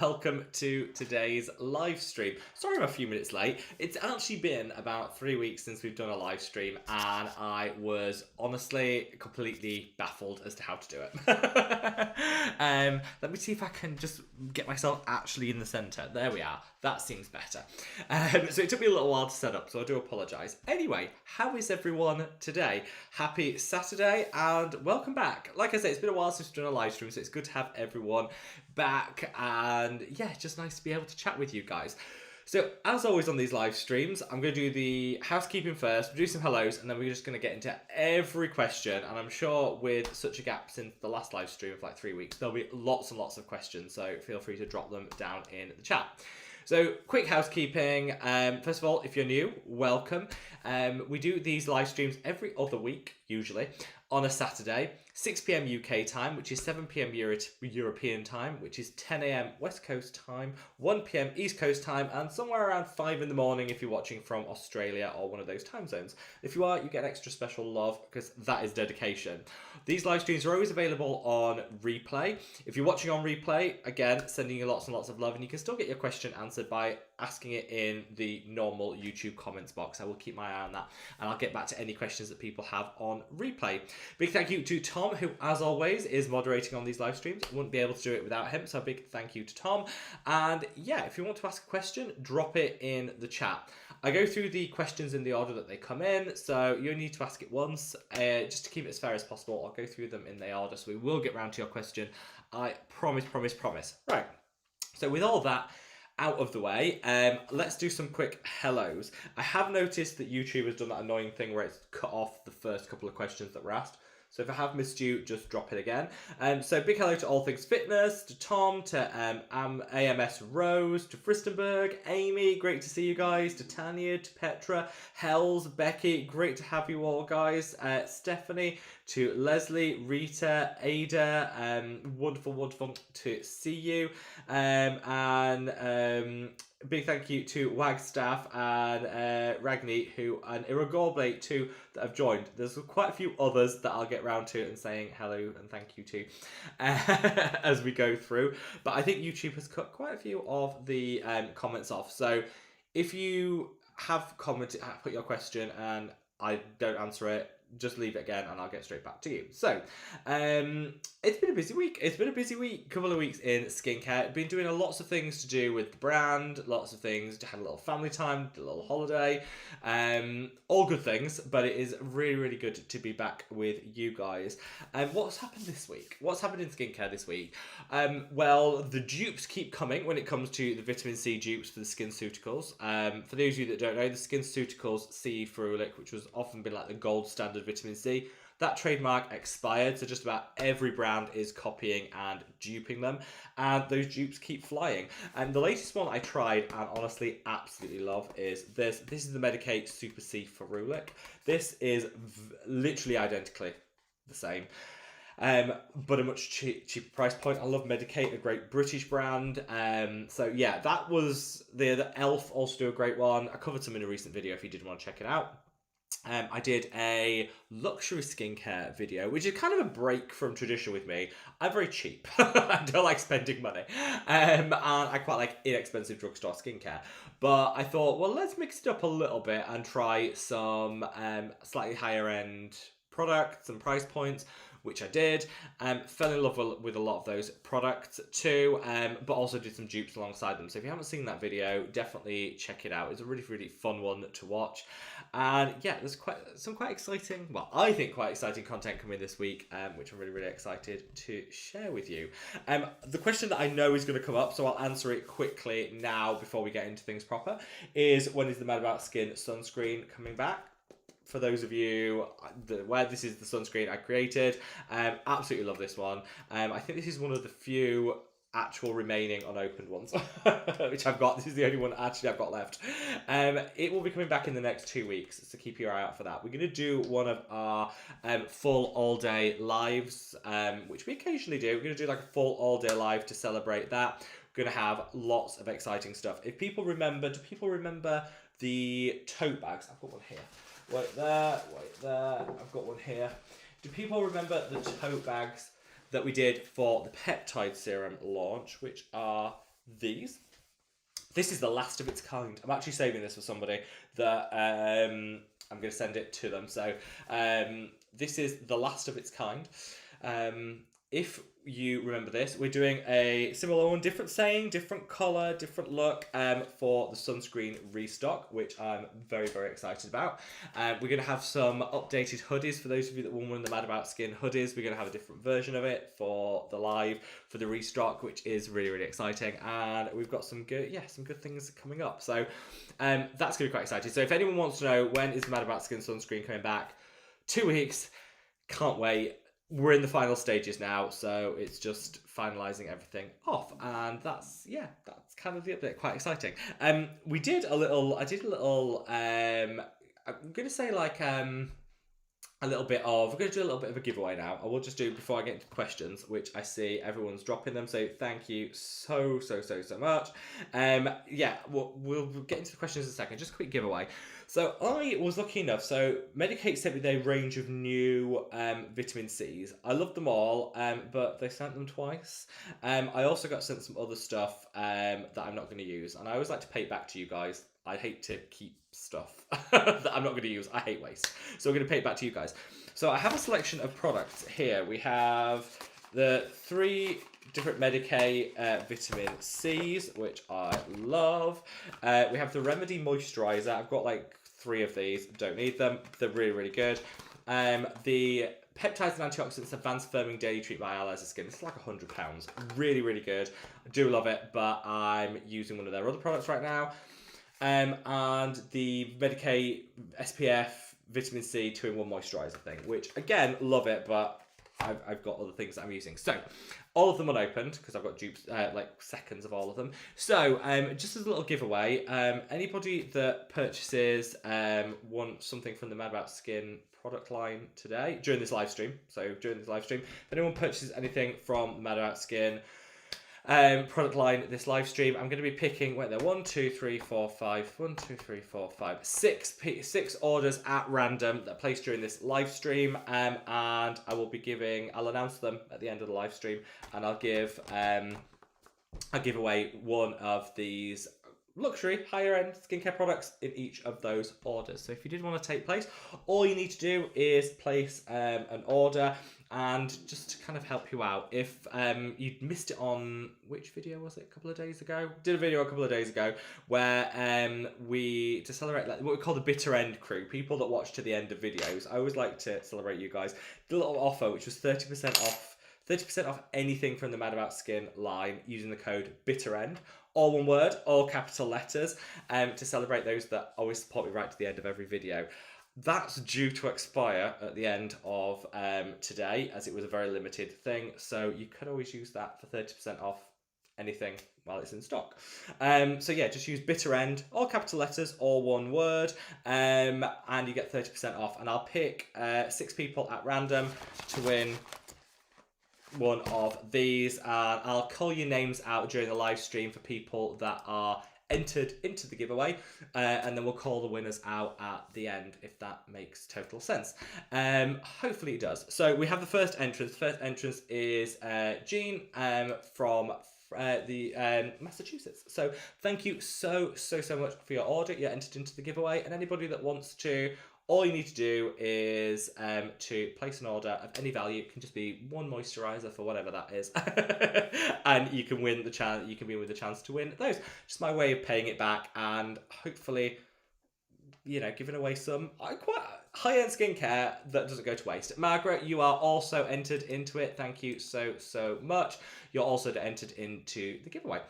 Welcome to today's live stream. Sorry I'm a few minutes late. It's actually been about 3 weeks since we've done a live stream and I was honestly completely baffled as to how to do it. Let me see if I can just get myself actually in the centre. There we are. That seems better. So it took me a little while to set up, so I do apologise. Anyway, how is everyone today? Happy Saturday and welcome back. Like I say, it's been a while since we've done a live stream, so it's good to have everyone back, and yeah, just nice to be able to chat with you guys. So as always on these live streams, I'm going to do the housekeeping first, do some hellos, and then we're just going to get into every question. And I'm sure with such a gap since the last live stream of like 3 weeks, there'll be lots and lots of questions, so feel free to drop them down in the chat. So, quick housekeeping. First of all, if you're new, welcome. We do these live streams every other week, usually, on a Saturday, 6 p.m. UK time, which is 7 p.m. European time, which is 10 a.m. West Coast time, 1 p.m. East Coast time, and somewhere around 5 in the morning if you're watching from Australia or one of those time zones. If you are, you get extra special love because that is dedication. These live streams are always available on replay. If you're watching on replay, again, sending you lots and lots of love, and you can still get your question answered by asking it in the normal YouTube comments box. I will keep my eye on that, and I'll get back to any questions that people have on replay. Big thank you to Tom, who, as always, is moderating on these live streams. I wouldn't be able to do it without him, so a big thank you to Tom. And yeah, if you want to ask a question, drop it in the chat. I go through the questions in the order that they come in, so you only need to ask it once, just to keep it as fair as possible. I'll go through them in the order, so we will get round to your question. I promise. Right, so with all that out of the way, let's do some quick hellos. I have noticed that YouTube has done that annoying thing where it's cut off the first couple of questions that were asked. So if I have missed you, just drop it again. So big hello to All Things Fitness, to Tom, to AMS Rose, to Fristenberg, Amy, great to see you guys, to Tanya, to Petra, Hells, Becky, great to have you all guys, Stephanie, to Leslie, Rita, Ada, wonderful to see you, big thank you to Wagstaff and Ragni, and Irregorble too, that have joined. There's quite a few others that I'll get round to and saying hello and thank you to as we go through. But I think YouTube has cut quite a few of the comments off. So if you have commented, put your question and I don't answer it, just leave it again and I'll get straight back to you. So, it's been a busy week. Couple of weeks in skincare. Been doing lots of things to do with the brand, lots of things. Had a little family time, a little holiday, all good things, but it is really, really good to be back with you guys. What's happened this week? What's happened in skincare this week? Well, the dupes keep coming when it comes to the vitamin C dupes for the SkinCeuticals. For those of you that don't know, the SkinCeuticals C Ferulic, which was often been like the gold standard vitamin C, that trademark expired, so just about every brand is copying and duping them, and those dupes keep flying. And the latest one I tried and honestly absolutely love is this. This is the Medik8 Super C Ferulic. This is literally identically the same, but a much cheaper price point. I love Medik8, a great British brand. So yeah, that was the e.l.f. also do a great one. I covered some in a recent video if you did want to check it out. I did a luxury skincare video, which is kind of a break from traditional with me. I'm very cheap. I don't like spending money. And I quite like inexpensive drugstore skincare. But I thought, well, let's mix it up a little bit and try some slightly higher end products and price points, which I did. Fell in love with a lot of those products too, but also did some dupes alongside them. So if you haven't seen that video, definitely check it out. It's a really, really fun one to watch. And yeah, there's some quite exciting, well, I think quite exciting content coming this week, which I'm really, really excited to share with you. The question that I know is going to come up, so I'll answer it quickly now before we get into things proper, is when is the Mad About Skin sunscreen coming back? For those of you where this is the sunscreen I created, absolutely love this one. I think this is one of the few actual remaining unopened ones, which I've got. This is the only one actually I've got left. It will be coming back in the next 2 weeks, so keep your eye out for that. We're going to do one of our full all-day lives, which we occasionally do. We're going to do like a full all-day live to celebrate that. We're going to have lots of exciting stuff. If people remember, do people remember the tote bags? I've got one here. Wait there. I've got one here. Do people remember the tote bags that we did for the peptide serum launch, which are these. This is the last of its kind. I'm actually saving this for somebody that I'm going to send it to them. So this is the last of its kind. If you remember this, we're doing a similar one, different saying, different colour, different look for the sunscreen restock, which I'm very, very excited about. We're going to have some updated hoodies for those of you that want one of the Mad About Skin hoodies. We're going to have a different version of it for the live, for the restock, which is really, really exciting. And we've got some good, some good things coming up. So that's going to be quite exciting. So if anyone wants to know when is Mad About Skin sunscreen coming back, 2 weeks, can't wait. We're in the final stages now, so it's just finalising everything off, and that's kind of the update. Quite exciting. I did a little. I'm gonna say like a little bit of. We're gonna do a little bit of a giveaway now. I will just do before I get into questions, which I see everyone's dropping them. So thank you so much. We'll get into the questions in a second. Just a quick giveaway. So I was lucky enough. So Medicate sent me their range of new vitamin C's. I love them all, but they sent them twice. I also got sent some other stuff that I'm not going to use, and I always like to pay it back to you guys. I hate to keep stuff that I'm not going to use. I hate waste. So we're going to pay it back to you guys. So I have a selection of products here. We have the 3 different Medicate vitamin C's, which I love. We have the Remedy Moisturiser. I've got like 3 of these. Don't need them. They're really, really good. The Peptides and Antioxidants Advanced Firming Daily Treat by Eyelaser Skin. This is like £100. Really, really good. I do love it, but I'm using one of their other products right now. And the Medicate SPF Vitamin C 2-in-1 Moisturiser thing, which again, love it, but I've got other things that I'm using. So all of them unopened because I've got dupes, like seconds of all of them. So just as a little giveaway, anybody that purchases want something from the Mad About Skin product line today during this live stream. So during this live stream, if anyone purchases anything from the Mad About Skin product line this live stream, I'm going to be picking 6 orders at random that are placed during this live stream, and I'll announce them at the end of the live stream, and I'll give away one of these luxury higher end skincare products in each of those orders. So if you did want to take place, all you need to do is place an order. And just to kind of help you out, if you'd missed it on, which video was it, a couple of days ago? Did a video a couple of days ago where to celebrate like what we call the bitter end crew, people that watch to the end of videos. I always like to celebrate you guys. Did a little offer which was 30% off anything from the Mad About Skin line using the code BITTEREND, all one word, all capital letters, to celebrate those that always support me right to the end of every video. That's due to expire at the end of today, as it was a very limited thing. So you could always use that for 30% off anything while it's in stock. Just use bitter end, all capital letters, all one word, and you get 30% off. And I'll pick 6 people at random to win one of these. And I'll call your names out during the live stream for people that are entered into the giveaway, and then we'll call the winners out at the end, if that makes total sense. Hopefully it does. So we have the first entrance. First entrance is Jean from Massachusetts. So thank you so much for your order. You're entered into the giveaway, and anybody that wants to, all you need to do is to place an order of any value. It can just be one moisturiser for whatever that is, and you can win the chance. You can be with the chance to win those. Just my way of paying it back, and hopefully, giving away some quite high-end skincare that doesn't go to waste. Margaret, you are also entered into it. Thank you so much. You're also entered into the giveaway.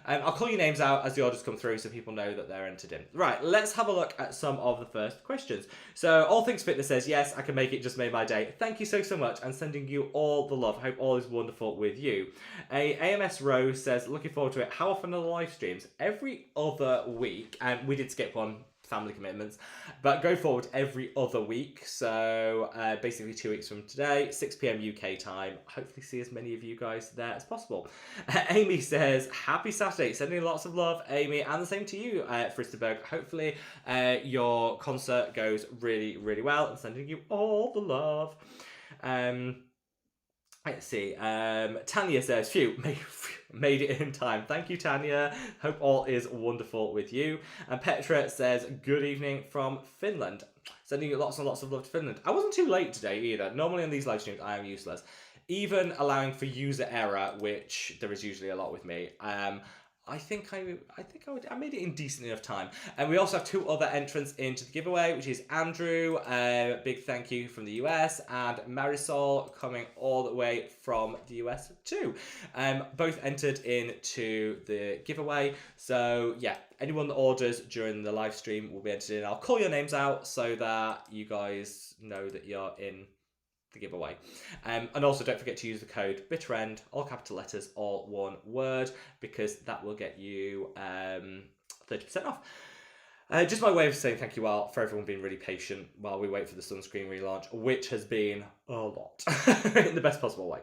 I'll call your names out as the orders come through so people know that they're entered in. Right, let's have a look at some of the first questions. So, All Things Fitness says, yes, I can make it, just made my day. Thank you so much, and sending you all the love. Hope all is wonderful with you. AMS Rose says, looking forward to it. How often are the live streams? Every other week. We did skip one, family commitments, but go forward every other week. So basically 2 weeks from today, 6 p.m. UK time. Hopefully see as many of you guys there as possible. Amy says, happy Saturday. Sending lots of love, Amy, and the same to you, Fristerberg. Hopefully your concert goes really well, and sending you all the love. Let's see. Tanya says, phew, made it in time. Thank you, Tanya. Hope all is wonderful with you. And Petra says, good evening from Finland. Sending you lots and lots of love to Finland. I wasn't too late today either. Normally on these live streams, I am useless. Even allowing for user error, which there is usually a lot with me. I think I made it in decent enough time. And we also have two other entrants into the giveaway, which is Andrew, big thank you from the US, and Marisol coming all the way from the US too. Both entered into the giveaway. So yeah, anyone that orders during the live stream will be entered in. I'll call your names out so that you guys know that you're in the giveaway. And also don't forget to use the code BITTEREND, all capital letters, all one word, because that will get you 30% off. Just my way of saying thank you all for everyone being really patient while we wait for the sunscreen relaunch, which has been a lot in the best possible way.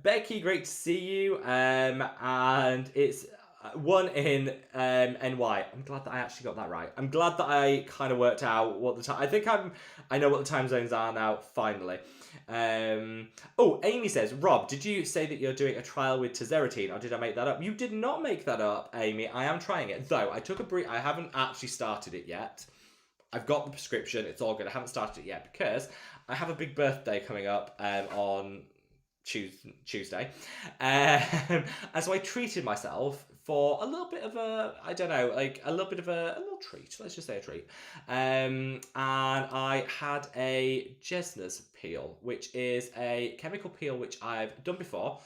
Becky, great to see you. And it's one in NY. I'm glad that I actually got that right. I'm glad that I kind of worked out what the time. I know what the time zones are now. Finally. Oh, Amy says, Rob, did you say that you're doing a trial with tazarotene, or did I make that up? You did not make that up, Amy. I am trying it, though. I took a brief. I haven't actually started it yet. I've got the prescription. It's all good. I haven't started it yet because I have a big birthday coming up on Tuesday. And so I treated myself for a little bit of a, I don't know, like a little bit of a little treat. Let's just say a treat. And I had a Jesner's peel, which is a chemical peel which I've done before.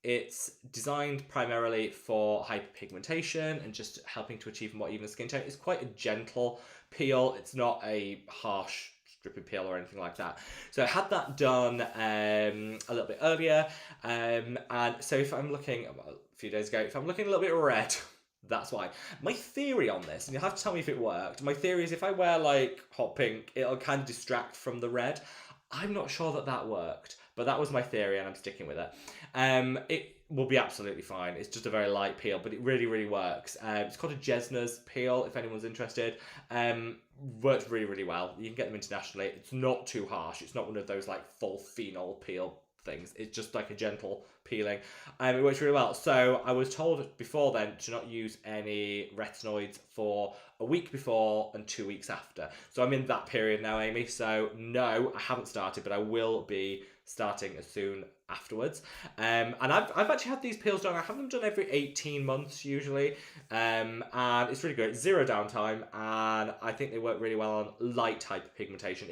It's designed primarily for hyperpigmentation and just helping to achieve more even skin tone. It's quite a gentle peel. It's not a harsh dripping peel or anything like that. So I had that done a little bit earlier. And so if I'm looking, a few days ago, if I'm looking a little bit red, that's why. My theory on this, and you'll have to tell me if it worked, my theory is if I wear like hot pink, it'll kind of distract from the red. I'm not sure that that worked, but that was my theory and I'm sticking with it. It will be absolutely fine. It's just a very light peel, but it really, really works. It's called a Jesner's peel, if anyone's interested. Works really, really well. You can get them internationally. It's not too harsh. It's not one of those like full phenol peel things. It's just like a gentle peeling. It works really well. So I was told before then to not use any retinoids for a week before and 2 weeks after. So I'm in that period now, Amy. So no, I haven't started, but I will be starting as soon afterwards. And I've actually had these peels done. I have them done every 18 months usually. And it's really great. Zero downtime. And I think they work really well on light hyperpigmentation.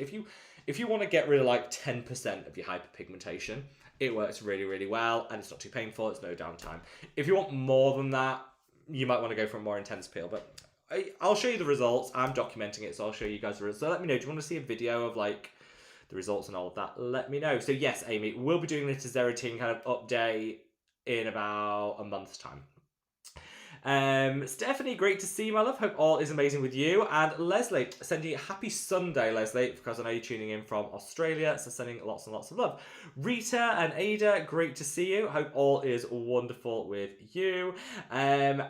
If you want to get rid of like 10% of your hyperpigmentation, it works really, really well, and it's not too painful, it's no downtime. If you want more than that, you might want to go for a more intense peel, but I'll show you the results. I'm documenting it, so I'll show you guys the results. So let me know, do you want to see a video of like the results and all of that? Let me know. So yes, Amy, we'll be doing the tazarotene kind of update in about a month's time. Stephanie, great to see you, my love. Hope all is amazing with you. And Leslie, sending you a happy Sunday, Leslie, because I know you're tuning in from Australia, so sending lots and lots of love. Rita and Ada, great to see you. Hope all is wonderful with you. And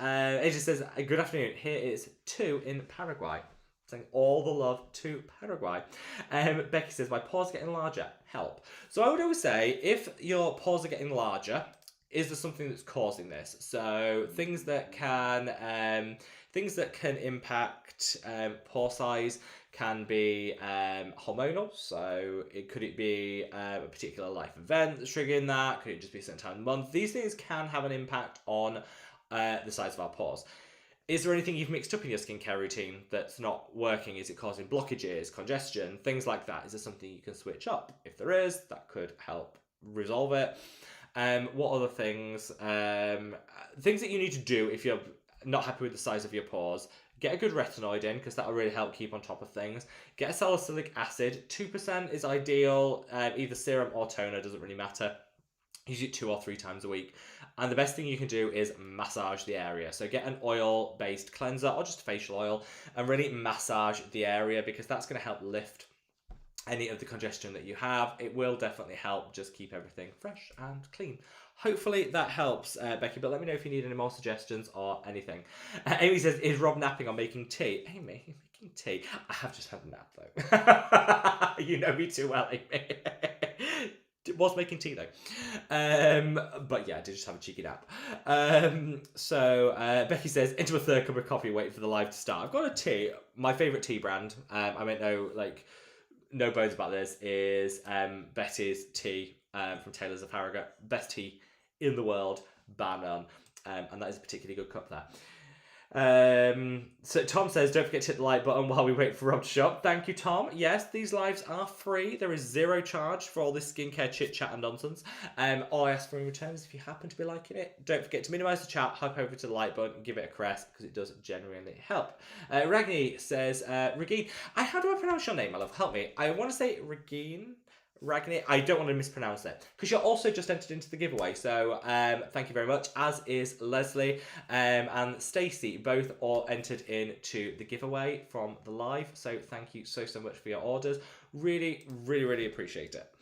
Ada says, good afternoon. Here is 2 in Paraguay. Saying all the love to Paraguay. Becky says, my pores are getting larger. Help. So I would always say, if your pores are getting larger, is there something that's causing this? So things that can impact pore size can be hormonal. So could it be a particular life event that's triggering that? Could it just be a certain time of the month? These things can have an impact on the size of our pores. Is there anything you've mixed up in your skincare routine that's not working? Is it causing blockages, congestion, things like that? Is there something you can switch up? If there is, that could help resolve it. What other things? Things that you need to do if you're not happy with the size of your pores. Get a good retinoid in, because that will really help keep on top of things. Get a salicylic acid. 2% is ideal. Either serum or toner, doesn't really matter. Use it 2 or 3 times a week. And the best thing you can do is massage the area. So get an oil-based cleanser or just facial oil and really massage the area, because that's going to help lift any of the congestion that you have. It will definitely help just keep everything fresh and clean. Hopefully that helps, Becky, but let me know if you need any more suggestions or anything. Amy says, is Rob napping or making tea? Amy, making tea? I have just had a nap, though. You know me too well, Amy. was making tea though. But yeah, I did just have a cheeky nap. Becky says, into a third cup of coffee, waiting for the live to start. I've got a tea, my favourite tea brand. I meant no bones about this, is Betty's tea from Taylor's of Harrogate. Best tea in the world, bar none. And that is a particularly good cup there. So Tom says, don't forget to hit the like button while we wait for Rob to shop. Thank you, Tom. Yes, these lives are free. There is zero charge for all this skincare chit chat and nonsense. All I ask for in return is if you happen to be liking it, don't forget to minimize the chat, hop over to the like button and give it a caress because it does genuinely help. Ragni says, Regine, how do I pronounce your name, my love? Help me. I want to say Regine. Ragni, I don't want to mispronounce it because you're also just entered into the giveaway, so thank you very much, as is Leslie and Stacey, both all entered into the giveaway from the live, so thank you so much for your orders. Really appreciate it.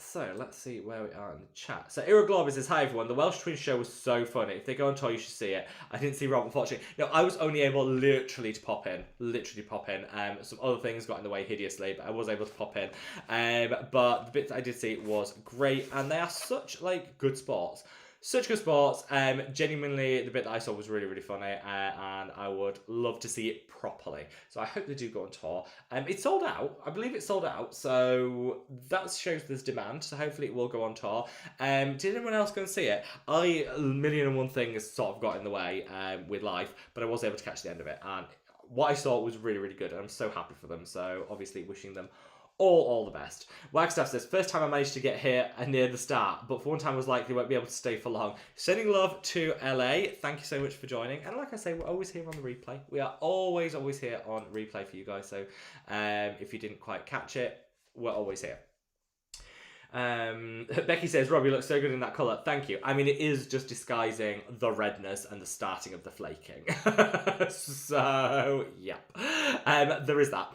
So let's see where we are in the chat. So Irreglorbis says, hi everyone, the Welsh Twins show was so funny. If they go on tour, you should see it. I didn't see Rob, unfortunately. No, I was only able literally to pop in. Some other things got in the way hideously, but I was able to pop in. But the bits that I did see was great, and they are such good sports. Such good sports. Genuinely, the bit that I saw was really funny, and I would love to see it properly. So I hope they do go on tour. It's sold out. I believe it's sold out, so that shows there's demand. So hopefully it will go on tour. Did anyone else go and see it? A million and one things sort of got in the way with live, but I was able to catch the end of it, and what I saw was really good, and I'm so happy for them. So obviously wishing them all the best. Wagstaff says, first time I managed to get here and near the start, but for one time I was like, they won't be able to stay for long. Sending love to LA. Thank you so much for joining. And like I say, we're always here on the replay. We are always here on replay for you guys. So if you didn't quite catch it, we're always here. Becky says, Rob, you look so good in that colour. Thank you. I mean, it is just disguising the redness and the starting of the flaking. So, yeah. There is that.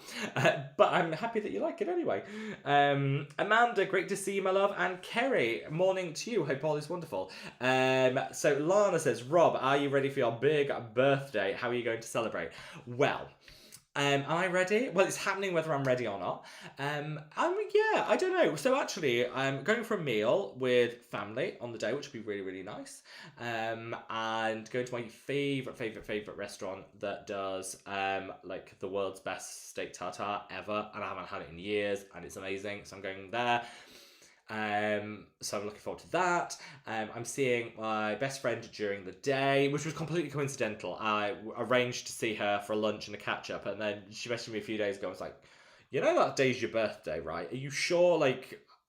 But I'm happy that you like it anyway. Amanda, great to see you, my love. And Kerry, morning to you. Hope all is wonderful. So Lana says, Rob, are you ready for your big birthday? How are you going to celebrate? Well, am I ready? Well, it's happening whether I'm ready or not. Yeah, I don't know. So actually, I'm going for a meal with family on the day, which would be really nice. And going to my favorite restaurant that does the world's best steak tartare ever, and I haven't had it in years, and it's amazing. So I'm going there. So I'm looking forward to that. I'm seeing my best friend during the day, which was completely coincidental. I arranged to see her for a lunch and a catch up, and then she messaged me a few days ago. I was like, you know that day's your birthday, right? Are you sure?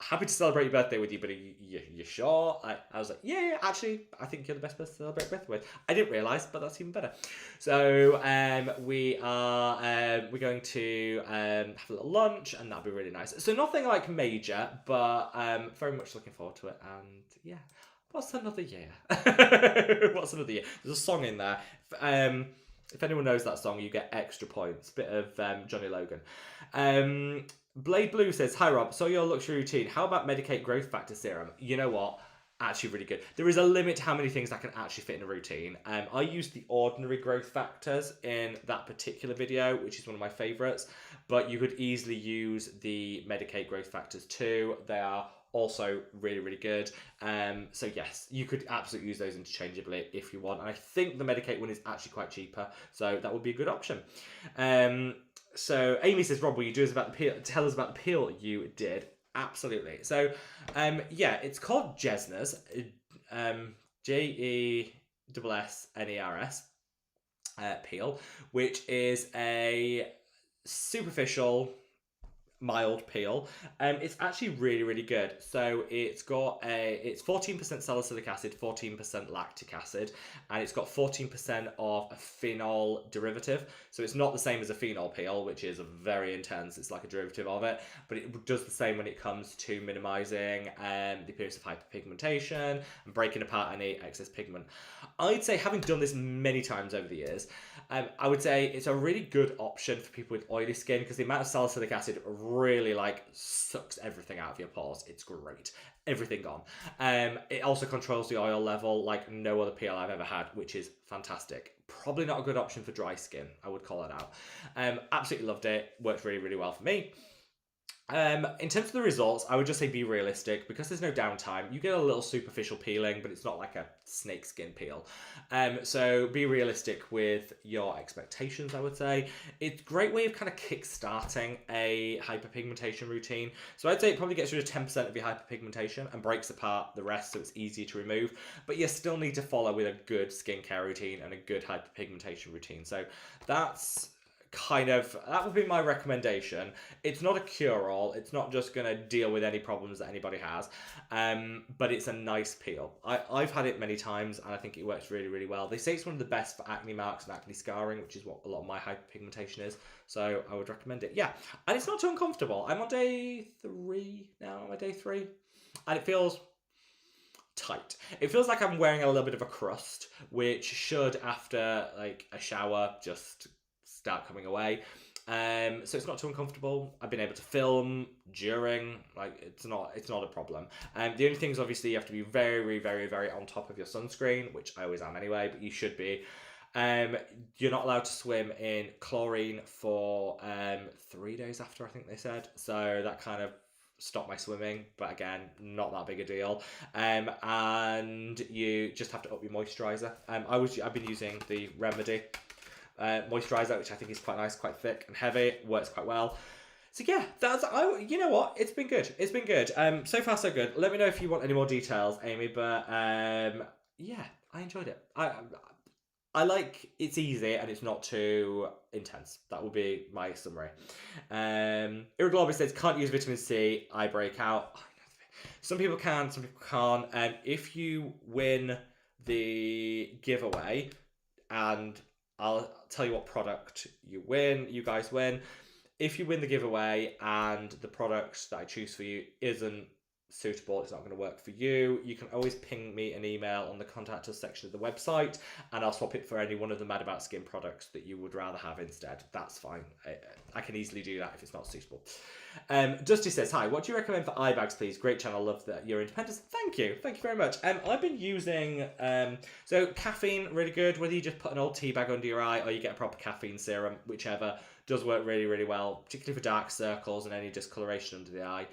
Happy to celebrate your birthday with you, but are you sure? I was like, yeah, actually, I think you're the best person to celebrate birthday with. I didn't realise, but that's even better. So we're going to have a little lunch, and that'll be really nice. So nothing major, but very much looking forward to it. And yeah, what's another year? What's another year? There's a song in there. If anyone knows that song, you get extra points. Bit of Johnny Logan. Blade Blue says, hi Rob, so your luxury routine, how about Medicate Growth Factor Serum? You know what? Actually really good. There is a limit to how many things I can actually fit in a routine. I use the ordinary growth factors in that particular video, which is one of my favourites, but you could easily use the Medicate Growth Factors too. They are also really good. So yes, you could absolutely use those interchangeably if you want. And I think the Medicate one is actually quite cheaper, so that would be a good option. So Amy says, Rob, will you tell us about the peel you did? Absolutely. So yeah, it's called Jesners, Jessners peel, which is a superficial mild peel. It's actually really good. So it's 14% salicylic acid, 14% lactic acid, and it's got 14% of a phenol derivative. So it's not the same as a phenol peel, which is very intense. It's like a derivative of it, but it does the same when it comes to minimizing the appearance of hyperpigmentation and breaking apart any excess pigment. I'd say, having done this many times over the years, I would say it's a really good option for people with oily skin, because the amount of salicylic acid really sucks everything out of your pores. It's great. Everything gone. It also controls the oil level like no other peel I've ever had, which is fantastic. Probably not a good option for dry skin. I would call it out. Absolutely loved it. Worked really well for me. In terms of the results, I would just say be realistic because there's no downtime. You get a little superficial peeling, but it's not like a snake skin peel. So be realistic with your expectations, I would say. It's a great way of kind of kick-starting a hyperpigmentation routine. So I'd say it probably gets rid of 10% of your hyperpigmentation and breaks apart the rest so it's easier to remove. But you still need to follow with a good skincare routine and a good hyperpigmentation routine. So that would be my recommendation. It's not a cure-all. It's not just going to deal with any problems that anybody has, but it's a nice peel. I've had it many times and I think it works really, really well. They say it's one of the best for acne marks and acne scarring, which is what a lot of my hyperpigmentation is, so I would recommend it. Yeah, and it's not too uncomfortable. I'm on day 3 now. I'm on day 3 and it feels tight. It feels like I'm wearing a little bit of a crust, which should, after like a shower, just start coming away. So it's not too uncomfortable. I've been able to film during, like, it's not a problem. The only thing is obviously you have to be very, very, very on top of your sunscreen, which I always am anyway, but you should be. You're not allowed to swim in chlorine for 3 days after, I think they said. So that kind of stopped my swimming, but again, not that big a deal. And you just have to up your moisturizer. I've been using the Remedy moisturizer, which I think is quite nice, quite thick and heavy, works quite well. So yeah, you know what, it's been good. So far so good. Let me know if you want any more details, Amy, but yeah, I enjoyed it. I like, it's easy and it's not too intense. That would be my summary. Irreglobbus says, can't use vitamin C, I break out. Some people can, some people can't. If you win the giveaway, and I'll tell you what product you guys win. If you win the giveaway and the product that I choose for you isn't suitable, it's not going to work for you, you can always ping me an email on the contact us section of the website and I'll swap it for any one of the Mad About Skin products that you would rather have instead. That's fine. I can easily do that if it's not suitable. Dusty says, hi, what do you recommend for eye bags, please? Great channel, love that you're independent. Thank you very much. I've been using, so caffeine, really good, whether you just put an old tea bag under your eye or you get a proper caffeine serum, whichever, does work really, really well, particularly for dark circles and any discoloration under the eye.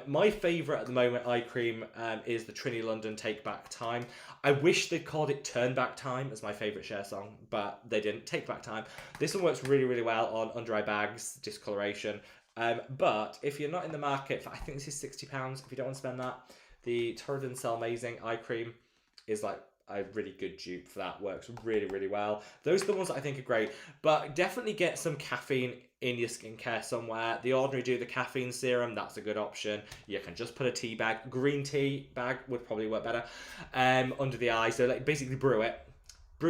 My favourite at the moment eye cream is the Trini London Take Back Time. I wish they'd called it Turn Back Time as my favourite Cher song, but they didn't. Take Back Time. This one works really, really well on under eye bags, discoloration. But if you're not in the market for, I think this is £60, if you don't want to spend that, the Torridon Cell Amazing eye cream is like a really good dupe for that. Works really, really well. Those are the ones that I think are great, but definitely get some caffeine in your skincare somewhere. The Ordinary do the caffeine serum, that's a good option. You can just put a tea bag, green tea bag would probably work better, under the eye. So like basically brew a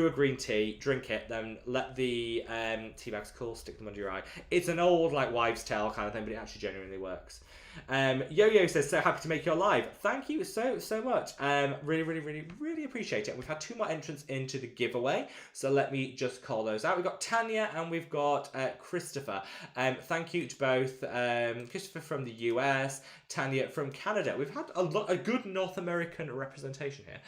green tea, drink it, then let the tea bags cool, stick them under your eye. It's an old like wives' tale kind of thing, but it actually genuinely works. Yo-Yo says, so happy to make your live. Thank you so much. Really, really, really, really appreciate it. We've had 2 more entrants into the giveaway, so let me just call those out. We've got Tanya and we've got Christopher. Thank you to both Christopher from the US, Tanya from Canada. We've had a good North American representation here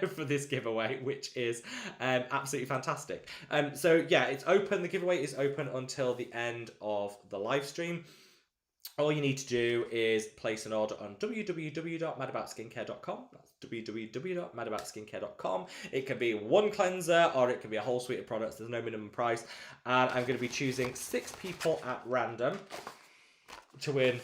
for this giveaway, which is absolutely fantastic. So yeah, it's open. The giveaway is open until the end of the live stream. All you need to do is place an order on www.madaboutskincare.com. That's www.madaboutskincare.com. It can be one cleanser or it can be a whole suite of products. There's no minimum price. And I'm going to be choosing 6 people at random to win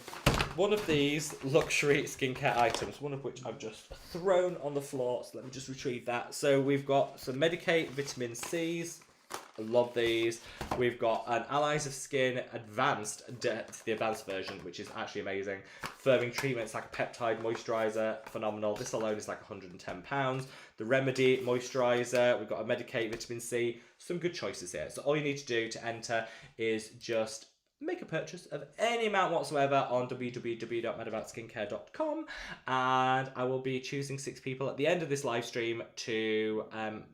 one of these luxury skincare items, one of which I've just thrown on the floor. So let me just retrieve that. So we've got some Medik8 Vitamin C's. I love these. We've got an Allies of Skin Advanced, the advanced version, which is actually amazing. Firming treatment, it's like a peptide moisturiser, phenomenal. This alone is like £110. The Remedy moisturiser, we've got a Medik8 Vitamin C. Some good choices here. So all you need to do to enter is just make a purchase of any amount whatsoever on www.madaboutskincare.com, and I will be choosing 6 people at the end of this live stream to I'm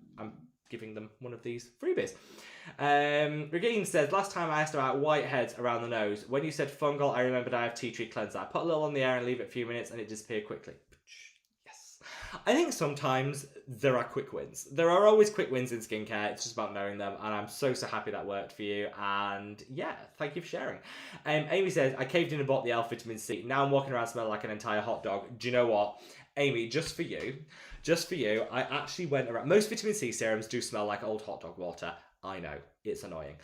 giving them one of these freebies. Regine says, last time I asked about whiteheads around the nose. When you said fungal, I remembered I have tea tree cleanser. I put a little on the air and leave it a few minutes and it disappeared quickly. Yes. I think sometimes there are quick wins. There are always quick wins in skincare. It's just about knowing them, and I'm so happy that worked for you. And yeah, thank you for sharing. Amy says, I caved in and bought the Elf Vitamin C. Now I'm walking around smelling like an entire hot dog. Do you know what, Amy? Just for you, I actually went around. Most vitamin C serums do smell like old hot dog water. I know, it's annoying.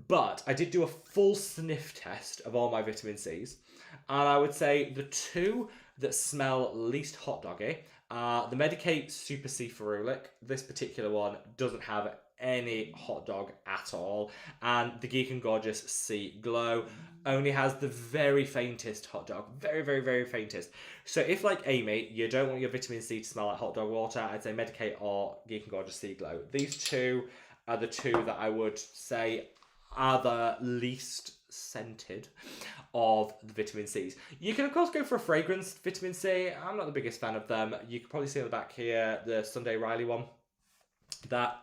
But I did do a full sniff test of all my vitamin Cs, and I would say the two that smell least hot doggy are the Medicate Super C Ferulic. This particular one doesn't have any hot dog at all, and the Geek and Gorgeous C Glow only has the very faintest hot dog, very faintest. So if, like Amy, you don't want your vitamin C to smell like hot dog water, I'd say Medicate or Geek and Gorgeous C Glow. These two are the two that I would say are the least scented of the vitamin C's. You can of course go for a fragrance vitamin C. I'm not the biggest fan of them. You can probably see on the back here the Sunday Riley one. That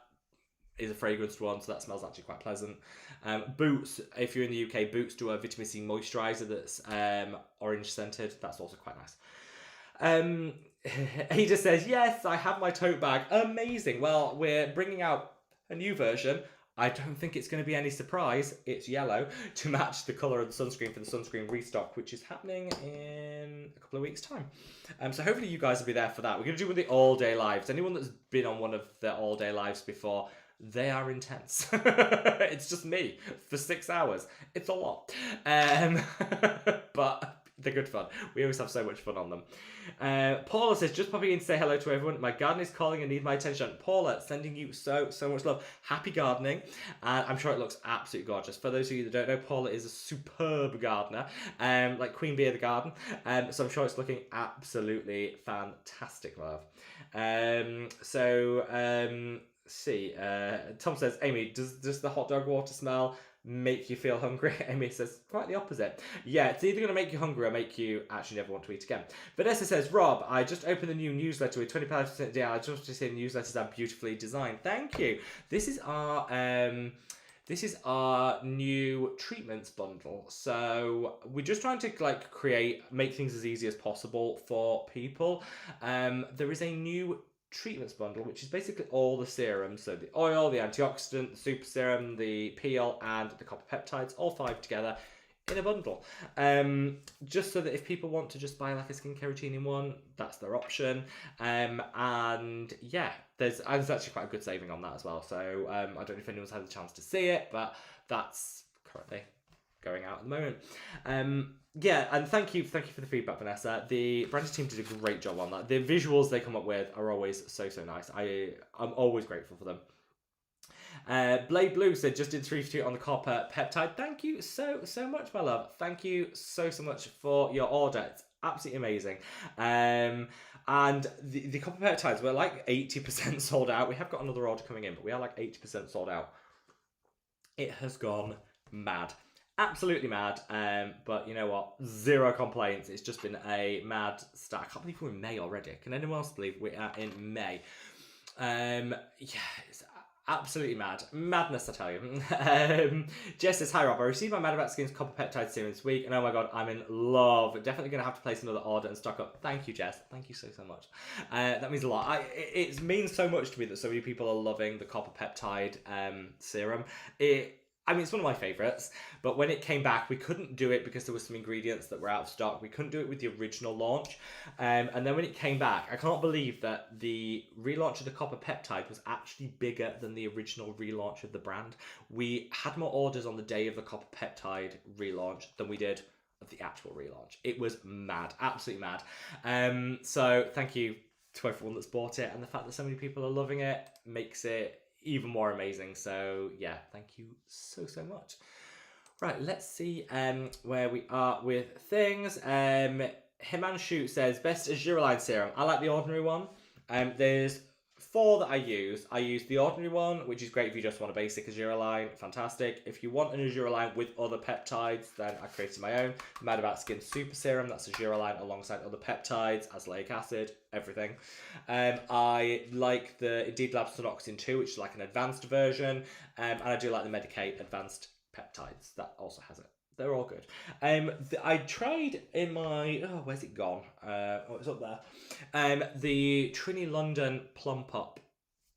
is a fragranced one, so that smells actually quite pleasant. Boots, if you're in the UK, Boots do a vitamin C moisturiser that's orange scented. That's also quite nice. He just says, yes, I have my tote bag. Amazing. Well, we're bringing out a new version. I don't think it's going to be any surprise. It's yellow to match the colour of the sunscreen for the sunscreen restock, which is happening in a couple of weeks' time. So hopefully you guys will be there for that. We're going to do one of the all-day lives. Anyone that's been on one of the all-day lives before, they are intense. It's just me for 6 hours. It's a lot. But they're good fun. We always have so much fun on them. Paula says, just popping in to say hello to everyone. My garden is calling and need my attention. Paula, sending you so much love. Happy gardening. And I'm sure it looks absolutely gorgeous. For those of you that don't know, Paula is a superb gardener. Like Queen Bee of the garden. So I'm sure it's looking absolutely fantastic, love. See, Tom says, Amy, does the hot dog water smell make you feel hungry? Amy says, quite the opposite. Yeah, it's either going to make you hungry or make you actually never want to eat again. Vanessa says, Rob, I just opened the new newsletter with 25% down. I just want to say the newsletters are beautifully designed. Thank you. This is our new treatments bundle. So we're just trying to make things as easy as possible for people. There is a new treatments bundle, which is basically all the serums, so the oil, the antioxidant, the super serum, the peel, and the copper peptides, all 5 together in a bundle. Just so that if people want to just buy like a skincare routine in one, that's their option. And yeah, there's actually quite a good saving on that as well. So I don't know if anyone's had the chance to see it, but that's currently going out at the moment. Yeah, and thank you for the feedback, Vanessa. The branded team did a great job on that. The visuals they come up with are always so nice. I'm always grateful for them. Blade Blue said, just did 3 for 2 on the copper peptide. Thank you so much, my love. Thank you so much for your order. It's absolutely amazing. And the copper peptides, we're like 80% sold out. We have got another order coming in, but we are like 80% sold out. It has gone mad. Absolutely mad, but you know what? 0 complaints. It's just been a mad start. I can't believe we're in May already. Can anyone else believe we are in May? Yeah, it's absolutely mad. Madness, I tell you. Jess says, hi Rob, I received my Mad About Skin's copper peptide serum this week, and oh my god, I'm in love. Definitely going to have to place another order and stock up. Thank you, Jess. Thank you so much. That means a lot. It means so much to me that so many people are loving the copper peptide serum. It's one of my favourites, but when it came back, we couldn't do it because there were some ingredients that were out of stock. We couldn't do it with the original launch. And then when it came back, I can't believe that the relaunch of the copper peptide was actually bigger than the original relaunch of the brand. We had more orders on the day of the copper peptide relaunch than we did of the actual relaunch. It was mad, absolutely mad. So thank you to everyone that's bought it, and the fact that so many people are loving it makes it even more amazing. So yeah, thank you so much. Right, let's see where we are with things. Himanshu says, best Azure line serum. I like the ordinary one. There's 4 that I use. I use the ordinary one, which is great if you just want a basic Azure line. Fantastic. If you want an Azure line with other peptides, then I created my own. Mad About Skin Super Serum. That's Azure line alongside other peptides, azelaic acid, everything. I like the Indeed Lab Sunoxin 2, which is like an advanced version. And I do like the Medicate Advanced Peptides. That also has it. They're all good. I tried in my where's it gone? It's up there. The Trini London Plump Up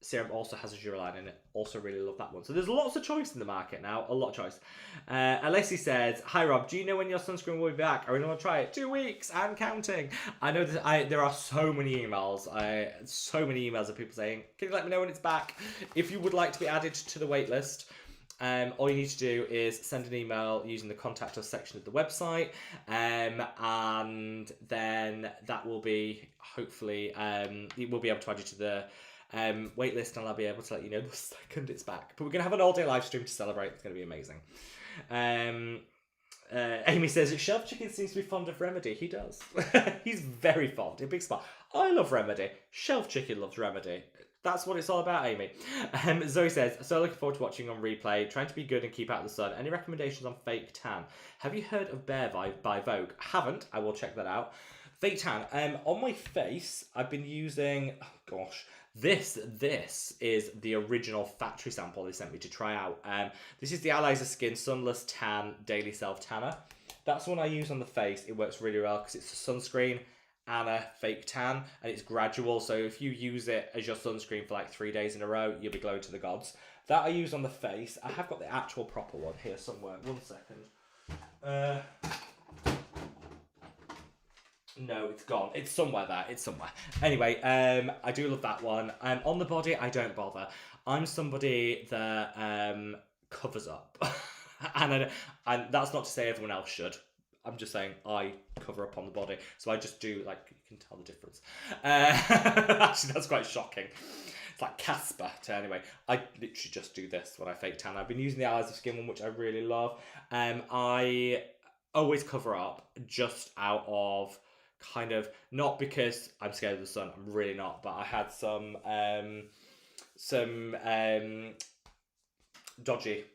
serum also has a Duraline in it. Also really love that one. So there's lots of choice in the market now. A lot of choice. Alessi says, "Hi Rob, do you know when your sunscreen will be back? I really want to try it. 2 weeks. I'm counting." I know that there are so many emails. Of people saying, "Can you let me know when it's back?" If you would like to be added to the wait list. All you need to do is send an email using the contact us section of the website, and then that will be hopefully we'll be able to add you to the wait list, and I'll be able to let you know the second it's back. But we're gonna have an all-day live stream to celebrate. It's gonna be amazing. Amy says, "Shelf Chicken seems to be fond of Remedy." He does. He's very fond. A big smile. I love Remedy. Shelf Chicken loves Remedy. That's what it's all about, Amy. Zoe says, "So looking forward to watching on replay. Trying to be good and keep out of the sun. Any recommendations on fake tan? Have you heard of Bare Vibe by Vogue? Haven't. I will check that out. Fake tan. On my face, I've been using. Oh gosh, this is the original factory sample they sent me to try out. This is the Allies of Skin Sunless Tan Daily Self Tanner. That's one I use on the face. It works really well because it's a sunscreen and a fake tan, and it's gradual, so if you use it as your sunscreen for like 3 days in a row, you'll be glowing to the gods. That I use on the face. I have got the actual proper one here somewhere. 1 second. No, it's gone. It's somewhere there. It's somewhere. Anyway, I do love that one. On the body, I don't bother. I'm somebody that covers up, and that's not to say everyone else should. I'm just saying I cover up on the body. So I just do, like, you can tell the difference. Actually, that's quite shocking. It's like Casper. Anyway, I literally just do this when I fake tan. I've been using the Allies of Skin one, which I really love. I always cover up just out of kind of, not because I'm scared of the sun. I'm really not. But I had some dodgy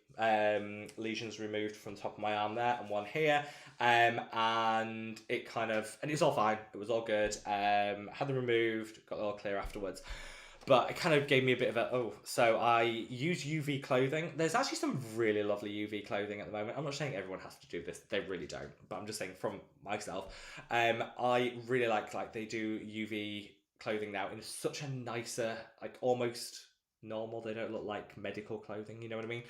lesions removed from the top of my arm there, and one here, and it kind of, and it's all fine, it was all good. Had them removed, got it all clear afterwards, but it kind of gave me a bit of so I use UV clothing. There's actually some really lovely UV clothing at the moment. I'm not saying everyone has to do this, they really don't, but I'm just saying from myself, I really like they do UV clothing now in such a nicer, like almost normal, they don't look like medical clothing, you know what I mean,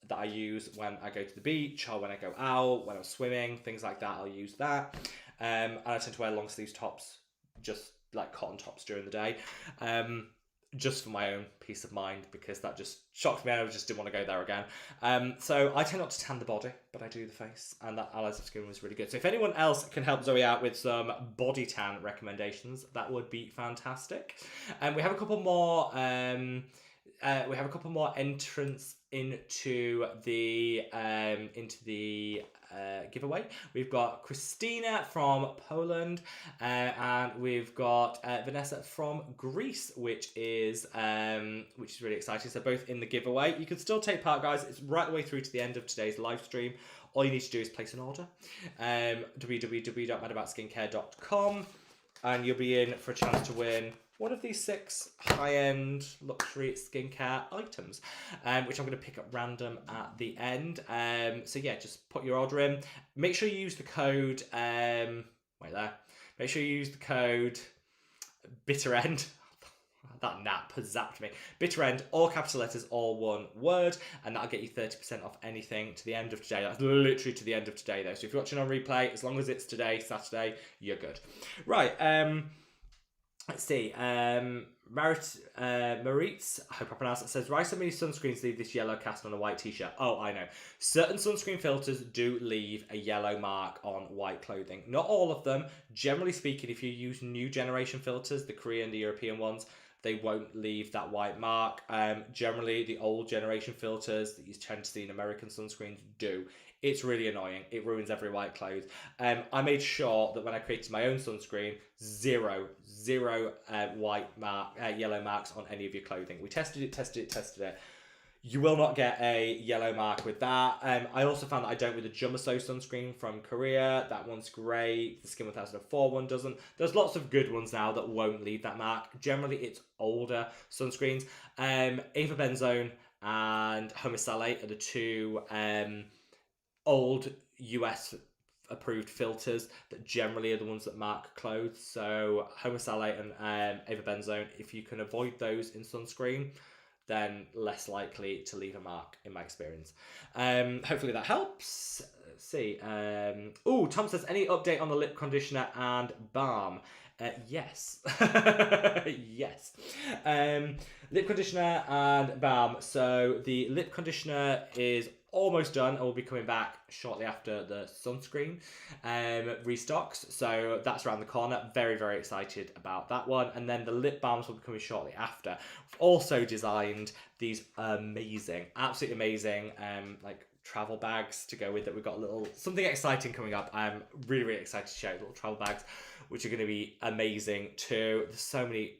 that I use when I go to the beach or when I go out, when I'm swimming, things like that. I'll use that, and I tend to wear long sleeve tops, just like cotton tops during the day, just for my own peace of mind, because that just shocked me and I just didn't want to go there again. So I tend not to tan the body, but I do the face, and that Allies of Skin was really good. So if anyone else can help Zoe out with some body tan recommendations, that would be fantastic. We have a couple more entrants into the giveaway. We've got Christina from Poland, and we've got Vanessa from Greece, which is really exciting. So both in the giveaway. You can still take part, guys. It's right the way through to the end of today's live stream. All you need to do is place an order. www.madaboutskincare.com, and you'll be in for a chance to win one of these 6 high-end luxury skincare items, which I'm going to pick up random at the end. So yeah, just put your order in. Make sure you use the code, Make sure you use the code BITTEREND. That nap has zapped me. BITTEREND, all capital letters, all one word, and that'll get you 30% off anything to the end of today. That's literally to the end of today, though. So if you're watching on replay, as long as it's today, Saturday, you're good. Right, let's see. Maritz, I hope I pronounced it, says, "Why so many sunscreens leave this yellow cast on a white t-shirt?" Oh, I know. Certain sunscreen filters do leave a yellow mark on white clothing. Not all of them. Generally speaking, if you use new generation filters, the Korean, the European ones, they won't leave that white mark. Generally, the old generation filters that you tend to see in American sunscreens do. It's really annoying. It ruins every white clothes. I made sure that when I created my own sunscreen, zero white yellow marks on any of your clothing. We tested it. You will not get a yellow mark with that. I also found that I don't with the Jumaso sunscreen from Korea. That one's great. The Skin 1004 one doesn't. There's lots of good ones now that won't leave that mark. Generally, it's older sunscreens. Ava Benzone and Homisalate are the two old US approved filters that generally are the ones that mark clothes. So homosalate and avobenzone, if you can avoid those in sunscreen, then less likely to leave a mark, in my experience. Hopefully that helps. Let's see. Tom says, any update on the lip conditioner and balm? Yes. Yes. Lip conditioner and balm. So the lip conditioner is almost done and will be coming back shortly after the sunscreen restocks. So that's around the corner. Very, very excited about that one. And then the lip balms will be coming shortly after. We've also designed these amazing, absolutely amazing, like travel bags to go with it. We've got a little something exciting coming up. I'm really, really excited to share little travel bags, which are going to be amazing too. There's so many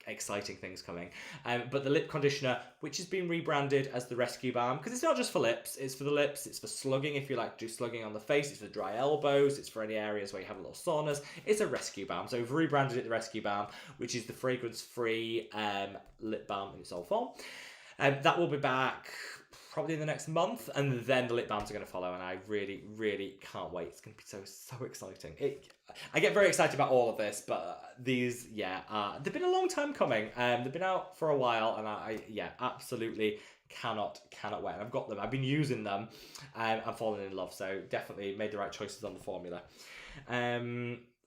exciting things coming. But the lip conditioner, which has been rebranded as the Rescue Balm, because it's not just for lips, it's for the lips, it's for slugging if you like to do slugging on the face, it's for dry elbows, it's for any areas where you have a little soreness. It's a Rescue Balm. So we've rebranded it the Rescue Balm, which is the fragrance-free lip balm in its old form. That will be back probably in the next month, and then the lip balms are going to follow, and I really, really can't wait. It's going to be so exciting. I get very excited about all of this, but these, they've been a long time coming. They've been out for a while, and I absolutely cannot wait. And I've got them. I've been using them. I'm falling in love, so definitely made the right choices on the formula.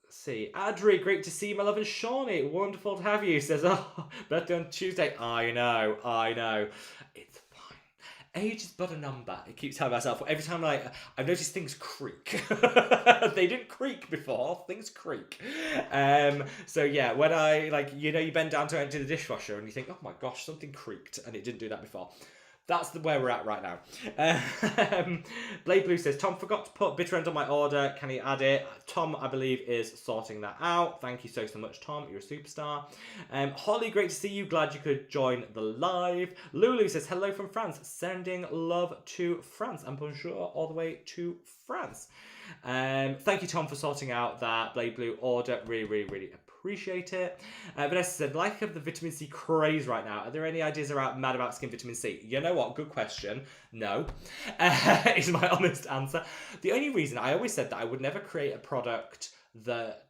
See, Adri, great to see you, my love, and Shawnee, wonderful to have you. Says, birthday on Tuesday. I know. It's fine. Age is but a number. I keep telling myself every time I've noticed things creak. They didn't creak before. Things creak. So yeah, when I you bend down to empty the dishwasher and you think, oh my gosh, something creaked, and it didn't do that before. That's where we're at right now. Blade Blue says, Tom forgot to put bitter end on my order. Can he add it? Tom, I believe, is sorting that out. Thank you so much, Tom. You're a superstar. Holly, great to see you. Glad you could join the live. Lulu says, hello from France. Sending love to France. And bonjour all the way to France. Thank you, Tom, for sorting out that Blade Blue order. Really, really, really appreciate it. Vanessa said, like of the vitamin C craze right now, are there any ideas mad about skin vitamin C? You know what? Good question. No. Is my honest answer. The only reason I always said that I would never create a product that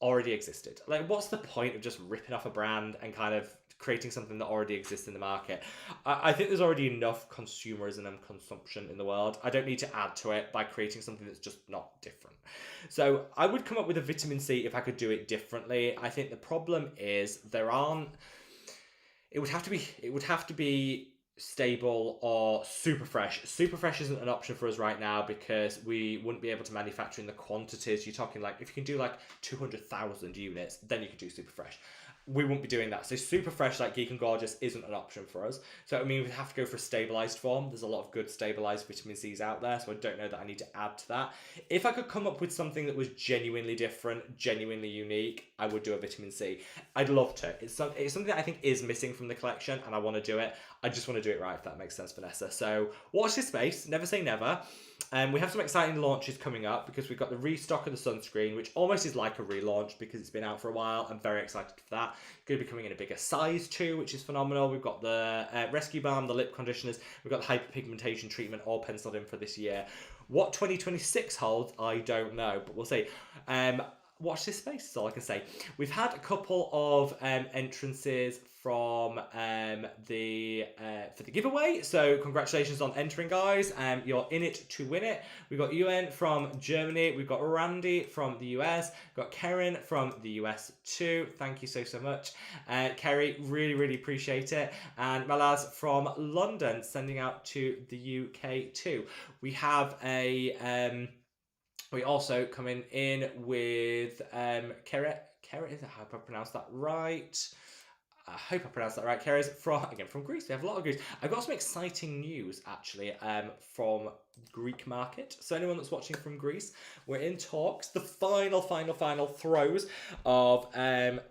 already existed. Like, what's the point of just ripping off a brand and kind of creating something that already exists in the market? I think there's already enough consumerism and consumption in the world. I don't need to add to it by creating something that's just not different. So I would come up with a vitamin C if I could do it differently. I think the problem is it would have to be stable or super fresh. Super fresh isn't an option for us right now because we wouldn't be able to manufacture in the quantities. You're talking like, if you can do like 200,000 units, then you could do super fresh. We won't be doing that. So super fresh, like Geek and Gorgeous, isn't an option for us. So I mean, we have to go for a stabilized form. There's a lot of good stabilized vitamin C's out there, so I don't know that I need to add to that. If I could come up with something that was genuinely different, genuinely unique, I would do a vitamin C. I'd love to. It's something that I think is missing from the collection, and I want to do it. I just want to do it right, if that makes sense, Vanessa. So watch this space. Never say never. We have some exciting launches coming up because we've got the restock of the sunscreen, which almost is like a relaunch because it's been out for a while. I'm very excited for that. Going to be coming in a bigger size too, which is phenomenal. We've got the Rescue Balm, the lip conditioners. We've got the hyperpigmentation treatment all penciled in for this year. What 2026 holds, I don't know, but we'll see. Watch this space is all I can say. We've had a couple of entrances from for the giveaway, so congratulations on entering, guys. You're in it to win it. We've got UN from Germany, we've got Randy from the US, we've got Karen from the US too. Thank you so much, Kerry, really appreciate it. And Malaz from London, sending out to the UK too. We have a we also coming in with Keret, is that how I pronounce that right? I hope I pronounced that right. Kera's from Greece. We have a lot of Greece. I've got some exciting news actually from Greek market. So anyone that's watching from Greece, we're in talks, the final throes of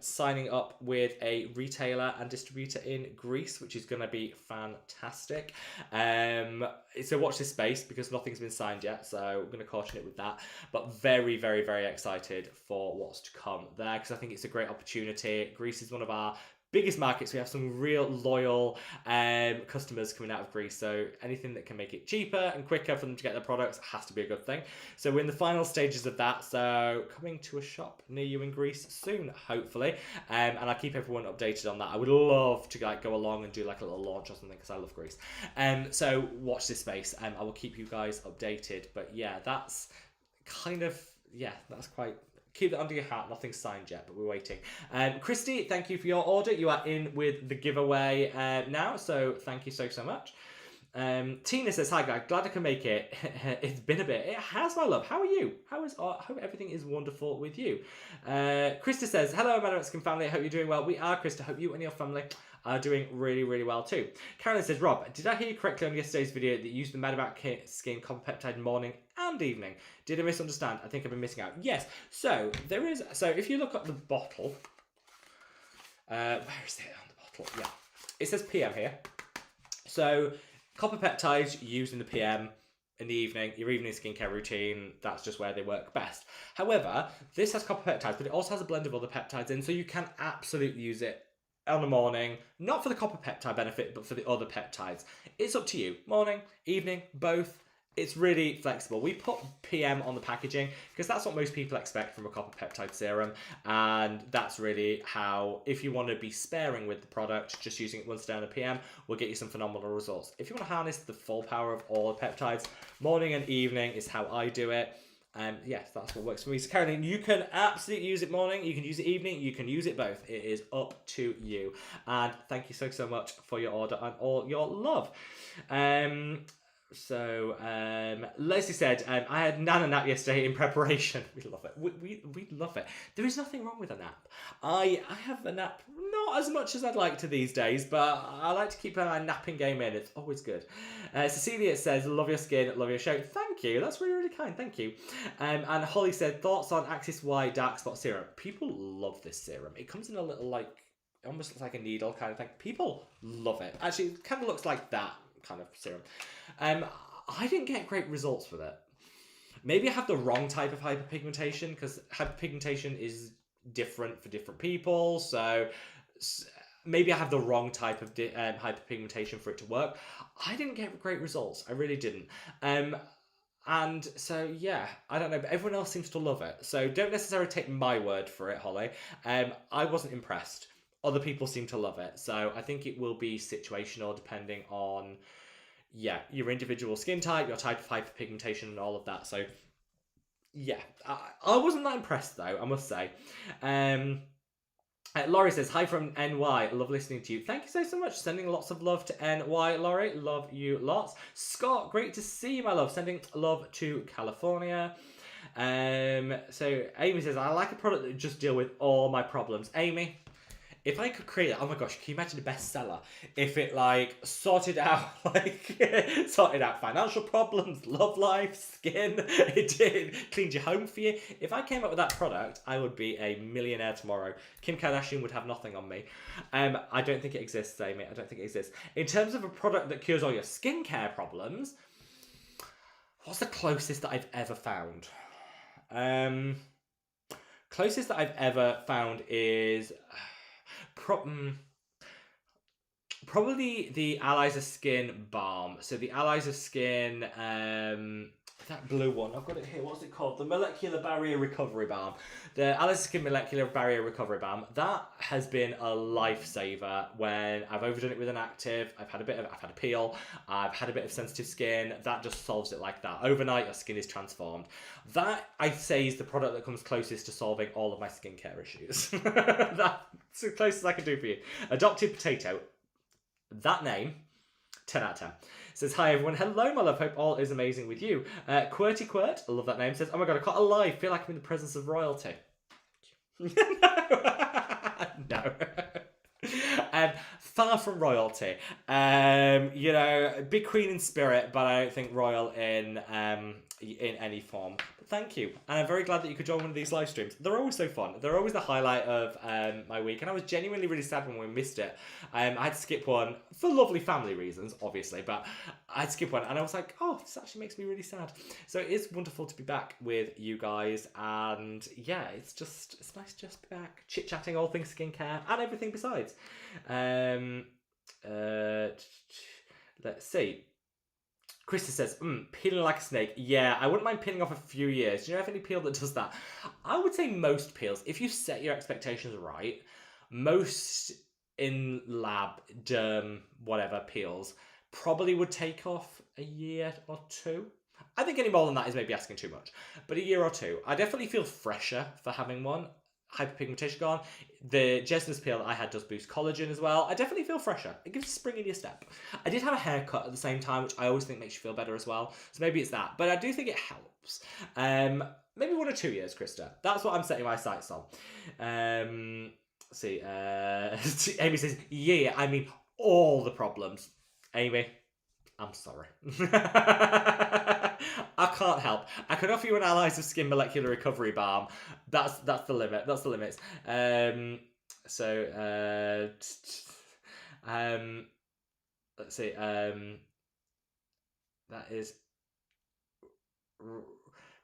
signing up with a retailer and distributor in Greece, which is going to be fantastic. So watch this space because nothing's been signed yet, so we're going to caution it with that. But very excited for what's to come there because I think it's a great opportunity. Greece is one of our biggest markets, we have some real loyal customers coming out of Greece. So anything that can make it cheaper and quicker for them to get their products has to be a good thing. So we're in the final stages of that. So coming to a shop near you in Greece soon, hopefully. And I'll keep everyone updated on that. I would love to like go along and do like a little launch or something because I love Greece. So watch this space. I will keep you guys updated. But yeah, that's kind of, yeah, that's quite... Keep that under your hat. Nothing's signed yet, but we're waiting. Christy, thank you for your order. You are in with the giveaway now, so thank you so much. Tina says, hi guys, glad I can make it. It's been a bit. It has, my love. How are you? I hope everything is wonderful with you. Krista says, hello, my Skin family. I hope you're doing well. We are, Krista. Hope you and your family are doing really, really well too. Carolyn says, Rob, did I hear you correctly on yesterday's video that you used the Mad About Skin copper peptide morning and evening? Did I misunderstand? I think I've been missing out. Yes. So there is. So if you look at the bottle, where is it on the bottle? Yeah, it says PM here. So copper peptides used in the PM. In the evening, your evening skincare routine, that's just where they work best. However, this has copper peptides, but it also has a blend of other peptides in, so you can absolutely use it on the morning, not for the copper peptide benefit, but for the other peptides. It's up to you. Morning, evening, both. It's really flexible. We put PM on the packaging because that's what most people expect from a copper peptide serum. And that's really how, if you want to be sparing with the product, just using it once a day on the PM will get you some phenomenal results. If you want to harness the full power of all the peptides, morning and evening is how I do it. Yes, that's what works for me. So Caroline, you can absolutely use it morning, you can use it evening, you can use it both. It is up to you. And thank you so much for your order and all your love. Leslie said, I had Nana nap yesterday in preparation. We love it. We love it. There is nothing wrong with a nap. I have a nap, not as much as I'd like to these days, but I like to keep my napping game in. It's always good. Cecilia says, love your skin, love your show. Thank you. That's really, really kind. Thank you. And Holly said, thoughts on Axis Y Dark Spot Serum. People love this serum. It comes in a little, like, it almost looks like a needle kind of thing. People love it. Actually, it kind of looks like that kind of serum. I didn't get great results with it. Maybe I have the wrong type of hyperpigmentation, because hyperpigmentation is different for different people. So maybe I have the wrong type of hyperpigmentation for it to work. I didn't get great results. I really didn't. And so, yeah, I don't know, but everyone else seems to love it. So don't necessarily take my word for it, Holly. I wasn't impressed. Other people seem to love it. So I think it will be situational depending on, yeah, your individual skin type, your type of hyperpigmentation and all of that. So, yeah, I wasn't that impressed though, I must say. Laurie says, hi from NY. Love listening to you. Thank you so much. Sending lots of love to NY, Laurie. Love you lots. Scott, great to see you, my love. Sending love to California. So Amy says, I like a product that just deal with all my problems. Amy, if I could create it, oh my gosh, can you imagine a bestseller? If it sorted out financial problems, love life, skin, it did, cleaned your home for you. If I came up with that product, I would be a millionaire tomorrow. Kim Kardashian would have nothing on me. I don't think it exists, Amy. I don't think it exists. In terms of a product that cures all your skincare problems, what's the closest that I've ever found? Closest that I've ever found is probably the Allies of Skin balm. So the Allies of Skin, that blue one, I've got it here. What's it called? The Molecular Barrier Recovery Balm. The Allies of Skin Molecular Barrier Recovery Balm. That has been a lifesaver when I've overdone it with an active. I've had a peel. I've had a bit of sensitive skin. That just solves it like that. Overnight, your skin is transformed. That, I'd say, is the product that comes closest to solving all of my skincare issues. That's the closest I can do for you. Adopted Potato. That name, 10 out of 10. Says, hi everyone. Hello, my love. Hope all is amazing with you. Quirty Quirt, I love that name. Says, oh my god, I caught alive. Feel like I'm in the presence of royalty. No. Far from royalty. Big queen in spirit, but I don't think royal in in any form. But thank you, and I'm very glad that you could join one of these live streams. They're always so fun. They're always the highlight of my week, and I was genuinely really sad when we missed it. I had to skip one for lovely family reasons, obviously, but I had to skip one, and I was like, oh, this actually makes me really sad. So it is wonderful to be back with you guys, and yeah, it's nice to just be back, chit-chatting all things skincare and everything besides. Let's see. Krista says, peeling like a snake. Yeah, I wouldn't mind peeling off a few years. Do you know of any peel that does that? I would say most peels, if you set your expectations right, most in lab, derm, whatever peels, probably would take off a year or two. I think any more than that is maybe asking too much. But a year or two. I definitely feel fresher for having one. Hyperpigmentation gone. The Jesna's peel that I had does boost collagen as well. I definitely feel fresher. It gives a spring in your step. I did have a haircut at the same time, which I always think makes you feel better as well. So maybe it's that. But I do think it helps. Maybe 1 or 2 years, Krista. That's what I'm setting my sights on. Let's see. Amy says, yeah, I mean all the problems. Amy, I'm sorry. I can't help. I could offer you an Allies of Skin Molecular Recovery Balm. That's the limit. That's the limits. Let's see. That is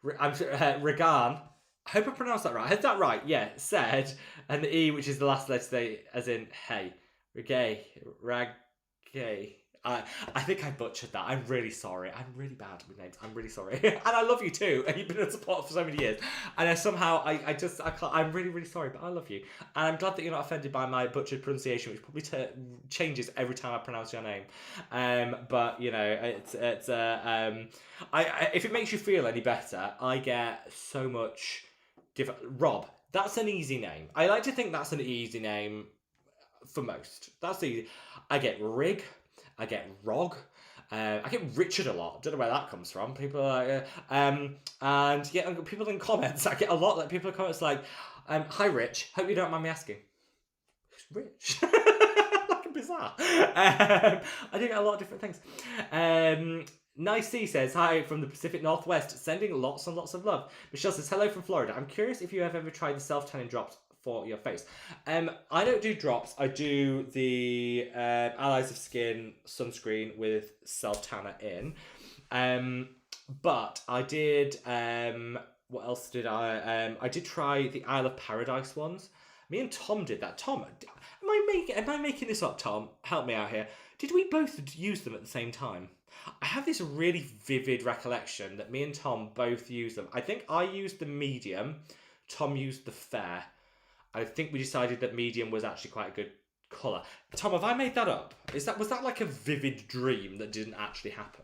Regan. I hope I pronounced that right. I had that right. Yeah, said, and the E, which is the last letter, as in hey, Ragay. I think I butchered that. I'm really sorry. I'm really bad with names. I'm really sorry. And I love you too. And you've been in support for so many years. And somehow I can't. I'm really, really sorry, but I love you. And I'm glad that you're not offended by my butchered pronunciation, which probably changes every time I pronounce your name. But you know, it's if it makes you feel any better, I get so much. Rob. That's an easy name. I like to think that's an easy name for most. That's easy. I get Rig. I get Rog. I get Richard a lot. Don't know where that comes from. People are like, and yeah, people in comments. I get a lot. Like people in comments like, "Hi, Rich. Hope you don't mind me asking, who's Rich?" Like bizarre. I do get a lot of different things. Nice C says, hi from the Pacific Northwest, sending lots and lots of love. Michelle says, hello from Florida. I'm curious if you have ever tried the self-tanning drops for your face. I don't do drops. I do the Allies of Skin sunscreen with self-tanner in. But I did, what else did I did try the Isle of Paradise ones. Me and Tom did that. Tom, am I making this up, Tom? Help me out here. Did we both use them at the same time? I have this really vivid recollection that me and Tom both used them. I think I used the medium, Tom used the fair. I think we decided that medium was actually quite a good colour. Tom, have I made that up? Was that like a vivid dream that didn't actually happen?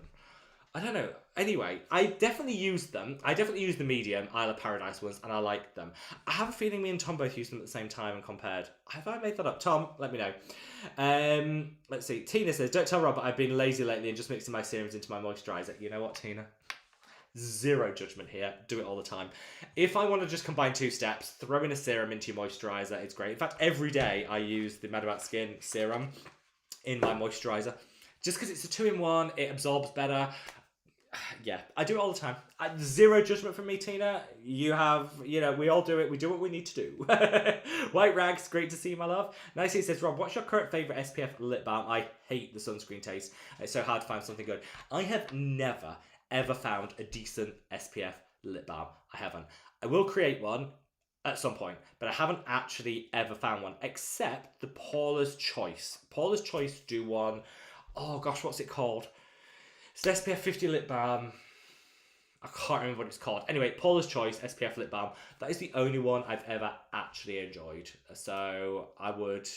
I don't know. Anyway, I definitely used them. I definitely used the medium Isle of Paradise ones, and I liked them. I have a feeling me and Tom both used them at the same time and compared. Have I made that up? Tom, let me know. Let's see. Tina says, don't tell Rob, but I've been lazy lately and just mixing my serums into my moisturiser. You know what, Tina? Zero judgment here. Do it all the time. If I want to just combine 2 steps, throw in a serum into your moisturiser. It's great. In fact, every day I use the Mad About Skin serum in my moisturiser. Just because it's a 2-in-1, it absorbs better. Yeah, I do it all the time. Zero judgment from me, Tina. You have, we all do it. We do what we need to do. White Rags, great to see you, my love. Nicely says, Rob, what's your current favourite SPF lip balm? I hate the sunscreen taste. It's so hard to find something good. I have never, ever found a decent SPF lip balm. I haven't. I will create one at some point, but I haven't actually ever found one, except the Paula's Choice. Paula's Choice do one. Oh gosh, what's it called? It's an SPF 50 lip balm. I can't remember what it's called. Anyway, Paula's Choice SPF lip balm. That is the only one I've ever actually enjoyed. So I would,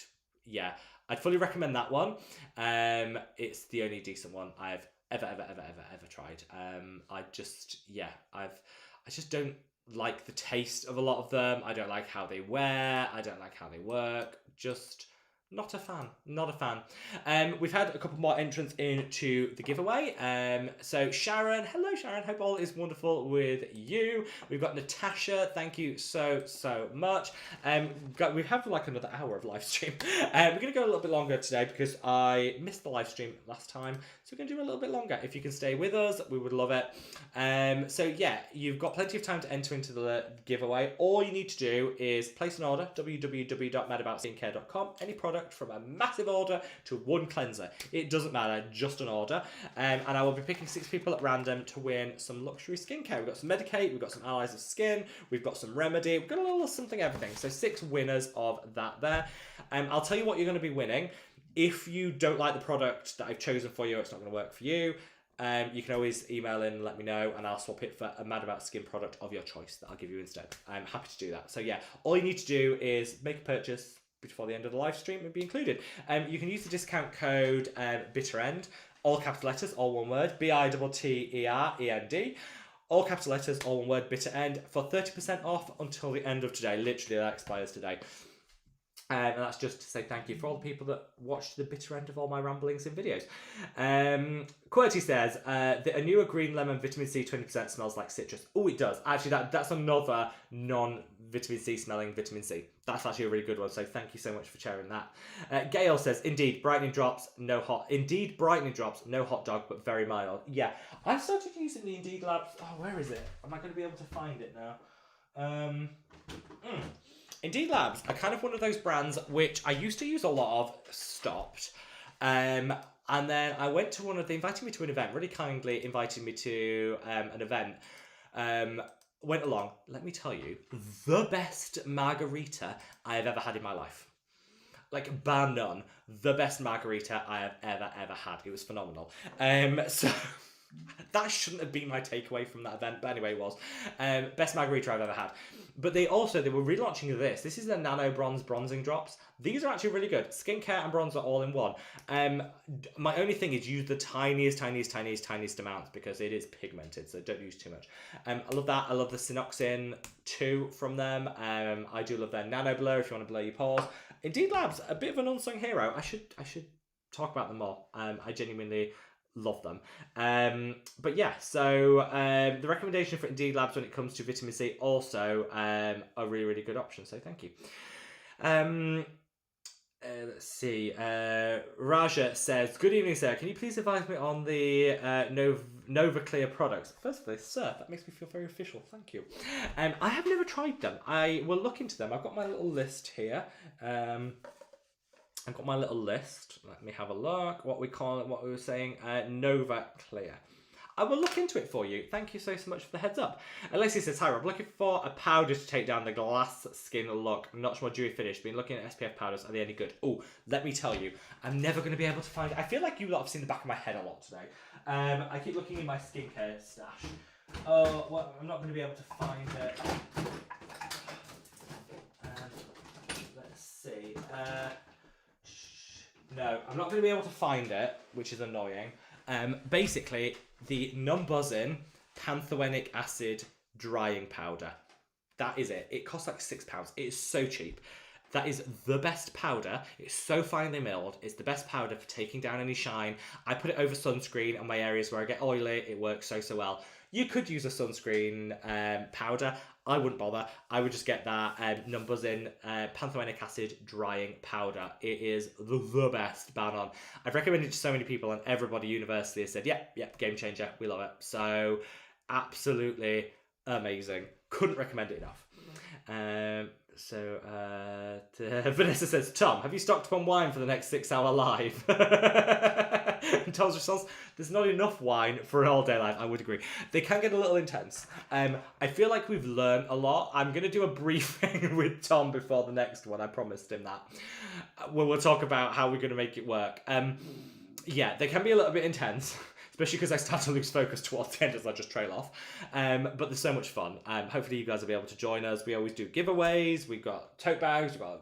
I'd fully recommend that one. It's the only decent one I've ever tried. I just don't like the taste of a lot of them. I don't like how they wear. I don't like how they work. Just Not a fan. Not a fan. We've had a couple more entrants into the giveaway. So Sharon, hello Sharon. Hope all is wonderful with you. We've got Natasha. Thank you so much. We have like another hour of live stream. We're gonna go a little bit longer today because I missed the live stream last time, so we're gonna do a little bit longer. If you can stay with us, we would love it. So yeah, you've got plenty of time to enter into the giveaway. All you need to do is place an order. www.madaboutskincare.com. Any product from a massive order to one cleanser. It doesn't matter, just an order. And I will be picking 6 people at random to win some luxury skincare. We've got some Medicate, we've got some Allies of Skin, we've got some Remedy, we've got a little something everything. So 6 winners of that there. I'll tell you what you're going to be winning. If you don't like the product that I've chosen for you, it's not going to work for you. You can always email in and let me know, and I'll swap it for a Mad About Skin product of your choice that I'll give you instead. I'm happy to do that. So yeah, all you need to do is make a purchase before the end of the live stream and be included. You can use the discount code BITTEREND, all capital letters, all one word, BITTEREND, all capital letters, all one word, BITTEREND, for 30% off until the end of today. Literally, that expires today. And that's just to say thank you for all the people that watched the bitter end of all my ramblings in videos. QWERTY says, a newer green lemon vitamin C 20% smells like citrus. Oh, it does. Actually, that's another non-vitamin C smelling vitamin C. That's actually a really good one, so thank you so much for sharing that. Gail says, indeed, brightening drops, no hot dog, but very mild. Yeah, I've started using the Indeed Labs. Oh, where is it? Am I going to be able to find it now? Indeed Labs are kind of one of those brands which I used to use a lot of, stopped. And then I went to they invited me to an event, really kindly invited me to an event. Went along, let me tell you, the best margarita I have ever had in my life. Like, bar none, the best margarita I have ever had. It was phenomenal. So... that shouldn't have been my takeaway from that event, but anyway, it was. Best margarita I've ever had. But they were relaunching this. This is the Nano Bronze Bronzing Drops. These are actually really good. Skincare and bronzer all in one. My only thing is use the tiniest amounts because it is pigmented, so don't use too much. I love that. I love the Synoxin 2 from them. I do love their Nano Blur if you want to blur your pores. Indeed Labs, a bit of an unsung hero. I should talk about them more. I genuinely... love them. But yeah, so the recommendation for Indeed Labs when it comes to vitamin C also a really, really good option. So thank you. Let's see. Raja says, good evening, sir. Can you please advise me on the Nova Clear products? Firstly, sir, that makes me feel very official. Thank you. I have never tried them. I will look into them. I've got my little list here. I've got my little list. Let me have a look. What we were saying, Nova Clear. I will look into it for you. Thank you so much for the heads up. Alessia says, hi Rob, looking for a powder to take down the glass skin look. Much more dewy finish. Been looking at SPF powders. Are they any good? Oh, let me tell you, I'm never going to be able to find it. I feel like you lot have seen the back of my head a lot today. I keep looking in my skincare stash. Oh, well, I'm not going to be able to find it. Let's see. No, I'm not going to be able to find it, which is annoying. Basically, the non-buzzing pantothenic acid drying powder. That is it. It costs like £6. It is so cheap. That is the best powder. It's so finely milled. It's the best powder for taking down any shine. I put it over sunscreen on my areas where I get oily. It works so well. You could use a sunscreen powder. I wouldn't bother. I would just get that non-buzzing pantothenic acid drying powder. It is the best, bar none. I've recommended it to so many people and everybody universally has said, yeah, game changer. We love it. So, absolutely amazing. Couldn't recommend it enough. Vanessa says, Tom, have you stocked up on wine for the next 6-hour live? And Tom's response, there's not enough wine for an all-day live. I would agree. They can get a little intense. I feel like we've learned a lot. I'm going to do a briefing with Tom before the next one. I promised him that. We'll talk about how we're going to make it work. Yeah, they can be a little bit intense. Especially because I start to lose focus towards the end as I just trail off. But there's so much fun. Hopefully you guys will be able to join us. We always do giveaways. We've got tote bags. We've got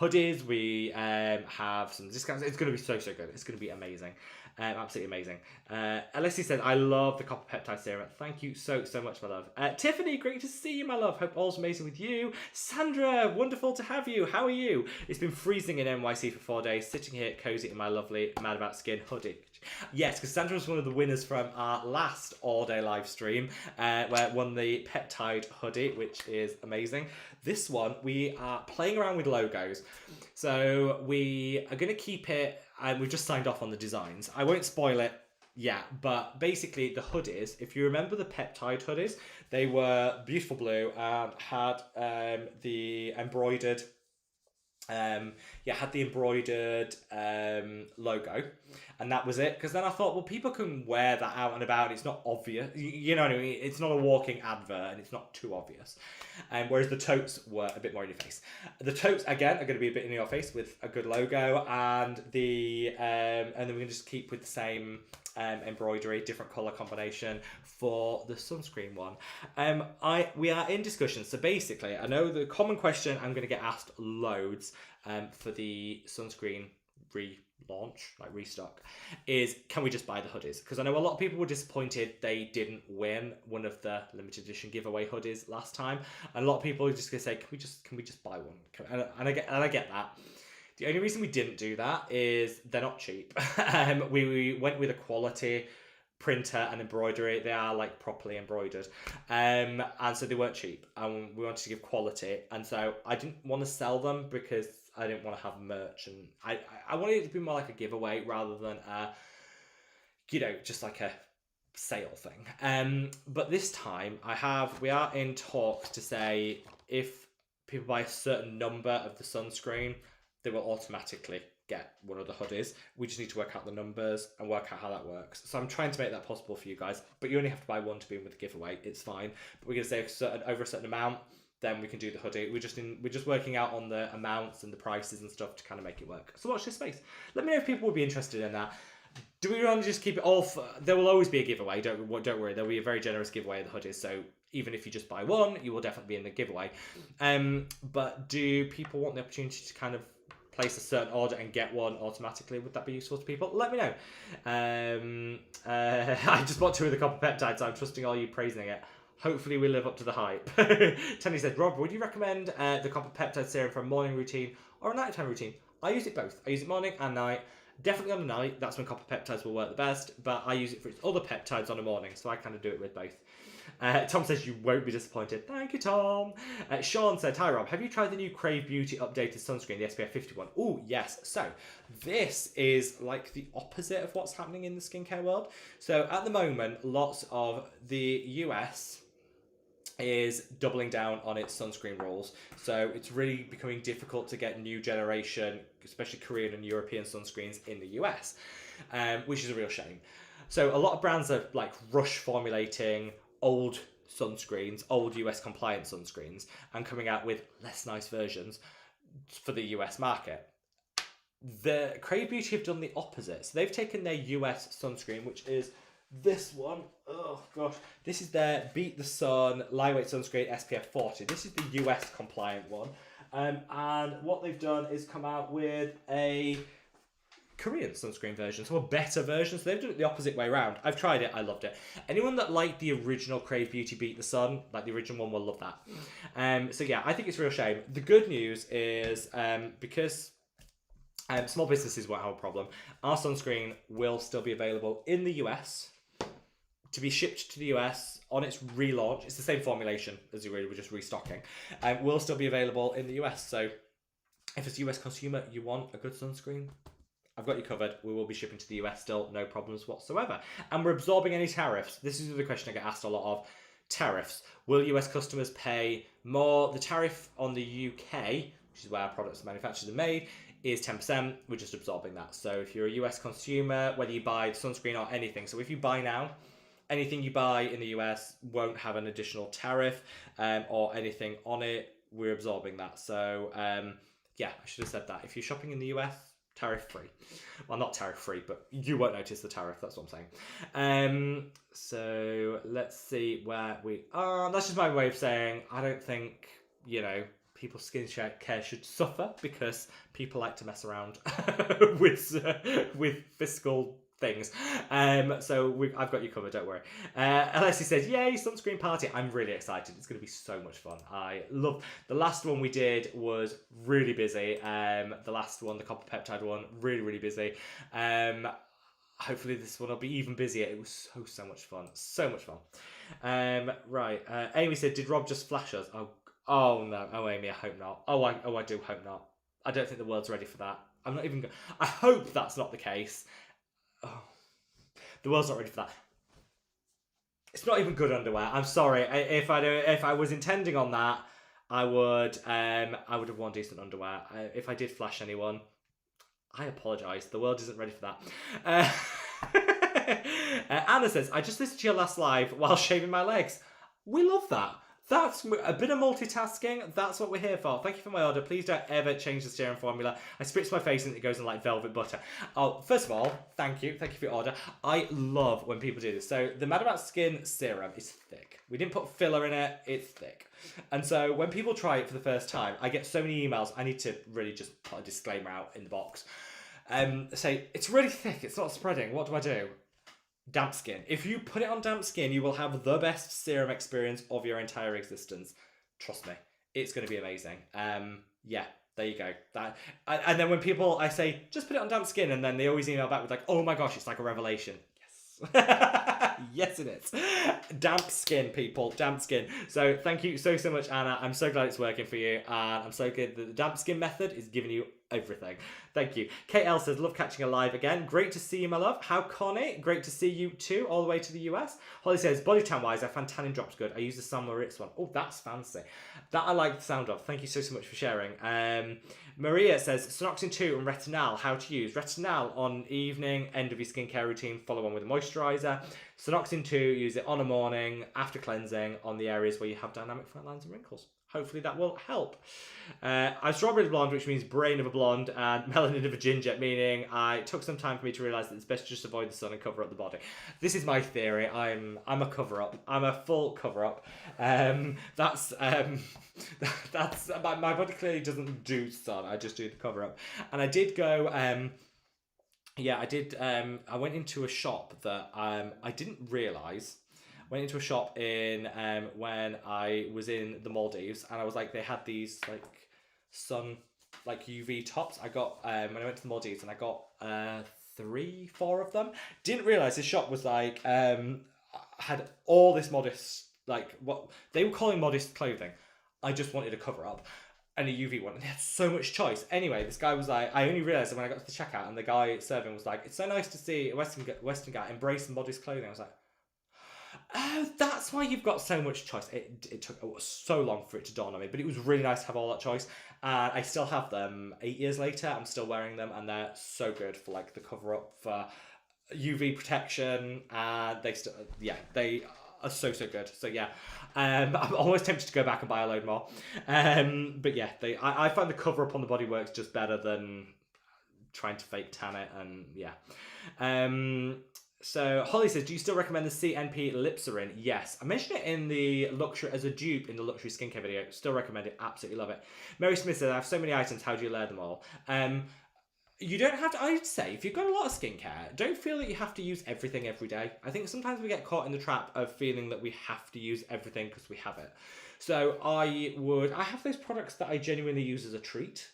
hoodies. We have some discounts. It's going to be so good. It's going to be amazing. Absolutely amazing. Alessi said, I love the copper peptide serum. Thank you so much, my love. Tiffany, great to see you, my love. Hope all's amazing with you. Sandra, wonderful to have you. How are you? It's been freezing in NYC for 4 days, sitting here cozy in my lovely Mad About Skin hoodie. Yes, because Sandra was one of the winners from our last all-day live stream, where won the peptide hoodie, which is amazing. This one, we are playing around with logos. So we are going to keep it, and we've just signed off on the designs. I won't spoil it yet, but basically the hoodies, if you remember the peptide hoodies, they were beautiful blue and had the embroidered logo, and that was it. Because then I thought, well, people can wear that out and about. It's not obvious, you know what I mean? It's not a walking advert, and it's not too obvious. Whereas the totes were a bit more in your face. The totes again are going to be a bit in your face with a good logo, and and then we can just keep with the same embroidery, different color combination for the sunscreen one. We are in discussion. So basically, I know the common question I'm going to get asked loads for the sunscreen relaunch, like restock, is can we just buy the hoodies? Because I know a lot of people were disappointed they didn't win one of the limited edition giveaway hoodies last time, and a lot of people are just gonna say, can we just buy one? And I get that. The only reason we didn't do that is they're not cheap. We went with a quality printer and embroidery. They are like properly embroidered, and so they weren't cheap, and we wanted to give quality, and so I didn't want to sell them because I didn't want to have merch, and I wanted it to be more like a giveaway rather than just like a sale thing. But this time we are in talks to say if people buy a certain number of the sunscreen, they will automatically get one of the hoodies. We just need to work out the numbers and work out how that works. So I'm trying to make that possible for you guys, but you only have to buy one to be in with the giveaway. It's fine. But we're going to say over a certain amount, then we can do the hoodie. We're just working out on the amounts and the prices and stuff to kind of make it work. So watch this space. Let me know if people would be interested in that. Do we want to just keep it off? There will always be a giveaway. Don't worry. There'll be a very generous giveaway of the hoodies. So even if you just buy one, you will definitely be in the giveaway. But do people want the opportunity to kind of place a certain order and get one automatically? Would that be useful to people? Let me know. I just bought 2 of the copper peptides, so I'm trusting all you praising it. Hopefully we live up to the hype. Tony said, Rob, would you recommend the copper peptide serum for a morning routine or a nighttime routine? I use it both. I use it morning and night. Definitely on the night, that's when copper peptides will work the best, but I use it for its other peptides on the morning, so I kind of do it with both. Tom says you won't be disappointed. Thank you, Tom. Sean said, hi Rob, have you tried the new Crave Beauty updated sunscreen, the SPF 51? Oh, yes. So this is like the opposite of what's happening in the skincare world. So at the moment, lots of the US is doubling down on its sunscreen rules. So it's really becoming difficult to get new generation, especially Korean and European sunscreens in the US, which is a real shame. So a lot of brands are like rush formulating old sunscreens, old US compliant sunscreens, and coming out with less nice versions for the US market. The Crave Beauty have done the opposite. So they've taken their US sunscreen, which is this one. Oh gosh, this is their Beat the Sun lightweight sunscreen SPF 40. This is the US compliant one, and what they've done is come out with a Korean sunscreen version, so a better version. So they've done it the opposite way around. I've tried it, I loved it. Anyone that liked the original Crave Beauty Beat the Sun, like the original one, will love that. So yeah, I think it's a real shame. The good news is because small businesses won't have a problem, our sunscreen will still be available in the US to be shipped to the US on its relaunch. It's the same formulation as you really were just restocking. Will still be available in the US. So if as a US consumer you want a good sunscreen, I've got you covered. We will be shipping to the US still, no problems whatsoever. And we're absorbing any tariffs. This is the question I get asked a lot of. Tariffs. Will US customers pay more? The tariff on the UK, which is where our products are manufactured and made, is 10%. We're just absorbing that. So if you're a US consumer, whether you buy sunscreen or anything, so if you buy now, anything you buy in the US won't have an additional tariff or anything on it. We're absorbing that. So yeah, I should have said that. If you're shopping in the US, tariff free. Well, not tariff free, but you won't notice the tariff. That's what I'm saying. So let's see where we are. That's just my way of saying I don't think, people's skincare should suffer because people like to mess around with fiscal things. So I've got you covered, don't worry. Alessi says, yay, sunscreen party. I'm really excited. It's going to be so much fun. I love the last one we did was really busy. The last one, the copper peptide one, really, really busy. Hopefully this one will be even busier. It was so much fun. So much fun. Right. Amy said, did Rob just flash us? Oh no. Oh, Amy, I hope not. I do hope not. I don't think the world's ready for that. I'm not even I hope that's not the case. Oh, the world's not ready for that. It's not even good underwear. I'm sorry. If I was intending on that, I would have worn decent underwear. If I did flash anyone, I apologise. The world isn't ready for that. Anna says, I just listened to your last live while shaving my legs. We love that. That's a bit of multitasking. That's what we're here for. Thank you for my order. Please don't ever change the serum formula. I spritz my face and it goes in like velvet butter. Oh, first of all, thank you. Thank you for your order. I love when people do this. So the Mad About Skin serum is thick. We didn't put filler in it. It's thick. And so when people try it for the first time, I get so many emails. I need to really just put a disclaimer out in the box. Say, it's really thick. It's not spreading. What do I do? Damp skin. If you put it on damp skin, you will have the best serum experience of your entire existence. Trust me, it's going to be amazing. Yeah, there you go. And then when people, I say, just put it on damp skin, and then they always email back with like, oh my gosh, it's like a revelation. Yes. Yes, it is. Damp skin, people. Damp skin. So thank you so much, Anna. I'm so glad it's working for you. And I'm so good that the damp skin method is giving you everything. Thank you. KL says, love catching you live again. Great to see you, my love. How Connie? Great to see you too, all the way to the US. Holly says, body tan wise, I found tanning drops good. I use the San Moritz one. Oh, that's fancy. That I like the sound of. Thank you so much for sharing. Maria says, Sonoxin 2 and Retinal, how to use. Retinal on evening, end of your skincare routine, follow on with a moisturiser. Sonoxin 2, use it on a morning, after cleansing, on the areas where you have dynamic fine lines and wrinkles. Hopefully that will help. I'm strawberry blonde, which means brain of a blonde, and melanin of a ginger, meaning it took some time for me to realise that it's best to just avoid the sun and cover up the body. This is my theory. I'm a cover-up. I'm a full cover-up. That's my body clearly doesn't do sun. I just do the cover-up. And I did go. I went into a shop that I didn't realise. Went into a shop in when I was in the Maldives, and I was like, they had these like sun like UV tops. I got when I went to the Maldives, and I got 3-4 of them. Didn't realize this shop was like had all this modest, like what they were calling modest clothing. I just wanted a cover up and a UV one, and they had so much choice. Anyway, this guy was like, I only realized when I got to the checkout, and the guy serving was like, it's so nice to see a Western guy embrace modest clothing. I was like, oh, that's why you've got so much choice. It took so long for it to dawn on me, but it was really nice to have all that choice. And I still have them 8 years later. I'm still wearing them, and they're so good for like the cover up, for UV protection. They are so good. So yeah, I'm almost tempted to go back and buy a load more. But yeah, I find the cover up on the body works just better than trying to fake tan it, and yeah. So Holly says, do you still recommend the CNP Lipsarin? Yes. I mentioned it in the luxury as a dupe in the luxury skincare video. Still recommend it. Absolutely love it. Mary Smith says, I have so many items. How do you layer them all? You don't have to, I'd say, if you've got a lot of skincare, don't feel that you have to use everything every day. I think sometimes we get caught in the trap of feeling that we have to use everything because we have it. So I have those products that I genuinely use as a treat.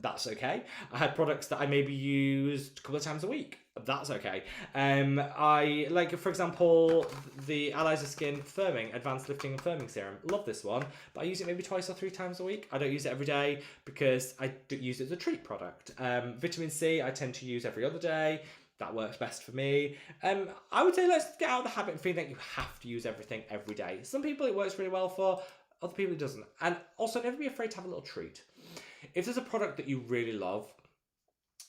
That's okay. I had products that I maybe used a couple of times a week. That's okay. I like, for example, the Allies of Skin Firming, Advanced Lifting and Firming Serum. Love this one, but I use it maybe 2 or 3 times a week. I don't use it every day because I do use it as a treat product. Vitamin C, I tend to use every other day. That works best for me. I would say let's get out of the habit of feeling that you have to use everything every day. Some people it works really well for, other people it doesn't. And also never be afraid to have a little treat. If there's a product that you really love,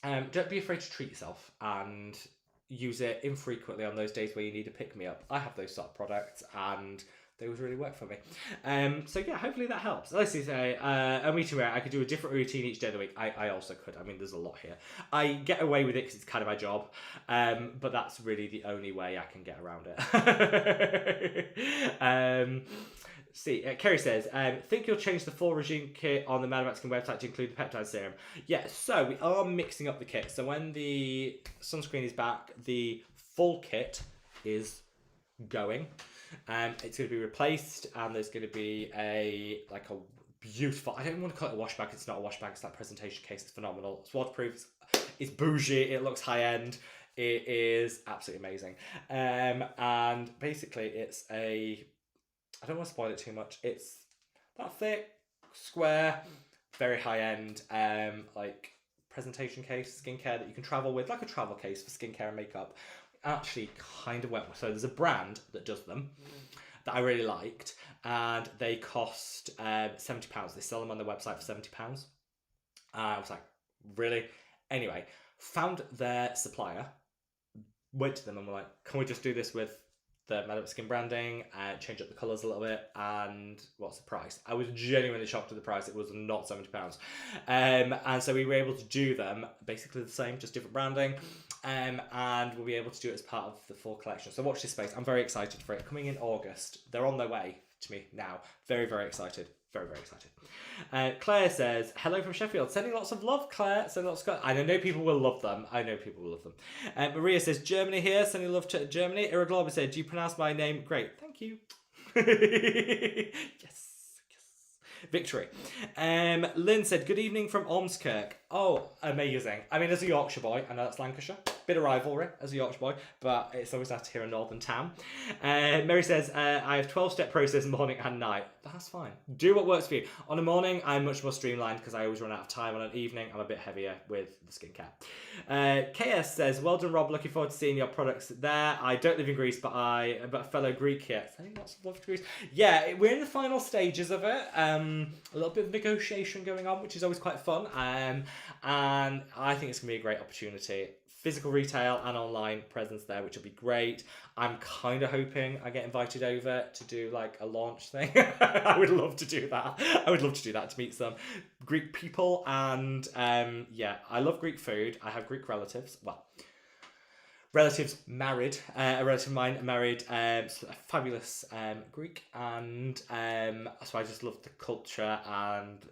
don't be afraid to treat yourself and use it infrequently on those days where you need a pick-me-up. I have those sort of products, and they would really work for me. So yeah, hopefully that helps. Let's say, a meeting where I could do a different routine each day of the week. I also could. I mean, there's a lot here. I get away with it because it's kind of my job, but that's really the only way I can get around it. see. Kerry says, think you'll change the full regime kit on the Mad Mexican website to include the peptide serum. Yeah, so we are mixing up the kit. So when the sunscreen is back, the full kit is going. It's going to be replaced, and there's going to be a beautiful, I don't want to call it a wash bag, it's not a wash bag, it's that presentation case, it's phenomenal, it's waterproof, it's bougie, it looks high end, it is absolutely amazing. And basically it's I don't want to spoil it too much, it's that thick, square, very high end, presentation case, skincare that you can travel with, like a travel case for skincare and makeup. Actually kind of went, so there's a brand that does them that I really liked, and they cost £70. They sell them on their website for £70. I was like, really? Anyway, found their supplier, went to them and were like, can we just do this with the Mad Skin branding and change up the colours a little bit, and what's the price? I was genuinely shocked at the price. It was not £70. And so we were able to do them basically the same, just different branding, and we'll be able to do it as part of the full collection. So watch this space. I'm very excited for it. Coming in August. They're on their way to me now. Very, very excited. Very, very excited. Claire says, hello from Sheffield. Sending lots of love, Claire. Sending lots of... I know people will love them. Maria says, Germany here. Sending love to Germany. Iragloba said, do you pronounce my name? Great. Thank you. Yes. Victory. Lynn said, good evening from Ormskirk. Oh, amazing. I mean, as a Yorkshire boy, I know that's Lancashire. Bit of rivalry as a Yorkshire boy, but it's always nice to hear a northern town. Mary says, I have 12-step process morning and night. That's fine. Do what works for you. On a morning, I'm much more streamlined because I always run out of time. On an evening, I'm a bit heavier with the skincare. KS says, well done, Rob. Looking forward to seeing your products there. I don't live in Greece, but a fellow Greek here. Sending lots of love to Greece. Yeah, we're in the final stages of it. A little bit of negotiation going on, which is always quite fun. And I think it's going to be a great opportunity. Physical retail and online presence there, which will be great. I'm kind of hoping I get invited over to do like a launch thing. I would love to do that. To meet some Greek people. And yeah, I love Greek food. I have Greek relatives. Well, relatives married. A relative of mine married a fabulous Greek. And so I just love the culture. And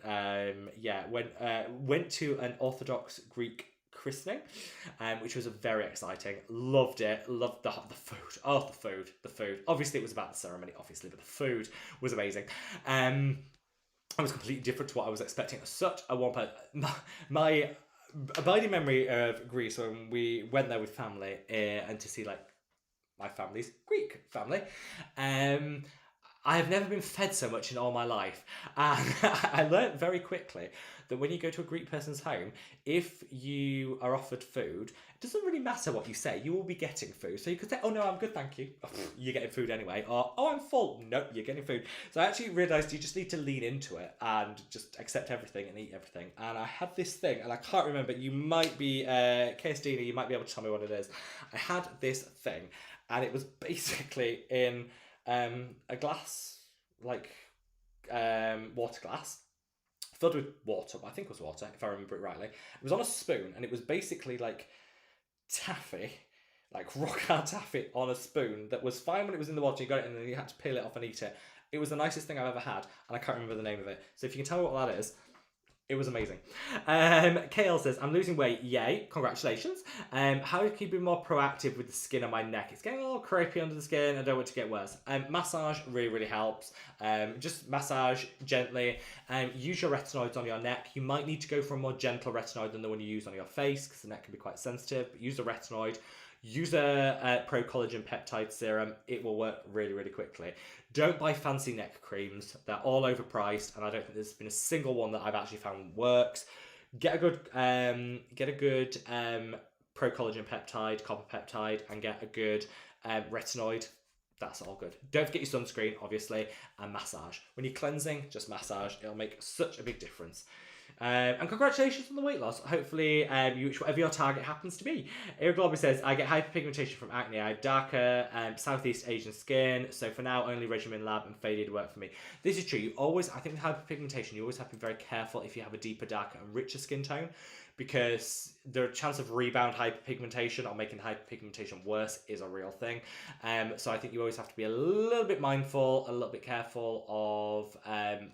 yeah, went to an Orthodox Greek christening, which was very exciting. Loved it. Loved the food. Oh, the food. Obviously, it was about the ceremony, but the food was amazing. It was completely different to what I was expecting. Such a one part. My abiding memory of Greece when we went there with family and to see like my family's Greek family. I have never been fed so much in all my life. And I learnt very quickly that when you go to a Greek person's home, if you are offered food, it doesn't really matter what you say, you will be getting food. So you could say, oh no, I'm good, thank you. You're getting food anyway. Or, oh, I'm full. No, you're getting food. So I actually realised you just need to lean into it and just accept everything and eat everything. And I had this thing, and I can't remember, you might be, KSD, you might be able to tell me what it is. I had this thing, and it was basically in a glass, like water glass, filled with water. I think it was water, if I remember it rightly. It was on a spoon, and it was basically like taffy, like rock hard taffy on a spoon that was fine when it was in the water. You got it, and then you had to peel it off and eat it. It was the nicest thing I've ever had, and I can't remember the name of it. So if you can tell me what that is, it was amazing. KL says, I'm losing weight. Yay. Congratulations. How can you be more proactive with the skin on my neck? It's getting a little crepey under the skin. I don't want it to get worse. Massage really, really helps. Just massage gently. Use your retinoids on your neck. You might need to go for a more gentle retinoid than the one you use on your face because the neck can be quite sensitive. But use a retinoid. Use a Pro Collagen Peptide Serum. It will work really, really quickly. Don't buy fancy neck creams. They're all overpriced, and I don't think there's been a single one that I've actually found works. Get a good Pro Collagen Peptide, copper peptide, and get a good retinoid. That's all good. Don't forget your sunscreen, obviously, and massage. When you're cleansing, just massage. It'll make such a big difference. And congratulations on the weight loss. Hopefully you reach whatever your target happens to be. Eric Globby says, I get hyperpigmentation from acne. I have darker Southeast Asian skin, so for now only Regimen Lab and Faded work for me. This is true. I think with hyperpigmentation you always have to be very careful if you have a deeper, darker and richer skin tone, because the chance of rebound hyperpigmentation or making hyperpigmentation worse is a real thing. So I think you always have to be a little bit mindful, a little bit careful of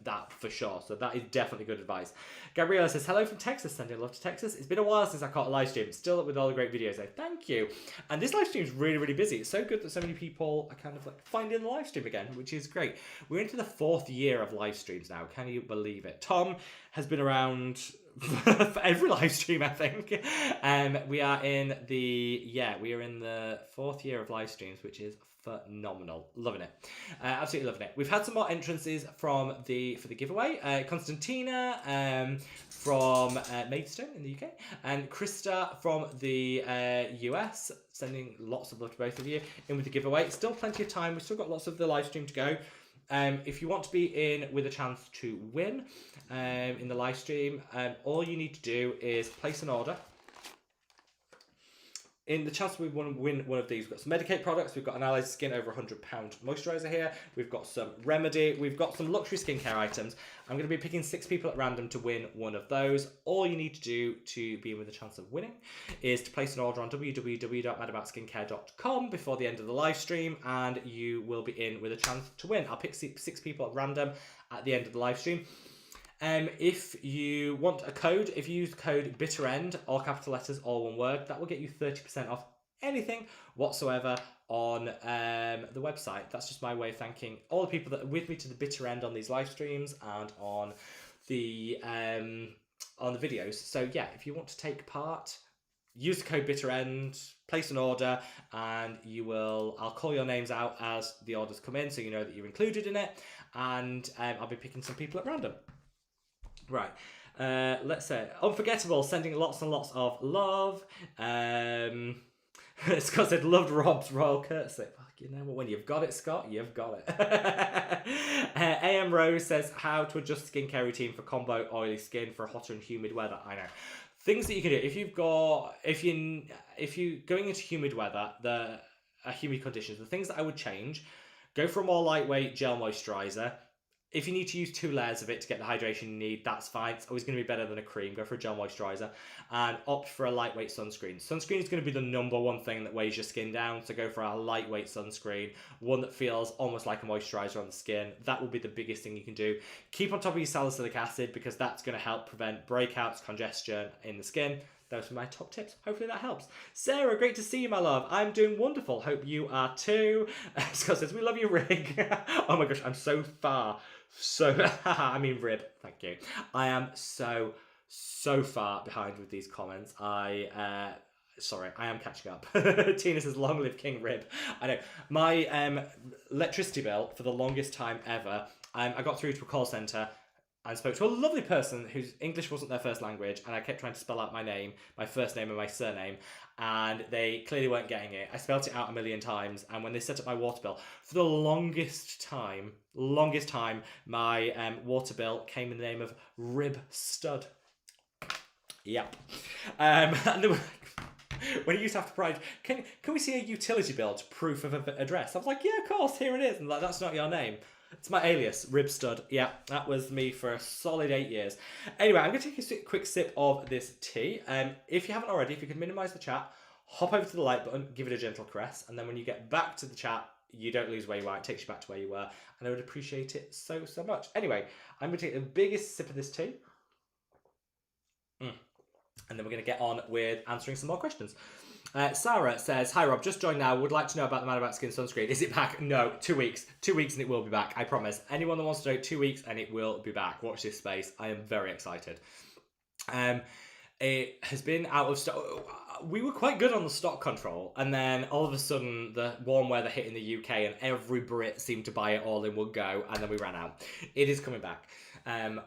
that for sure. So that is definitely good advice. Gabriella says, hello from Texas, sending love to Texas. It's been a while since I caught a live stream. Still up with all the great videos though. Thank you. And this live stream is really, really busy. It's so good that so many people are kind of like finding the live stream again, which is great. We're into the 4th year of live streams now. Can you believe it? Tom has been around for every live stream, I think. We are in the 4th year of live streams, which is phenomenal. Loving it. Absolutely loving it. We've had some more entrances for the giveaway. Constantina from Maidstone in the UK, and Krista from the US, sending lots of love to both of you in with the giveaway. Still plenty of time. We've still got lots of the live stream to go. If you want to be in with a chance to win in the live stream, all you need to do is place an order. In the chance we want to win one of these, we've got some Medik8 products, we've got an Allied Skin over £100 moisturiser here, we've got some Remedy, we've got some luxury skincare items. I'm going to be picking 6 people at random to win one of those. All you need to do to be in with a chance of winning is to place an order on www.madaboutskincare.com before the end of the live stream, and you will be in with a chance to win. I'll pick 6 people at random at the end of the live stream. If you want a code, if you use the code BITTEREND, all capital letters, all one word, that will get you 30% off anything whatsoever on the website. That's just my way of thanking all the people that are with me to the bitter end on these live streams and on the videos. So yeah, if you want to take part, use the code BITTEREND, place an order, and I'll call your names out as the orders come in, so you know that you're included in it, and I'll be picking some people at random. Right, let's say Unforgettable, sending lots and lots of love. Scott said, loved Rob's royal curtsy. You know what, when you've got it, Scott, you've got it. AM Rose says, how to adjust skincare routine for combo oily skin for hotter and humid weather. I know. Things that you can do, if you're going into humid weather, humid conditions, the things that I would change, go for a more lightweight gel moisturiser. If you need to use 2 layers of it to get the hydration you need, that's fine. It's always going to be better than a cream. Go for a gel moisturiser and opt for a lightweight sunscreen. Sunscreen is going to be the #1 thing that weighs your skin down. So go for a lightweight sunscreen, one that feels almost like a moisturiser on the skin. That will be the biggest thing you can do. Keep on top of your salicylic acid because that's going to help prevent breakouts, congestion in the skin. Those are my top tips. Hopefully that helps. Sarah, great to see you, my love. I'm doing wonderful. Hope you are too. Scott says, we love you, Rig. Oh my gosh, I'm so far. Rib, thank you. I am so far behind with these comments. I am catching up. Tina says, long live King Rib. I know. My electricity bill for the longest time ever, I got through to a call centre and spoke to a lovely person whose English wasn't their first language, and I kept trying to spell out my name, my first name and my surname, and they clearly weren't getting it. I spelled it out a million times, and when they set up my water bill, for the longest time, my water bill came in the name of Rib Stud. Yep. And they were like, when you used to have to provide, can we see a utility bill to proof of address? I was like, yeah, of course, here it is. And like, that's not your name. It's my alias, Rib Stud. Yeah, that was me for a solid 8 years. Anyway, I'm going to take a quick sip of this tea. If you haven't already, if you could minimise the chat, hop over to the like button, give it a gentle caress, and then when you get back to the chat, you don't lose where you are. It takes you back to where you were, and I would appreciate it so much. Anyway, I'm going to take the biggest sip of this tea. And then we're going to get on with answering some more questions. Sarah says, hi Rob, just joined now. Would like to know about the Mad About Skin sunscreen. Is it back? No, 2 weeks. 2 weeks and it will be back. I promise. Anyone that wants to know, 2 weeks and it will be back. Watch this space. I am very excited. It has been out of stock. We were quite good on the stock control, and then all of a sudden the warm weather hit in the UK and every Brit seemed to buy it all in one go, and then we ran out. It is coming back.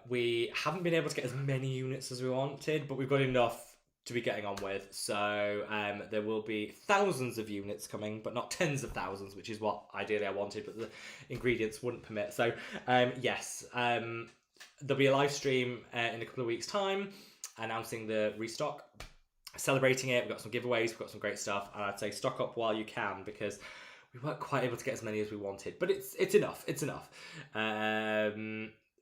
We haven't been able to get as many units as we wanted, but we've got enough to be getting on with, so there will be thousands of units coming, but not tens of thousands, which is what ideally I wanted, but the ingredients wouldn't permit. So yes, there'll be a live stream in a couple of weeks' time announcing the restock, celebrating it. We've got some giveaways, we've got some great stuff, and I'd say stock up while you can, because we weren't quite able to get as many as we wanted, but it's enough.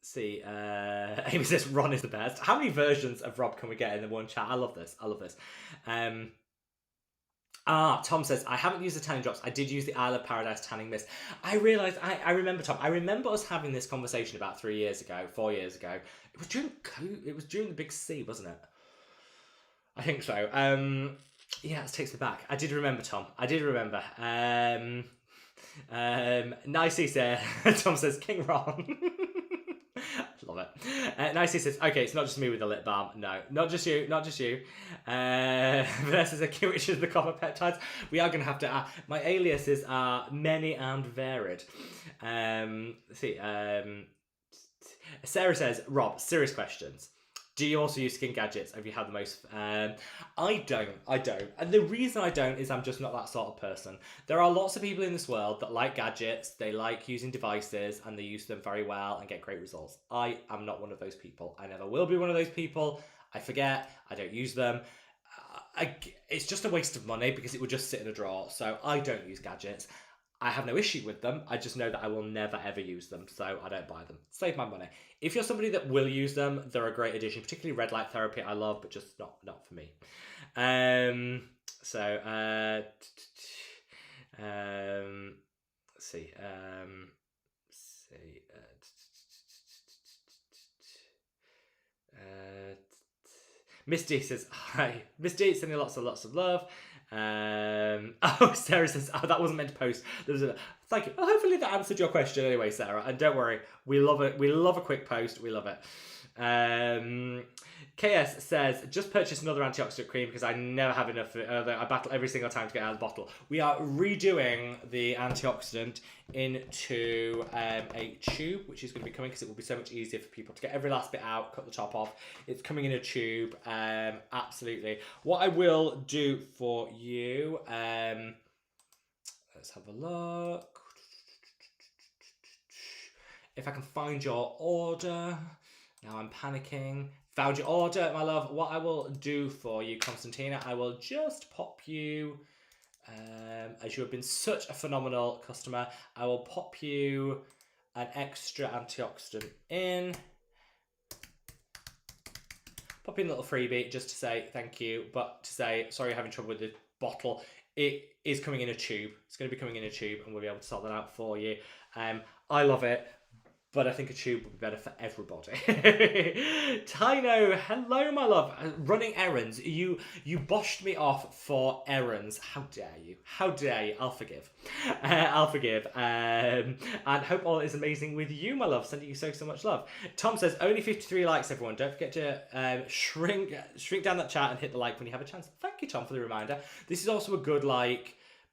see, Amy says Ron is the best. How many versions of Rob can we get in the one chat? I love this. Tom says, I haven't used the tanning drops. I did use the Isle of Paradise tanning mist. I realised, I remember, Tom, I remember us having this conversation about 4 years ago. It was during the big C, wasn't it? I think so. Yeah, it takes me back. I did remember, Tom. I did remember. Nicey says, Tom says, King Ron. Love it. Nicey says, okay, it's not just me with the lip balm. No, not just you. Vanessa says, which is the copper peptides. We are going to have to, my aliases are many and varied. Sarah says, Rob, serious questions. Do you also use skin gadgets? Have you had the most? I don't. And the reason I don't is I'm just not that sort of person. There are lots of people in this world that like gadgets, they like using devices, and they use them very well and get great results. I am not one of those people. I never will be one of those people. I forget. I don't use them. It's just a waste of money because it would just sit in a drawer. So I don't use gadgets. I have no issue with them. I just know that I will never ever use them, so I don't buy them. Save my money. If you're somebody that will use them, they're a great addition, particularly red light therapy I love, but just not for me. Miss D says, hi. Miss D sending lots of love. Sarah says, that wasn't meant to post. Thank you. Well, hopefully that answered your question anyway, Sarah. And don't worry, we love it. We love a quick post. We love it. KS says, just purchase another antioxidant cream because I never have enough. I battle every single time to get out of the bottle. We are redoing the antioxidant into a tube, which is going to be coming because it will be so much easier for people to get every last bit out, cut the top off. It's coming in a tube. Absolutely. What I will do for you, let's have a look. If I can find your order. Now I'm panicking. Found your order, my love. What I will do for you, Constantina, I will just pop you, as you have been such a phenomenal customer, I will pop you an extra antioxidant in. Pop in a little freebie just to say thank you, but to say, sorry you're having trouble with the bottle. It is coming in a tube. It's going to be coming in a tube and we'll be able to sort that out for you. I love it. But I think a tube would be better for everybody. Tyno, hello, my love. Running errands. You boshed me off for errands. How dare you? How dare you? I'll forgive. And hope all is amazing with you, my love. Sending you so much love. Tom says, only 53 likes, everyone. Don't forget to shrink down that chat and hit the like when you have a chance. Thank you, Tom, for the reminder. This is also a good,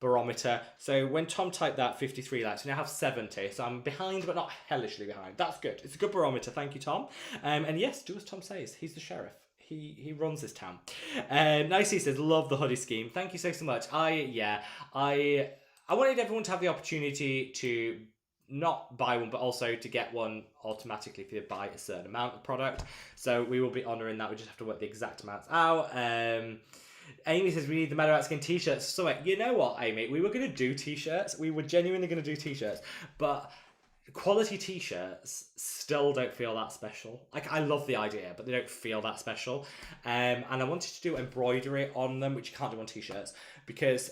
barometer. So when Tom typed that 53 likes, we now have 70. So I'm behind, but not hellishly behind. That's good. It's a good barometer. Thank you, Tom. And yes, do as Tom says. He's the sheriff. He runs this town. Nicey says, love the hoodie scheme. Thank you so much. I wanted everyone to have the opportunity to not buy one, but also to get one automatically if you buy a certain amount of product. So we will be honouring that. We just have to work the exact amounts out. Amy says we need the Mad About Skin t-shirts. So you know what, Amy? We were going to do t-shirts. We were genuinely going to do t-shirts. But quality t-shirts still don't feel that special. I love the idea, but they don't feel that special. And I wanted to do embroidery on them, which you can't do on t-shirts. Because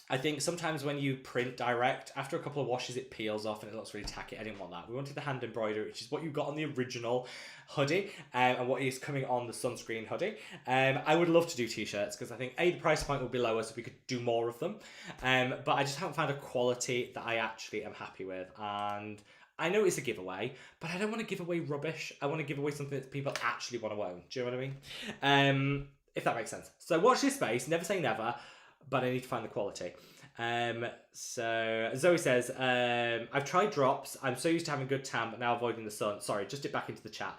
I think sometimes when you print direct, after a couple of washes, it peels off and it looks really tacky. I didn't want that. We wanted the hand embroidery, which is what you got on the original hoodie and what is coming on the sunscreen hoodie. I would love to do t-shirts because I think the price point would be lower so we could do more of them. But I just haven't found a quality that I actually am happy with. And I know it's a giveaway, but I don't want to give away rubbish. I want to give away something that people actually want to own. Do you know what I mean? If that makes sense. So watch this space. Never say never. But I need to find the quality. So Zoe says, I've tried drops. I'm so used to having good tan, but now avoiding the sun. Sorry, just dip back into the chat.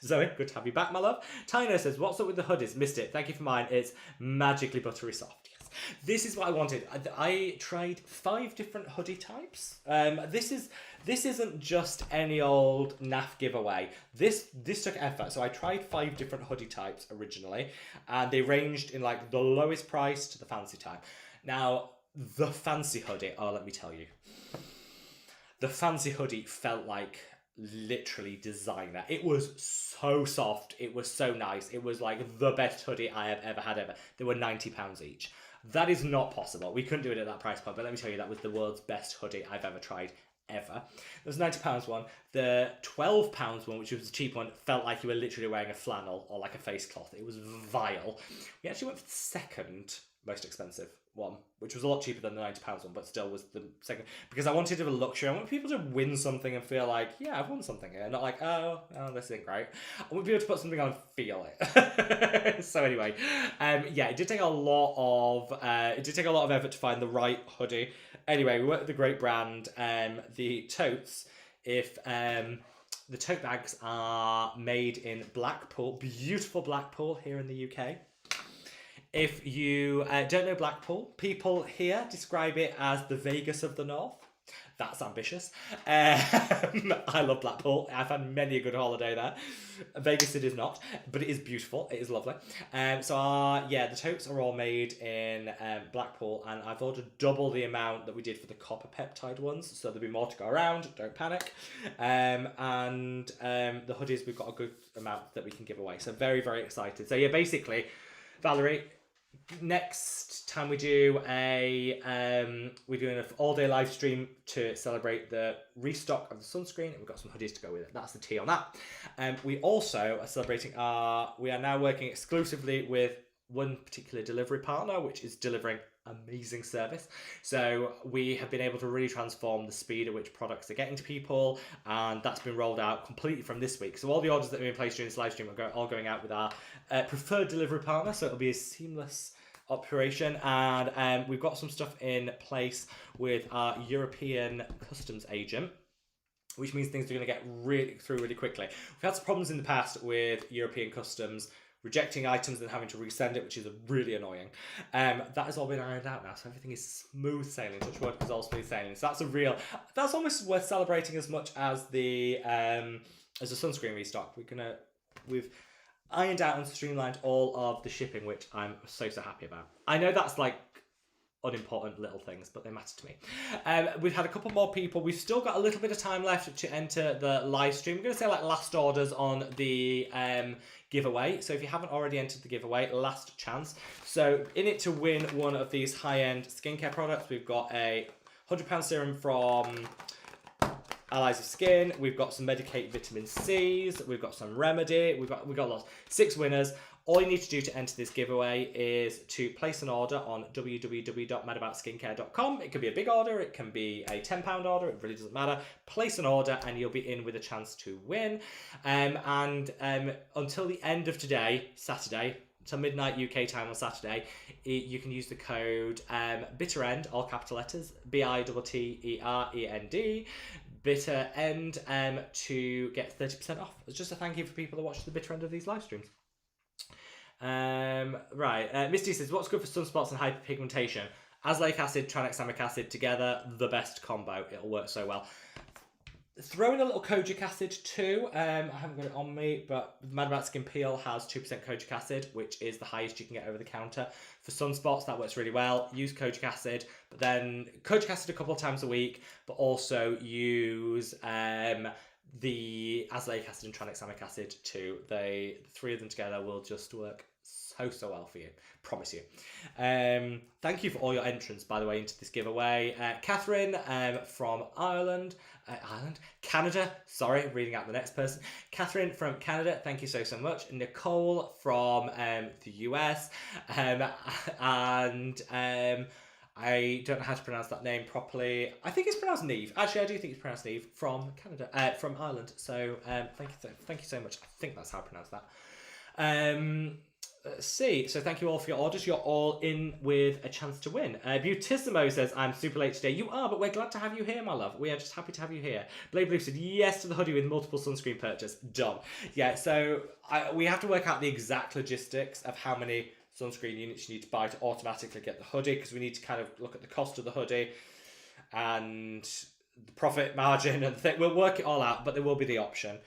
Zoe, good to have you back, my love. Tyno says, what's up with the hoodies? Missed it. Thank you for mine. It's magically buttery soft. Yes. This is what I wanted. I tried 5 different hoodie types. This isn't just any old naff giveaway. This took effort. So I tried 5 different hoodie types originally, and they ranged in the lowest price to the fancy type. Now, the fancy hoodie, let me tell you. The fancy hoodie felt like literally designer. It was so soft. It was so nice. It was like the best hoodie I have ever had ever. They were £90 each. That is not possible. We couldn't do it at that price point, but let me tell you, that was the world's best hoodie I've ever tried. Ever. There was £90 one. The £12 one, which was the cheap one, felt like you were literally wearing a flannel or like a face cloth. It was vile. We actually went for the second most expensive one, which was a lot cheaper than the £90 one, but still was the second, because I wanted to have a luxury. I want people to win something and feel like, yeah, I've won something here, not like, oh, this isn't great. I want people to put something on and feel it. So anyway, yeah, it did take a lot of effort to find the right hoodie. Anyway, we worked with a great brand. The totes, the tote bags are made in Blackpool, beautiful Blackpool here in the UK. If you don't know Blackpool, people here describe it as the Vegas of the North. That's ambitious. I love Blackpool. I've had many a good holiday there. Vegas it is not, but it is beautiful. It is lovely. The totes are all made in Blackpool, and I've ordered double the amount that we did for the copper peptide ones, so there'll be more to go around. Don't panic. The hoodies, we've got a good amount that we can give away. So very, very excited. So yeah, basically, Valerie, next time we do we're doing an all-day live stream to celebrate the restock of the sunscreen, and we've got some hoodies to go with it. That's the tea on that. We also are celebrating we are now working exclusively with one particular delivery partner, which is delivering amazing service. So we have been able to really transform the speed at which products are getting to people, and that's been rolled out completely from this week. So all the orders that have been placed during this live stream are all going out with our preferred delivery partner, so it'll be a seamless operation. And we've got some stuff in place with our European customs agent, which means things are going to get through really quickly. We've had some problems in the past with European customs rejecting items and having to resend it, which is really annoying. That has all been ironed out now, so everything is smooth sailing. Touch wood, is all smooth sailing. So that's almost worth celebrating as much as the sunscreen restock. We've ironed out and streamlined all of the shipping, which I'm so happy about. I know that's like unimportant little things, but they matter to me. We've had a couple more people. We've still got a little bit of time left to enter the live stream. We're going to say like last orders on the giveaway. So if you haven't already entered the giveaway, last chance. So in it to win one of these high-end skincare products, we've got a £100 serum from Allies of Skin. We've got some Medicate vitamin C's. We've got some Remedy. We've got lots. 6 winners. All you need to do to enter this giveaway is to place an order on www.madaboutskincare.com. It can be a big order, it can be a £10 order, it really doesn't matter. Place an order and you'll be in with a chance to win. Until the end of today, Saturday, till midnight UK time on Saturday, you can use the code BITTEREND, all capital letters, BITTEREND, Bitter End, to get 30% off. It's just a thank you for people that watch the bitter end of these live streams. Misty says, what's good for sunspots and hyperpigmentation? Azelaic acid, tranexamic acid together, the best combo. It'll work so well. Throw in a little kojic acid too. I haven't got it on me, but Mad About Skin Peel has 2% kojic acid, which is the highest you can get over the counter. For sunspots, that works really well. Use kojic acid, but then kojic acid a couple of times a week, but also use the azelaic acid and tranexamic acid too. The 3 of them together will just work so well for you. Promise you. Thank you for all your entrants, by the way, into this giveaway. Catherine from Canada. Sorry, reading out the next person. Catherine from Canada, thank you so much. Nicole from the US. I don't know how to pronounce that name properly. I think it's pronounced Neve. Actually, I do think it's pronounced Neve from Canada, from Ireland. So thank you so much. I think that's how I pronounce that. Let's see. So thank you all for your orders. You're all in with a chance to win. Beautissimo says, I'm super late today. You are, but we're glad to have you here, my love. We are just happy to have you here. Blade Blue said, yes to the hoodie with multiple sunscreen purchase. Done. Yeah, so we have to work out the exact logistics of how many sunscreen units you need to buy to automatically get the hoodie, because we need to kind of look at the cost of the hoodie and the profit margin and we'll work it all out, but there will be the option.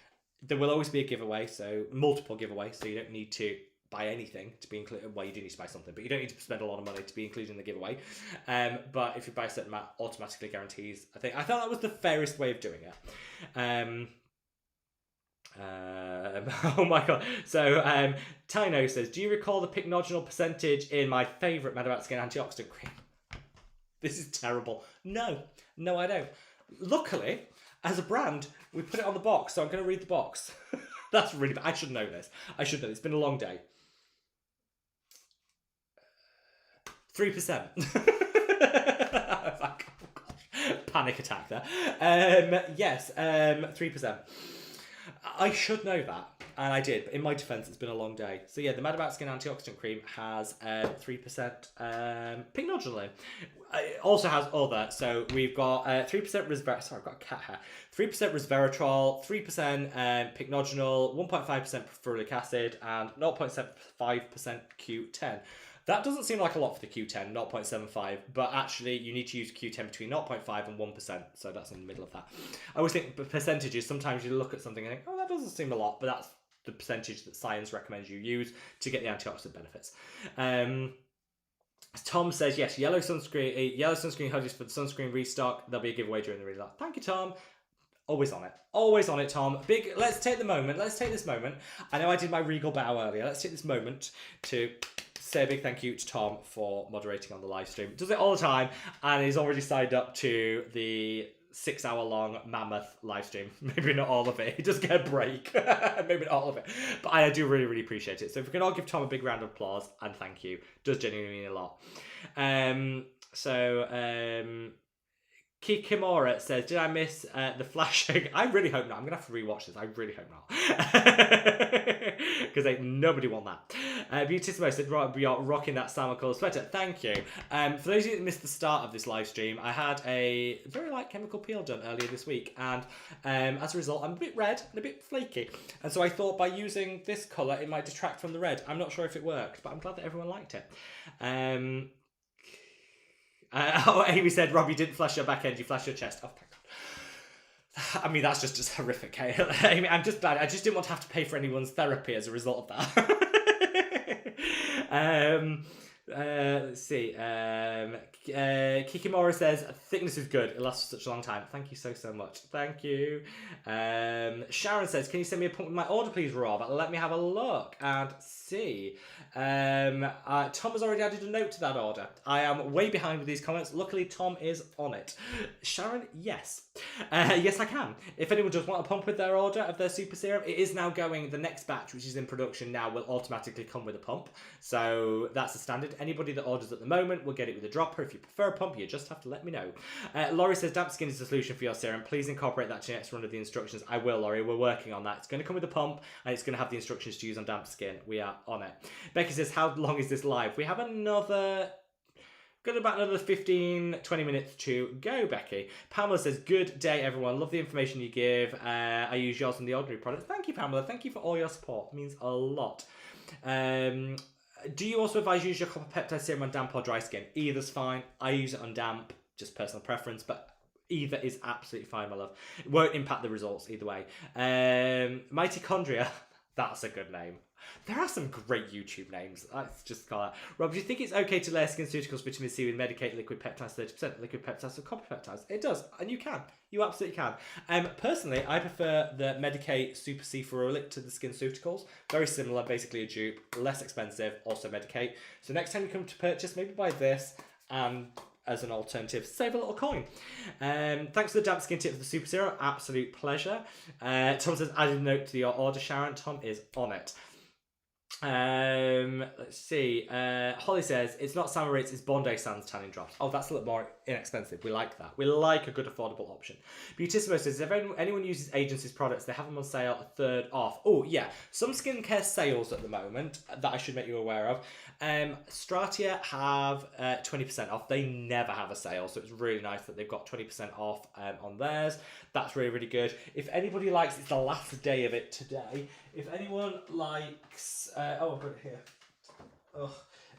There will always be a giveaway, so multiple giveaways, so you don't need to buy anything to be included. Well, you do need to buy something, but you don't need to spend a lot of money to be included in the giveaway. But if you buy a certain amount, automatically guarantees. I thought that was the fairest way of doing it. Oh my god. So, Tino says, do you recall the pycnogenol percentage in my favourite Medabat Skin antioxidant cream? This is terrible. No, I don't. Luckily, as a brand, we put it on the box, so I'm going to read the box. That's really bad. I should know this. It's been a long day. 3%. Panic attack there. Yes, 3%. I should know that, and I did, but in my defence, it's been a long day. So yeah, the Medabat Skin Antioxidant Cream has 3% pycnogenol in. It also has other, so we've got 3% resveratrol, sorry, I've got a cat hair, 3% resveratrol, 3% pycnogenol, 1.5% ferulic acid, and 0.75% Q10. That doesn't seem like a lot for the Q10, 0.75, but actually you need to use Q10 between 0.5 and 1%, so that's in the middle of that. I always think percentages, sometimes you look at something and think, oh, that doesn't seem a lot, but that's the percentage that science recommends you use to get the antioxidant benefits. Tom says, yes, yellow sunscreen hoodies for the sunscreen restock. There'll be a giveaway during the relaunch. Thank you, Tom. Always on it, Tom. Let's take this moment. I know I did my regal bow earlier. Let's take this moment to say a big thank you to Tom for moderating on the live stream. Does it all the time, and he's already signed up to the 6-hour-long mammoth live stream. Maybe not all of it. He does get a break. Maybe not all of it. But I do really, really appreciate it. So if we can all give Tom a big round of applause and thank you. It does genuinely mean a lot. Kikimora says, did I miss the flashing? I really hope not. I'm going to have to rewatch this. I really hope not. Because nobody want that. Beautissimo said, you're rocking that salmon colour sweater. Thank you. For those of you that missed the start of this live stream, I had a very light chemical peel done earlier this week. And as a result, I'm a bit red and a bit flaky. And so I thought by using this colour, it might detract from the red. I'm not sure if it worked, but I'm glad that everyone liked it. Amy said, Rob, you didn't flash your back end, you flashed your chest. Oh, thank God. I mean, that's just horrific. Amy, I'm just glad. I just didn't want to have to pay for anyone's therapy as a result of that. Let's see. Kikimora says, thickness is good. It lasts for such a long time. Thank you so much. Thank you. Sharon says, can you send me a pump with my order, please, Rob? Let me have a look and see. Tom has already added a note to that order. I am way behind with these comments. Luckily, Tom is on it. Sharon, yes. Yes, I can. If anyone does want a pump with their order of their super serum, it is now going, the next batch, which is in production now, will automatically come with a pump. So that's the standard. Anybody that orders at the moment will get it with a dropper. If you prefer a pump, you just have to let me know. Laurie says, damp skin is the solution for your serum. Please incorporate that to your next run of the instructions. I will, Laurie. We're working on that. It's going to come with a pump, and it's going to have the instructions to use on damp skin. We are on it. Becky says, how long is this live? We have got about another 15-20 minutes to go, Becky. Pamela says, good day, everyone. Love the information you give. I use yours on the Ordinary products. Thank you, Pamela. Thank you for all your support. It means a lot. Do you also advise use your copper peptide serum on damp or dry skin? Either's fine. I use it on damp, just personal preference, but either is absolutely fine, my love. It won't impact the results either way. Mitochondria, that's a good name. There are some great YouTube names. Let's just call that. Rob, do you think it's okay to layer SkinCeuticals vitamin C with Medicate liquid peptides 30%, liquid peptides with copper peptides? It does, and you can. You absolutely can. Personally, I prefer the Medicate Super C Ferulic to the SkinCeuticals. Very similar, basically a dupe, less expensive, also Medicate. So next time you come to purchase, maybe buy this and as an alternative, save a little coin. Thanks for the damp skin tip for the super serum. Absolute pleasure. Tom says, added a note to your order, Sharon. Tom is on it. Let's see. Holly says, it's not Salmon Rates, it's Bondi Sands tanning drops. Oh, that's a little more inexpensive. We like that. We like a good affordable option. Beautissimo says, if anyone uses agency's products, they have them on sale a third off. Oh, yeah. Some skincare sales at the moment that I should make you aware of. Stratia have 20% off. They never have a sale, so it's really nice that they've got 20% off on theirs. That's really, really good. If anybody likes, it's the last day of it today. If anyone likes, I've got it here. Ugh.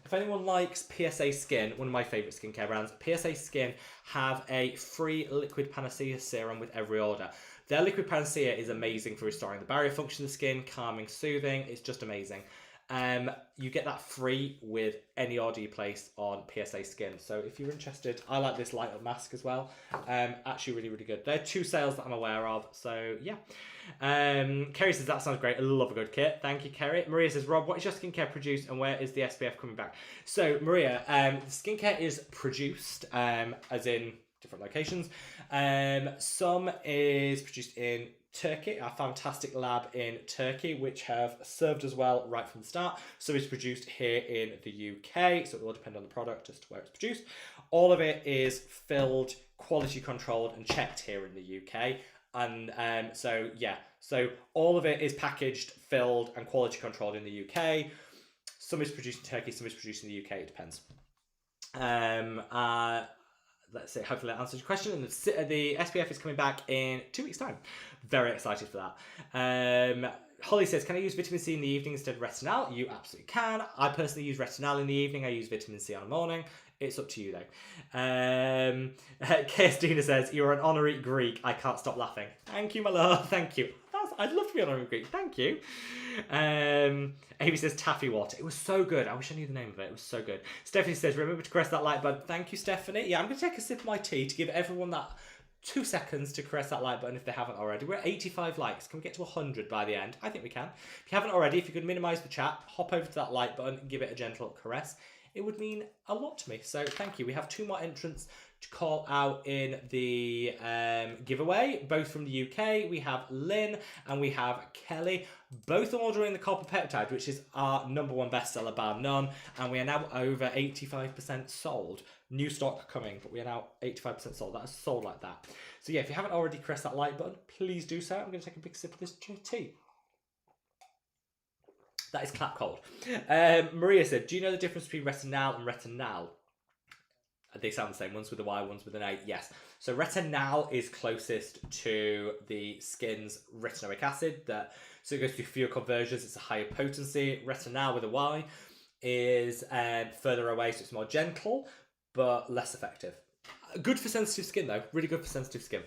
If anyone likes PSA Skin, one of my favourite skincare brands, PSA Skin have a free liquid panacea serum with every order. Their liquid panacea is amazing for restoring the barrier function of the skin, calming, soothing. It's just amazing. You get that free with any order you place on PSA Skin. So if you're interested, I like this light up mask as well. Actually really, really good. They're 2 sales that I'm aware of. So yeah. Kerry says, that sounds great. I love a good kit. Thank you, Kerry. Maria says, Rob, what is your skincare produced and where is the SPF coming back? So Maria, the skincare is produced, as in different locations. Some is produced in Turkey, our fantastic lab in Turkey, which have served us well right from the start. So it's produced here in the UK, so it will depend on the product as to where it's produced. All of it is filled, quality controlled and checked here in the UK. And so yeah, so all of it is packaged, filled and quality controlled in the UK. Some is produced in Turkey, some is produced in the UK, it depends. Let's see, hopefully that answers your question. And the SPF is coming back in 2 weeks' time. Very excited for that. Holly says, can I use vitamin C in the evening instead of retinol? You absolutely can. I personally use retinol in the evening. I use vitamin C on the morning. It's up to you though. KS Dina says, you're an honorary Greek. I can't stop laughing. Thank you, my love. Thank you. I'd love to be an honorary Greek. Thank you. Amy says, taffy water. It was so good. I wish I knew the name of it. It was so good. Stephanie says, remember to caress that like button. Thank you, Stephanie. Yeah, I'm going to take a sip of my tea to give everyone that 2 seconds to caress that like button if they haven't already. We're at 85 likes. Can we get to 100 by the end? I think we can. If you haven't already, if you could minimise the chat, hop over to that like button and give it a gentle caress. It would mean a lot to me. So thank you. We have 2 more entrants to call out in the giveaway, both from the UK. We have Lynn and we have Kelly, both ordering the copper peptide, which is our #1 bestseller bar none, and we are now over 85% sold. New stock coming, but we are now 85% sold. That is sold like that. So yeah, if you haven't already pressed that like button, please do so. I'm going to take a big sip of this tea. That is clap cold. Maria said, do you know the difference between retinol and retinal? They sound the same. One's with a Y, one's with an A. Yes. So retinol is closest to the skin's retinoic acid. So it goes through fewer conversions. It's a higher potency. Retinol with a Y is further away, so it's more gentle, but less effective. Good for sensitive skin, though. Really good for sensitive skin.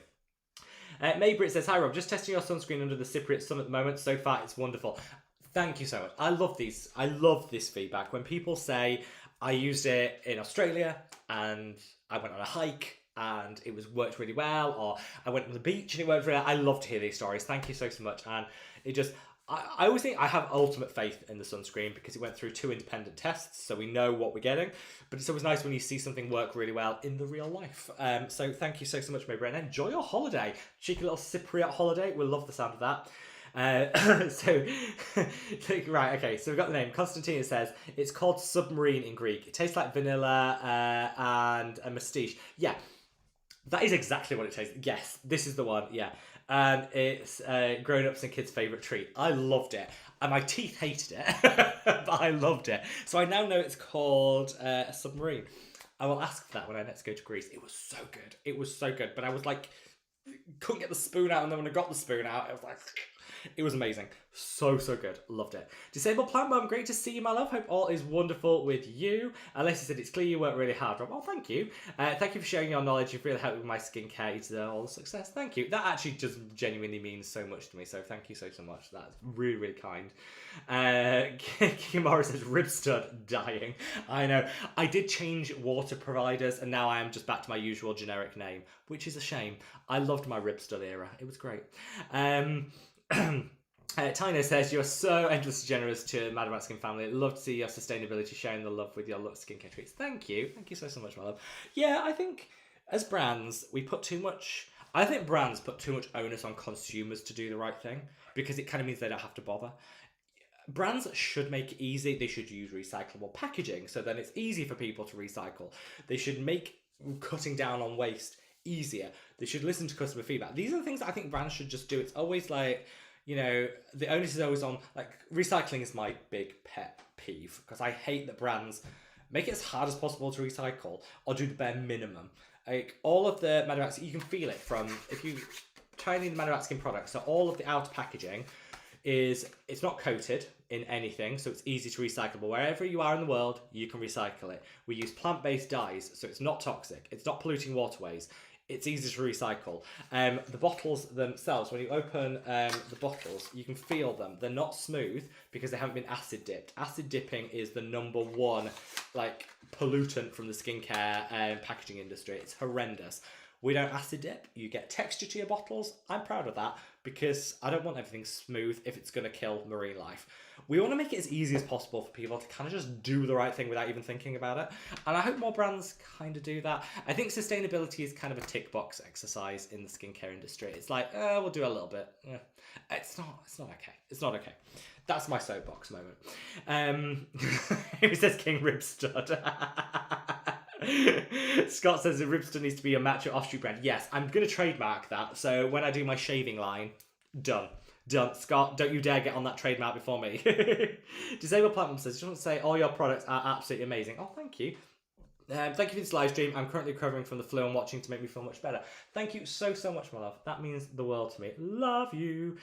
Maybrit says, hi, Rob. Just testing your sunscreen under the Cypriot sun at the moment. So far, it's wonderful. Thank you so much. I love these. I love this feedback. When people say, I used it in Australia and I went on a hike and it worked really well, or I went on the beach and it worked really well. I love to hear these stories. Thank you so much. And it just, I always think I have ultimate faith in the sunscreen because it went through 2 independent tests, so we know what we're getting. But it's always nice when you see something work really well in the real life. So thank you so much, Maybrit, and enjoy your holiday. Cheeky little Cypriot holiday. We'll love the sound of that. Right, okay, so we've got the name. Constantina says it's called submarine in Greek. It tastes like vanilla and a mastiche. Yeah, that is exactly what it tastes. Yes, this is the one. Yeah, and it's grown-ups and kids' favourite treat. I loved it, and my teeth hated it, but I loved it. So I now know it's called a submarine. I will ask for that when I next go to Greece. It was so good. It was so good, but I was like, couldn't get the spoon out, and then when I got the spoon out, I was like, it was amazing. So good. Loved it. Disabled Plant Mum, great to see you, my love. Hope all is wonderful with you. Alessia said, it's clear you work really hard, Rob. Oh, thank you. Thank you for sharing your knowledge. You've really helped with my skincare. You deserve all the success. Thank you. That actually just genuinely means so much to me. So thank you so much. That's really, really kind. Kimura says, rib stud dying. I know. I did change water providers and now I am just back to my usual generic name, which is a shame. I loved my rib stud era. It was great. Tina says, you're so endlessly generous to Mad About Skin family. Love to see your sustainability, sharing the love with your skincare treats. Thank you so much, my love. Yeah, I think as brands we put too much, I think brands put too much onus on consumers to do the right thing because it kind of means they don't have to bother. Brands should make it easy. They should use recyclable packaging so then it's easy for people to recycle. They should make cutting down on waste easier. They should listen to customer feedback. These are the things that I think brands should just do. It's always like, you know, the onus is always on, like, recycling is my big pet peeve because I hate that brands make it as hard as possible to recycle or do the bare minimum. Like, all of the Mad About Skin, you can feel it from, if you try any of the Mad About Skin products, so all of the outer packaging it's not coated in anything, so it's easy to recycle. But wherever you are in the world, you can recycle it. We use plant-based dyes, so it's not toxic. It's not polluting waterways. it's easy to recycle. The bottles themselves, when you open the bottles, you can feel them. They're not smooth because they haven't been acid dipped. Acid dipping is the number one like pollutant from the skincare packaging industry. It's horrendous. We don't acid dip. You get texture to your bottles. I'm proud of that because I don't want everything smooth if it's going to kill marine life. We want to make it as easy as possible for people to kind of just do the right thing without even thinking about it. And I hope more brands kind of do that. I think sustainability is kind of a tick box exercise in the skincare industry. It's like, we'll do a little bit. Yeah. It's not okay. It's not okay. That's my soapbox moment. Who says King Ribstud? Scott says the Ribstud needs to be a macho offshoot brand. Yes, I'm going to trademark that. So when I do my shaving line, done. Scott, don't you dare get on that trademark before me. Disabled Platinum says, just want to say all your products are absolutely amazing. Oh, thank you. Thank you for this live stream. I'm currently recovering from the flu and watching to make me feel much better. Thank you so much, my love. That means the world to me. Love you.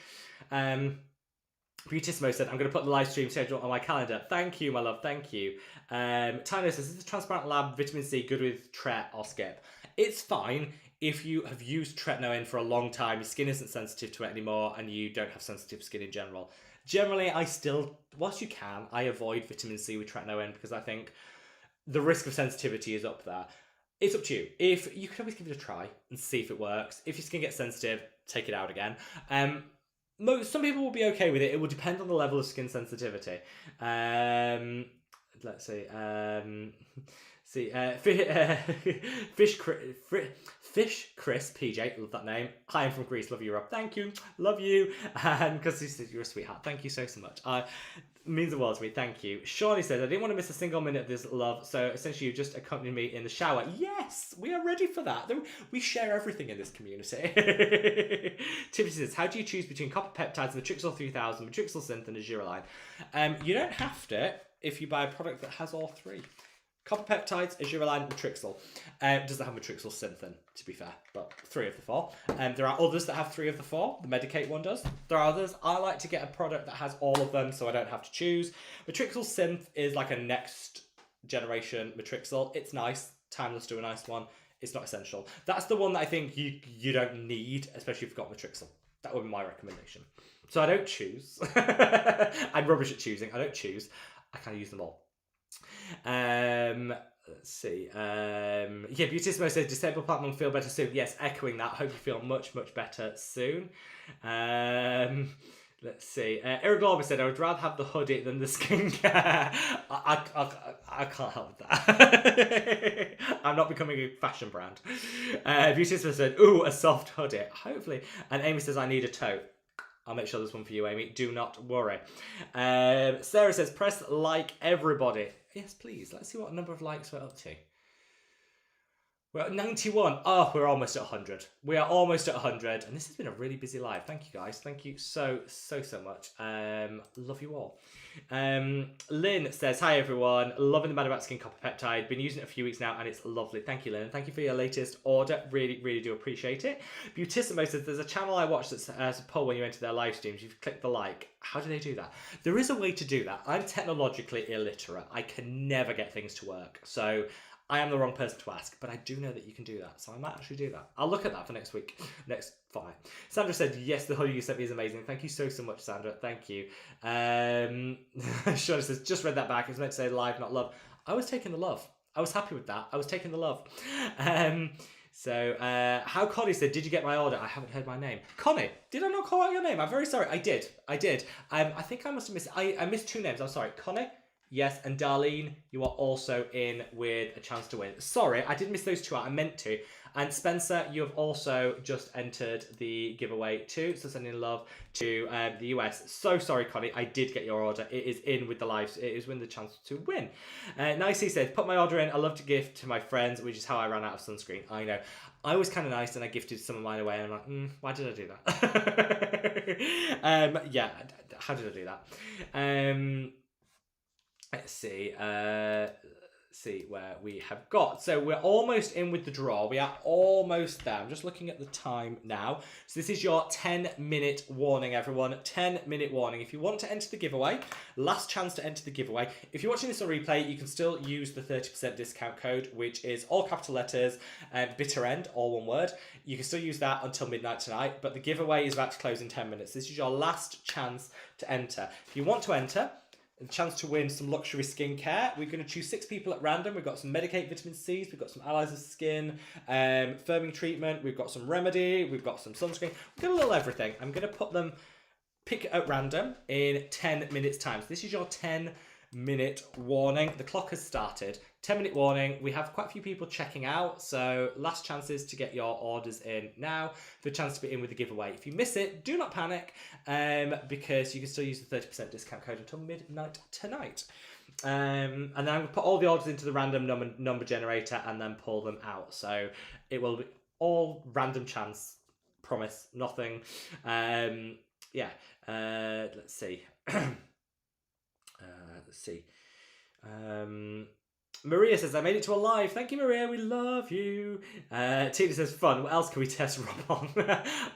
Beautissimo said, I'm going to put the live stream schedule on my calendar. Thank you, my love. Thank you. Tino says, is the Transparent Lab vitamin C good with Tret or Skip? It's fine if you have used tretinoin for a long time, your skin isn't sensitive to it anymore, and you don't have sensitive skin in general. Generally, I still, whilst you can, I avoid vitamin C with tretinoin because I think the risk of sensitivity is up there. It's up to you. If you can always give it a try and see if it works. If your skin gets sensitive, take it out again. Some people will be okay with it. It will depend on the level of skin sensitivity. Let's see. Fish Chris PJ, love that name. Hi, I'm from Greece, love you, Rob. Thank you, love you. And because you're a sweetheart, thank you so much. Means the world to me, thank you. Shawnee says, I didn't want to miss a single minute of this, love, so essentially you just accompanied me in the shower. Yes, we are ready for that. We share everything in this community. Tiffany says, how do you choose between copper peptides, Matrixyl 3000, Matrixyl Synth, and Azuraline? You don't have to if you buy a product that has all three. Copper peptides, Azuraline, Matrixyl. Doesn't have Matrixyl Synth in, to be fair, but 3 of the 4. There are others that have 3 of the 4. The Medicate one does. There are others. I like to get a product that has all of them so I don't have to choose. Matrixyl Synth is like a next generation Matrixyl. It's nice. Timeless do a nice one. It's not essential. That's the one that I think you don't need, especially if you've got Matrixyl. That would be my recommendation. So I don't choose. I'm rubbish at choosing. I don't choose. I kind of use them all. Let's see. Beautissimo says disabled platinum feel better soon. Yes, echoing that. Hope you feel much better soon. Let's see. Irreglobus said I would rather have the hoodie than the skincare. I can't help that. I'm not becoming a fashion brand. Beautissimo said, ooh, a soft hoodie. Hopefully. And Amy says I need a tote. I'll make sure there's one for you, Amy. Do not worry. Sarah says, press like everybody. Yes, please. Let's see what number of likes we're up to. We're at 91. Oh, we're almost at 100. We are almost at 100. And this has been a really busy live. Thank you, guys. Thank you so much. Love you all. Lynn says, hi, everyone. Loving the Mad About Skin Copper Peptide. Been using it a few weeks now, and it's lovely. Thank you, Lynn. Thank you for your latest order. Really do appreciate it. Beautissimo says, there's a channel I watch that's a poll when you enter their live streams. You click the like. How do they do that? There is a way to do that. I'm technologically illiterate. I can never get things to work. So I am the wrong person to ask, but I do know that you can do that, so I might actually do that. I'll look at that for next week. Next fortnight. Sandra said, yes, the hoodie you sent me is amazing. Thank you so much, Sandra. Thank you. Shauna says, just read that back. It was meant to say live, not love. I was taking the love. I was happy with that. I was taking the love. How Connie said, did you get my order? I haven't heard my name. Connie, did I not call out your name? I'm very sorry. I did. I think I must have missed, I missed 2 names. I'm sorry. Connie. Yes, and Darlene, you are also in with a chance to win. Sorry, I did miss those 2 out. I meant to. And Spencer, you have also just entered the giveaway too. So sending love to the US. So sorry, Connie. I did get your order. It is in with the live. It is with the chance to win. Nicey says, put my order in. I love to gift to my friends, which is how I ran out of sunscreen. I know. I was kind of nice and I gifted some of mine away. And I'm like, why did I do that? Yeah, how did I do that? Let's see. see where we have got. So we're almost in with the draw. We are almost there. I'm just looking at the time now. So this is your 10-minute warning, everyone. 10-minute warning. If you want to enter the giveaway, last chance to enter the giveaway. If you're watching this on replay, you can still use the 30% discount code, which is all capital letters, bitter end, all one word. You can still use that until midnight tonight, but the giveaway is about to close in 10 minutes. This is your last chance to enter. If you want to enter, a chance to win some luxury skincare. We're going to choose 6 people at random. We've got some Medicate Vitamin C's, we've got some Allies of Skin, firming treatment, we've got some Remedy, we've got some sunscreen. We've got a little everything. I'm going to put them, pick at random in 10 minutes time. So this is your 10-minute warning. The clock has started. 10-minute warning. We have quite a few people checking out, so last chances to get your orders in now for a chance to be in with the giveaway. If you miss it, do not panic, because you can still use the 30% discount code until midnight tonight. And then I'm going to put all the orders into the random number generator and then pull them out. So it will be all random chance. Promise, nothing. Yeah. Let's see. Let's see. Maria says, I made it to a live. Thank you, Maria. We love you. Tina says, fun. What else can we test Rob on?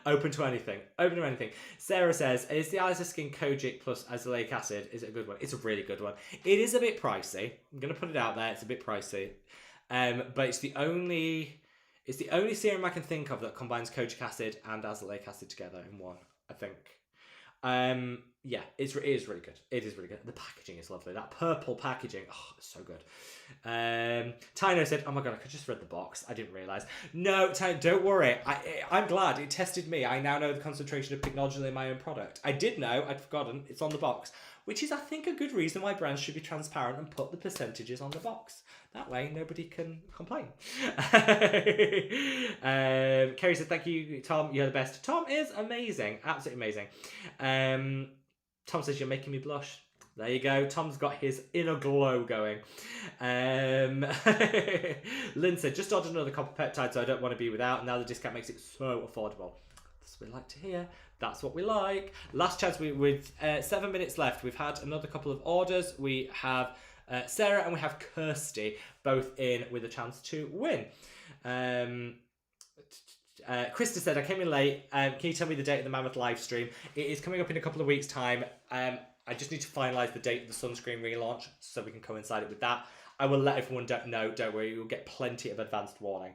Open to anything. Open to anything. Sarah says, is the Eyes of Skin Kojic plus azelaic acid? Is it a good one? It's a really good one. It is a bit pricey. I'm going to put it out there. It's a bit pricey. But it's the only serum I can think of that combines kojic acid and azelaic acid together in one, I think. Yeah, it is really good. It is really good. The packaging is lovely. That purple packaging, oh, it's so good. Tino said, oh my god, I could just read the box. I didn't realise. No, Tino, don't worry. I'm glad it tested me. I now know the concentration of pycnogenol in my own product. I did know, I'd forgotten, it's on the box, which is, I think, a good reason why brands should be transparent and put the percentages on the box. That way, nobody can complain. Kerry said, thank you, Tom. You're the best. Tom is amazing. Absolutely amazing. Tom says, you're making me blush. There you go. Tom's got his inner glow going. Lynn said, just ordered another copper peptide, so I don't want to be without. Now the discount makes it so affordable. That's what we like to hear. That's what we like. Last chance, with 7 minutes left. We've had another couple of orders. We have Sarah and we have Kirsty, both in with a chance to win. Krista said, I came in late. Can you tell me the date of the Mammoth live stream? It is coming up in a couple of weeks' time. I just need to finalise the date of the sunscreen relaunch so we can coincide it with that. I will let everyone know. Don't worry, you'll get plenty of advanced warning.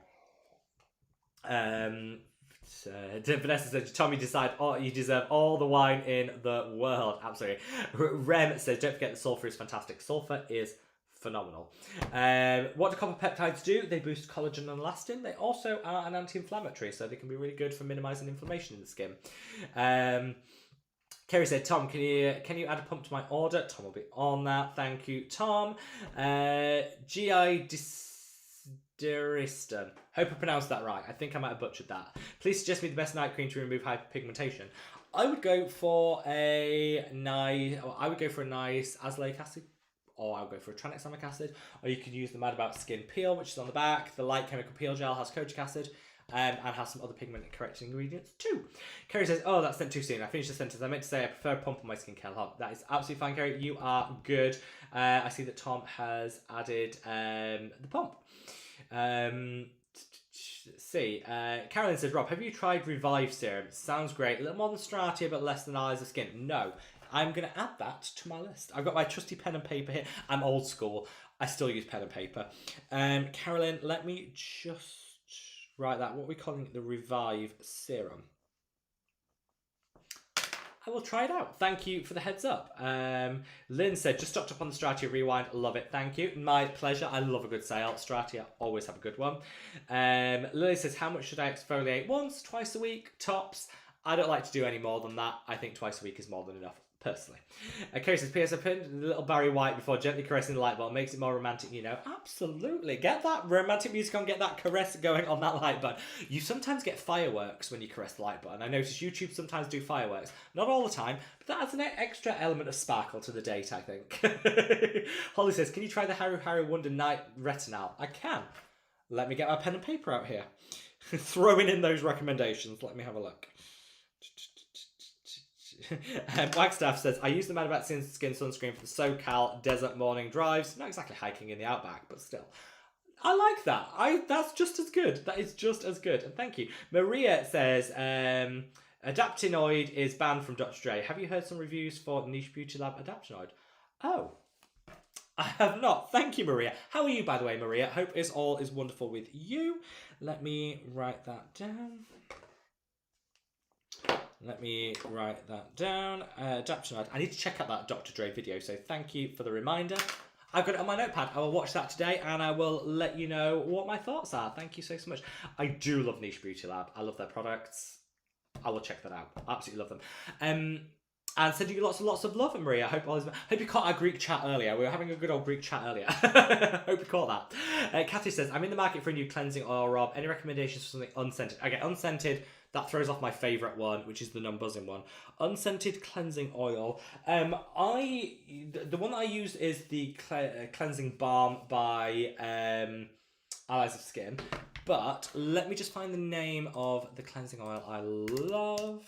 Vanessa said, Tommy, you deserve all the wine in the world. Absolutely. Rem says, don't forget the sulfur is fantastic. Sulfur is phenomenal. What do copper peptides do? They boost collagen and elastin. They also are an anti-inflammatory, so they can be really good for minimising inflammation in the skin. Kerry said, Tom, can you add a pump to my order? Tom will be on that. Thank you, Tom. G.I. Deriston. Hope I pronounced that right. I think I might have butchered that. Please suggest me the best night cream to remove hyperpigmentation. I would go for a nice azelaic acid, or I'll go for a tranexamic acid, or you could use the Mad About Skin Peel, which is on the back. The light chemical peel gel has kojic acid, and has some other pigment correcting ingredients too. Kerry says, oh, that's sent too soon. I finished the sentence. I meant to say I prefer a pump on my skincare hub. That is absolutely fine, Kerry. You are good. I see that Tom has added the pump. Let's see. Carolyn says, Rob, have you tried Revive Serum? Sounds great. A little more than Stratia, but less than Eyes of Skin. No. I'm going to add that to my list. I've got my trusty pen and paper here. I'm old school. I still use pen and paper. Carolyn, let me just write that. What are we calling it? The Revive Serum. I will try it out. Thank you for the heads up. Lynn said, just stocked up on the Stratia Rewind. Love it. Thank you. My pleasure. I love a good sale. Stratia always have a good one. Lily says, how much should I exfoliate? Once, twice a week, tops. I don't like to do any more than that. I think twice a week is more than enough, personally. Kerry says, P.S. I pinned a little Barry White before gently caressing the light bulb. Makes it more romantic, you know. Absolutely. Get that romantic music on, get that caress going on that light button. You sometimes get fireworks when you caress the light button. I notice YouTube sometimes do fireworks. Not all the time, but that adds an extra element of sparkle to the date, I think. Holly says, can you try the Haru Haru Wonder Night Retinol? I can. Let me get my pen and paper out here. Throwing in those recommendations. Let me have a look. Wagstaff says, I use the Mad About Skin sunscreen for the SoCal desert morning drives. Not exactly hiking in the outback, but still. I like that. That's just as good. That is just as good. And thank you. Maria says, Adaptinoid is banned from Dr. Dre. Have you heard some reviews for Niche Beauty Lab Adaptinoid? Oh, I have not. Thank you, Maria. How are you, by the way, Maria? Hope all is wonderful with you. Let me write that down. Adaptinoid. I need to check out that Dr. Dre video, so thank you for the reminder. I've got it on my notepad. I will watch that today and I will let you know what my thoughts are. Thank you so much. I do love Niche Beauty Lab. I love their products. I will check that out. Absolutely love them. And sending you lots of love, Maria. Hope you caught our Greek chat earlier. We were having a good old Greek chat earlier. Hope you caught that. Kathy says, I'm in the market for a new cleansing oil, Rob. Any recommendations for something unscented? Okay, unscented. That throws off my favourite one, which is the non-buzzing one. Unscented cleansing oil. The one that I use is the cleansing balm by Allies of Skin. But let me just find the name of the cleansing oil I love.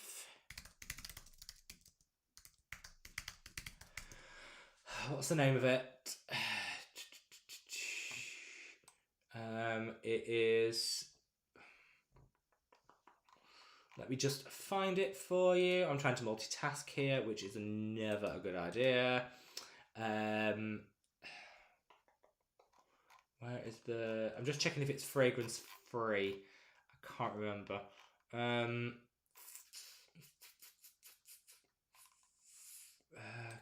What's the name of it? It is... Let me just find it for you. I'm trying to multitask here, which is never a good idea. Where is the... I'm just checking if it's fragrance free. I can't remember.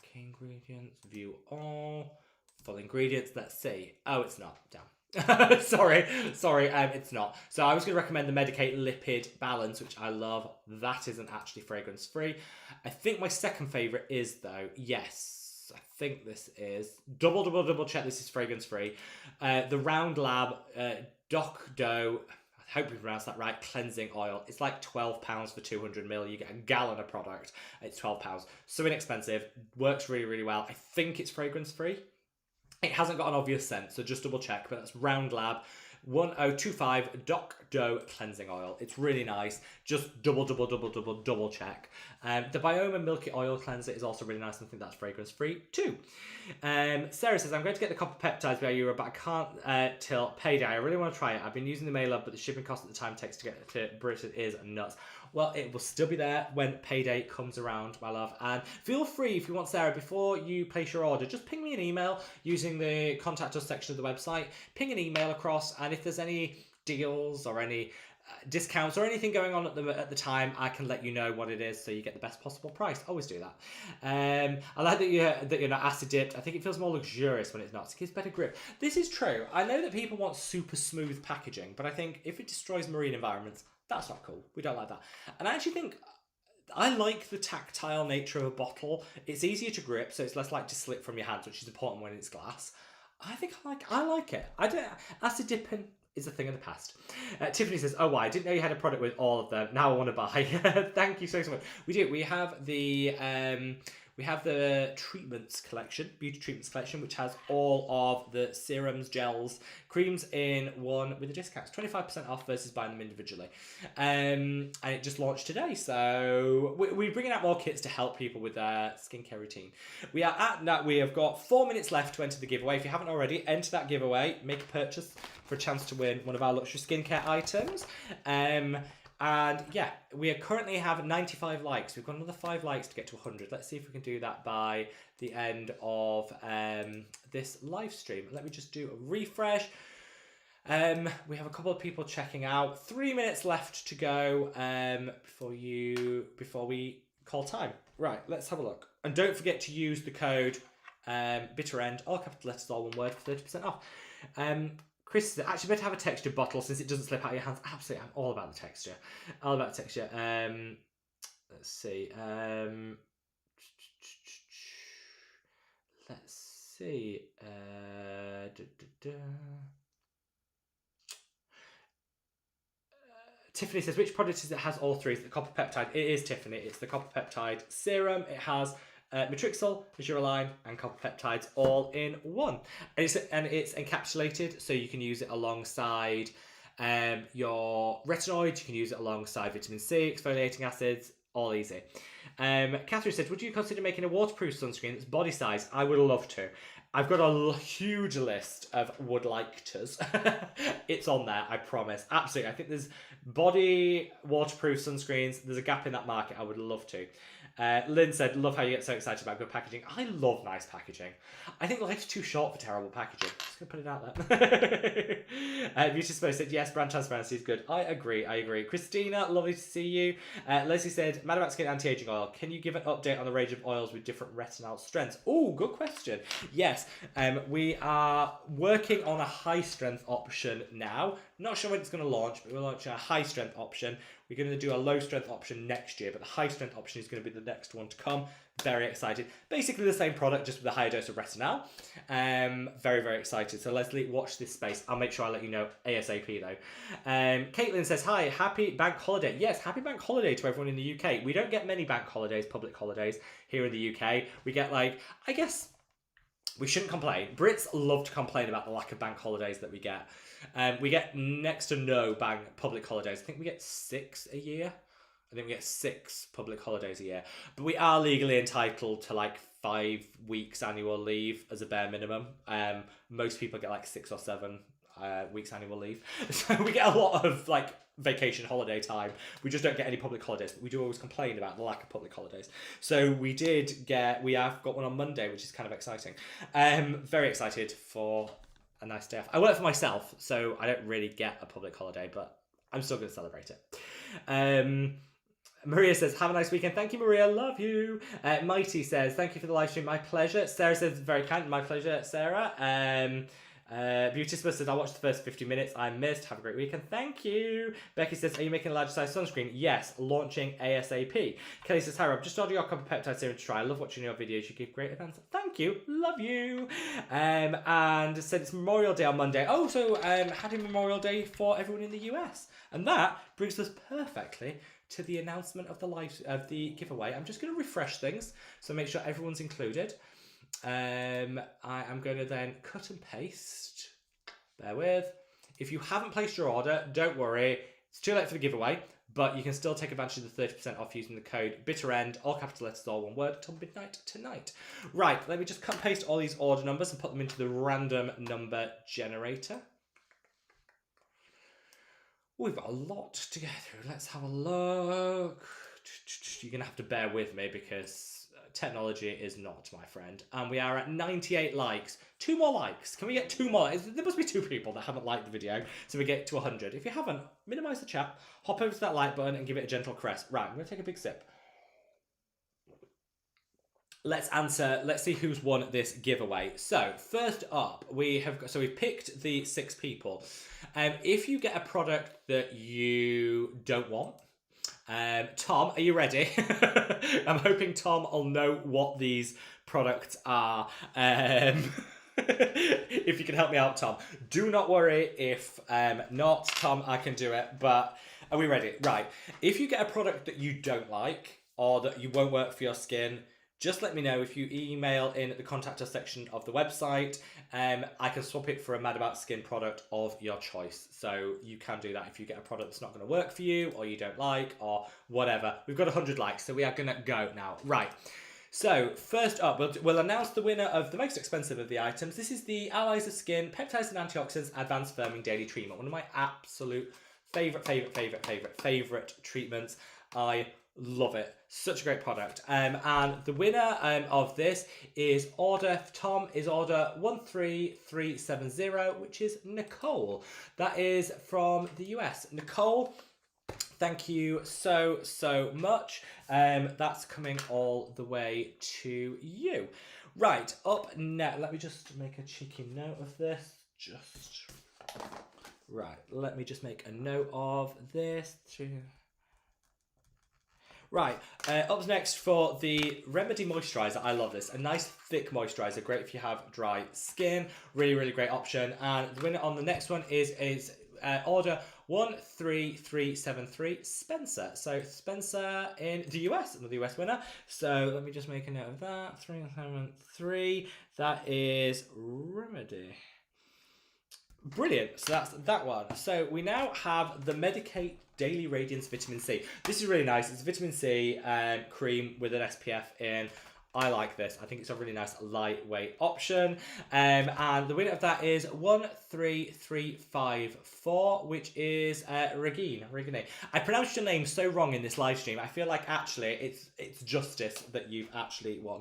Key ingredients, view all. Full ingredients, let's see. Oh, it's not. Damn. sorry, it's not. So I was going to recommend the Medicate Lipid Balance, which I love. That isn't actually fragrance free. I think my second favourite is, though, yes, I think this is, double check this is fragrance free. The Round Lab Doc Dough, I hope you pronounced that right, cleansing oil. It's like £12 for 200ml. You get a gallon of product. It's £12. So inexpensive. Works really, really well. I think it's fragrance free. It hasn't got an obvious scent, so just double check. But that's Round Lab 1025 Doc Dough Cleansing Oil. It's really nice. Just double check. The Bioma Milky Oil Cleanser is also really nice. I think that's fragrance free too. Sarah says, I'm going to get the copper peptides by Europe, but I can't till payday. I really want to try it. I've been using the mail up, but the shipping cost at the time it takes to get to Britain is nuts. Well, it will still be there when payday comes around, my love. And feel free, if you want, Sarah, before you place your order, just ping me an email using the contact us section of the website. Ping an email across, and if there's any deals or any discounts or anything going on at the time, I can let you know what it is so you get the best possible price. Always do that. I like that you're not acid dipped. I think it feels more luxurious when it's not. It gives better grip. This is true. I know that people want super smooth packaging, but I think if it destroys marine environments, that's not cool. We don't like that. And I actually think I like the tactile nature of a bottle. It's easier to grip, so it's less likely to slip from your hands, which is important when it's glass. I like it. Acid dipping is a thing of the past. Tiffany says, oh, I didn't know you had a product with all of them. Now I want to buy. Thank you so much. We do. We have the treatments collection, beauty treatments collection, which has all of the serums, gels, creams in one with a discount. It's 25% off versus buying them individually. And it just launched today. So we're bringing out more kits to help people with their skincare routine. We have got 4 minutes left to enter the giveaway. If you haven't already, enter that giveaway, make a purchase for a chance to win one of our luxury skincare items. And yeah, we currently have 95 likes. We've got another 5 likes to get to 100. Let's see if we can do that by the end of this live stream. Let me just do a refresh. We have a couple of people checking out. 3 minutes left to go before we call time. Right, let's have a look. And don't forget to use the code BITTEREND, all capital letters, all one word, for 30% off. Chris says, actually better have a textured bottle since it doesn't slip out of your hands. Absolutely, I'm all about the texture. All about the texture. Let's see. Let's see. Tiffany says, which product is it has all three? It's the copper peptide. It is, Tiffany. It's the copper peptide serum. It has Matrixyl, Azuralign, and copper peptides all in one. And it's encapsulated, so you can use it alongside your retinoids. You can use it alongside vitamin C, exfoliating acids, All easy. Catherine says, would you consider making a waterproof sunscreen that's body size? I would love to. I've got a huge list of would like tos. It's on there, I promise. Absolutely. I think there's body waterproof sunscreens. There's a gap in that market. I would love to. Lynn said, love how you get so excited about good packaging. I love nice packaging. I think life's too short for terrible packaging. Just going to put it out there. Beauty Supposed said, yes, brand transparency is good. I agree. Christina, lovely to see you. Leslie said, Mad About Skin Anti-Aging Oil. Can you give an update on the range of oils with different retinol strengths? Oh, good question. Yes, we are working on a high strength option now. Not sure when it's going to launch, but we're launching a high strength option. We're going to do a low strength option next year, but the high strength option is going to be the next one to come. Very excited. Basically the same product, just with a higher dose of retinol. Very, very excited. So Leslie, watch this space. I'll make sure I let you know ASAP though. Caitlin says, hi, happy bank holiday. Yes, happy bank holiday to everyone in the UK. We don't get many bank holidays, public holidays here in the UK. We get like, I guess, we shouldn't complain. Brits love to complain about the lack of bank holidays that we get. We get next to no public holidays. I think we get 6 a year. I think we get 6 public holidays a year. But we are legally entitled to like 5 weeks annual leave as a bare minimum. Most people get like 6 or 7 weeks annual leave. So we get a lot of like vacation holiday time. We just don't get any public holidays, but we do always complain about the lack of public holidays. So we have got one on Monday, which is kind of exciting. Very excited for a nice day off. I work for myself, so I don't really get a public holiday, but I'm still going to celebrate it. Maria says, have a nice weekend. Thank you, Maria. Love you. Mighty says, thank you for the live stream. My pleasure. Sarah says, very kind. My pleasure, Sarah. Beauty Supposed says, I watched the first 50 minutes. I missed. Have a great weekend. Thank you. Becky says, are you making a larger size sunscreen? Yes, launching ASAP. Kelly says, hi Rob, just ordered your copper peptide serum to try. I love watching your videos. You give great advice. Thank you. Love you. And said it's Memorial Day on Monday. Oh, so happy Memorial Day for everyone in the US. And that brings us perfectly to the announcement of the giveaway. I'm just going to refresh things, so make sure everyone's included. I am going to then cut and paste. Bear with. If you haven't placed your order, don't worry. It's too late for the giveaway, but you can still take advantage of the 30% off using the code BITTEREND, all capital letters, all one word, till midnight tonight. Right, let me just cut and paste all these order numbers and put them into the random number generator. We've got a lot to go through. Let's have a look. You're going to have to bear with me because technology is not my friend. And we are at 98 likes. 2 more likes. Can we get 2 more? There must be 2 people that haven't liked the video, so we get to 100. If you haven't, minimise the chat, hop over to that like button and give it a gentle caress. Right, I'm going to take a big sip. Let's see who's won this giveaway. So first up, we've picked the 6 people. If you get a product that you don't want, Tom, are you ready? I'm hoping Tom will know what these products are. If you can help me out, Tom. Do not worry if not, Tom, I can do it. But are we ready? Right. If you get a product that you don't like or that you won't work for your skin, just let me know. If you email in the contact us section of the website, I can swap it for a Mad About Skin product of your choice. So you can do that if you get a product that's not going to work for you or you don't like or whatever. We've got 100 likes, so we are going to go now. Right. So first up, we'll announce the winner of the most expensive of the items. This is the Allies of Skin Peptides and Antioxidants Advanced Firming Daily Treatment. One of my absolute favourite treatments. I love it. Such a great product. And the winner of this is order 13370, which is Nicole. That is from the US. Nicole, thank you so much. That's coming all the way to you. Right, up now. Let me just make a cheeky note of this. Right, let me just make a note of this too. Right, up next for the Remedy Moisturiser. I love this. A nice thick moisturiser. Great if you have dry skin. Really great option. And the winner on the next one is order 13373, Spencer. So Spencer in the US, another US winner. So let me just make a note of that. 373. That is Remedy. Brilliant. So that's that one. So we now have the Medicate Daily Radiance Vitamin C. This is really nice. It's vitamin C cream with an SPF in. I like this. I think it's a really nice lightweight option. And the winner of that is 13354, which is Regine. I pronounced your name so wrong in this live stream. I feel like actually it's justice that you've actually won.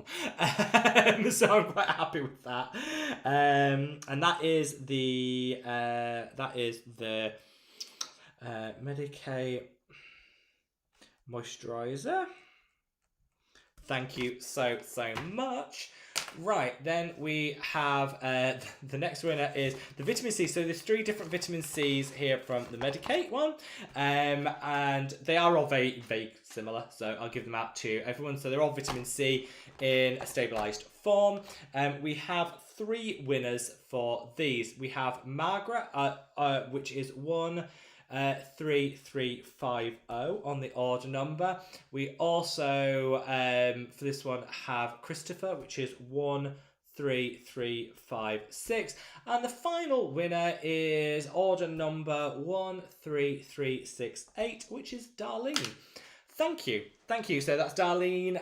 So I'm quite happy with that. And that is the Medicae moisturizer. Thank you so much. Right, then we have the next winner is the vitamin C. So there's 3 different vitamin C's here from the Medicaid one, and they are all very similar. So I'll give them out to everyone. So they're all vitamin C in a stabilised form. We have 3 winners for these. We have Margaret, which is 13350 on the order number. We also for this one have Christopher, which is 13356, and the final winner is order number 13368, which is Darlene. Thank you. So that's Darlene,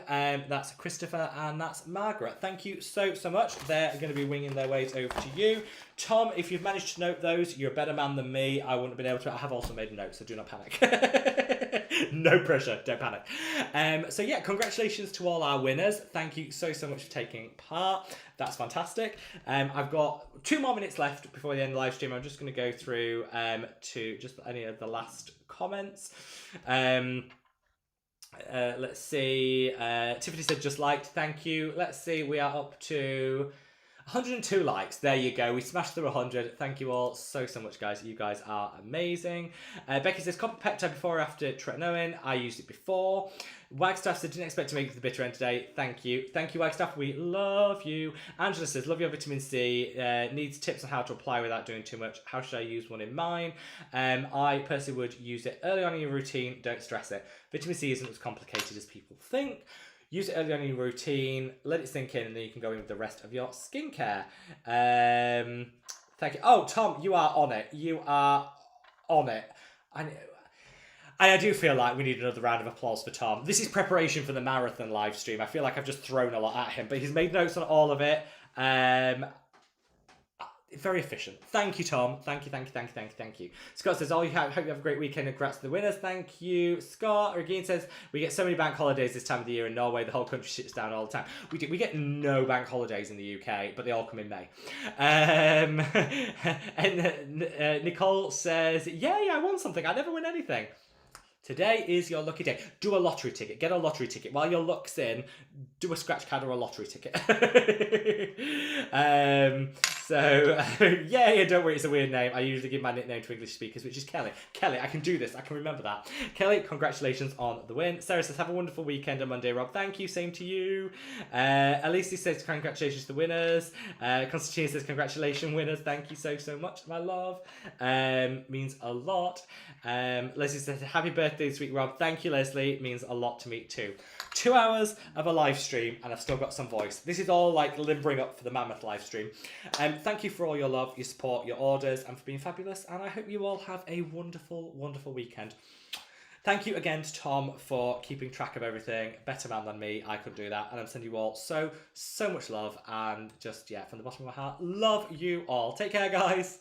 that's Christopher, and that's Margaret. Thank you so much. They're going to be winging their ways over to you. Tom, if you've managed to note those, you're a better man than me. I wouldn't have been able to. I have also made a note, so do not panic. No pressure. Don't panic. So yeah, congratulations to all our winners. Thank you so much for taking part. That's fantastic. I've got 2 more minutes left before the end of the live stream. I'm just going to go through to just any of the last comments. Let's see. Tiffany said just liked. Thank you. Let's see. We are up to 102 likes. There you go. We smashed through 100. Thank you all so much, guys. You guys are amazing. Becky says, copper peptide before or after tretinoin. I used it before. Wagstaff said, didn't expect to make it to the bitter end today. Thank you. Thank you, Wagstaff. We love you. Angela says, love your vitamin C. Needs tips on how to apply without doing too much. How should I use one in mine? I personally would use it early on in your routine. Don't stress it. Vitamin C isn't as complicated as people think. Use it early on in your routine, let it sink in, and then you can go in with the rest of your skincare. Thank you. Oh, Tom, you are on it. You are on it. I do feel like we need another round of applause for Tom. This is preparation for the marathon live stream. I feel like I've just thrown a lot at him, but he's made notes on all of it. Very efficient. Thank you, Tom. Thank you. Scott says, hope you have a great weekend and congrats to the winners. Thank you, Scott. Regine says, we get so many bank holidays this time of the year in Norway. The whole country sits down all the time. We get no bank holidays in the UK, but they all come in May. And Nicole says, yay, I won something. I never win anything. Today is your lucky day. Do a lottery ticket. Get a lottery ticket. While your luck's in, do a scratch card or a lottery ticket. Yeah, don't worry, it's a weird name. I usually give my nickname to English speakers, which is Kelly. Kelly, I can do this. I can remember that. Kelly, congratulations on the win. Sarah says, have a wonderful weekend on Monday, Rob. Thank you, same to you. Alicia says, congratulations to the winners. Constantine says, congratulations, winners. Thank you so much, my love. Means a lot. Leslie says, happy birthday this week, Rob. Thank you, Leslie. It means a lot to me too. 2 hours of a live stream and I've still got some voice. This is all like limbering up for the mammoth live stream. Thank you for all your love, your support, your orders, and for being fabulous. And I hope you all have a wonderful weekend. Thank you again to Tom for keeping track of everything. Better man than me. I couldn't do that. And I'm sending you all so much love. And just, yeah, from the bottom of my heart, love you all. Take care, guys.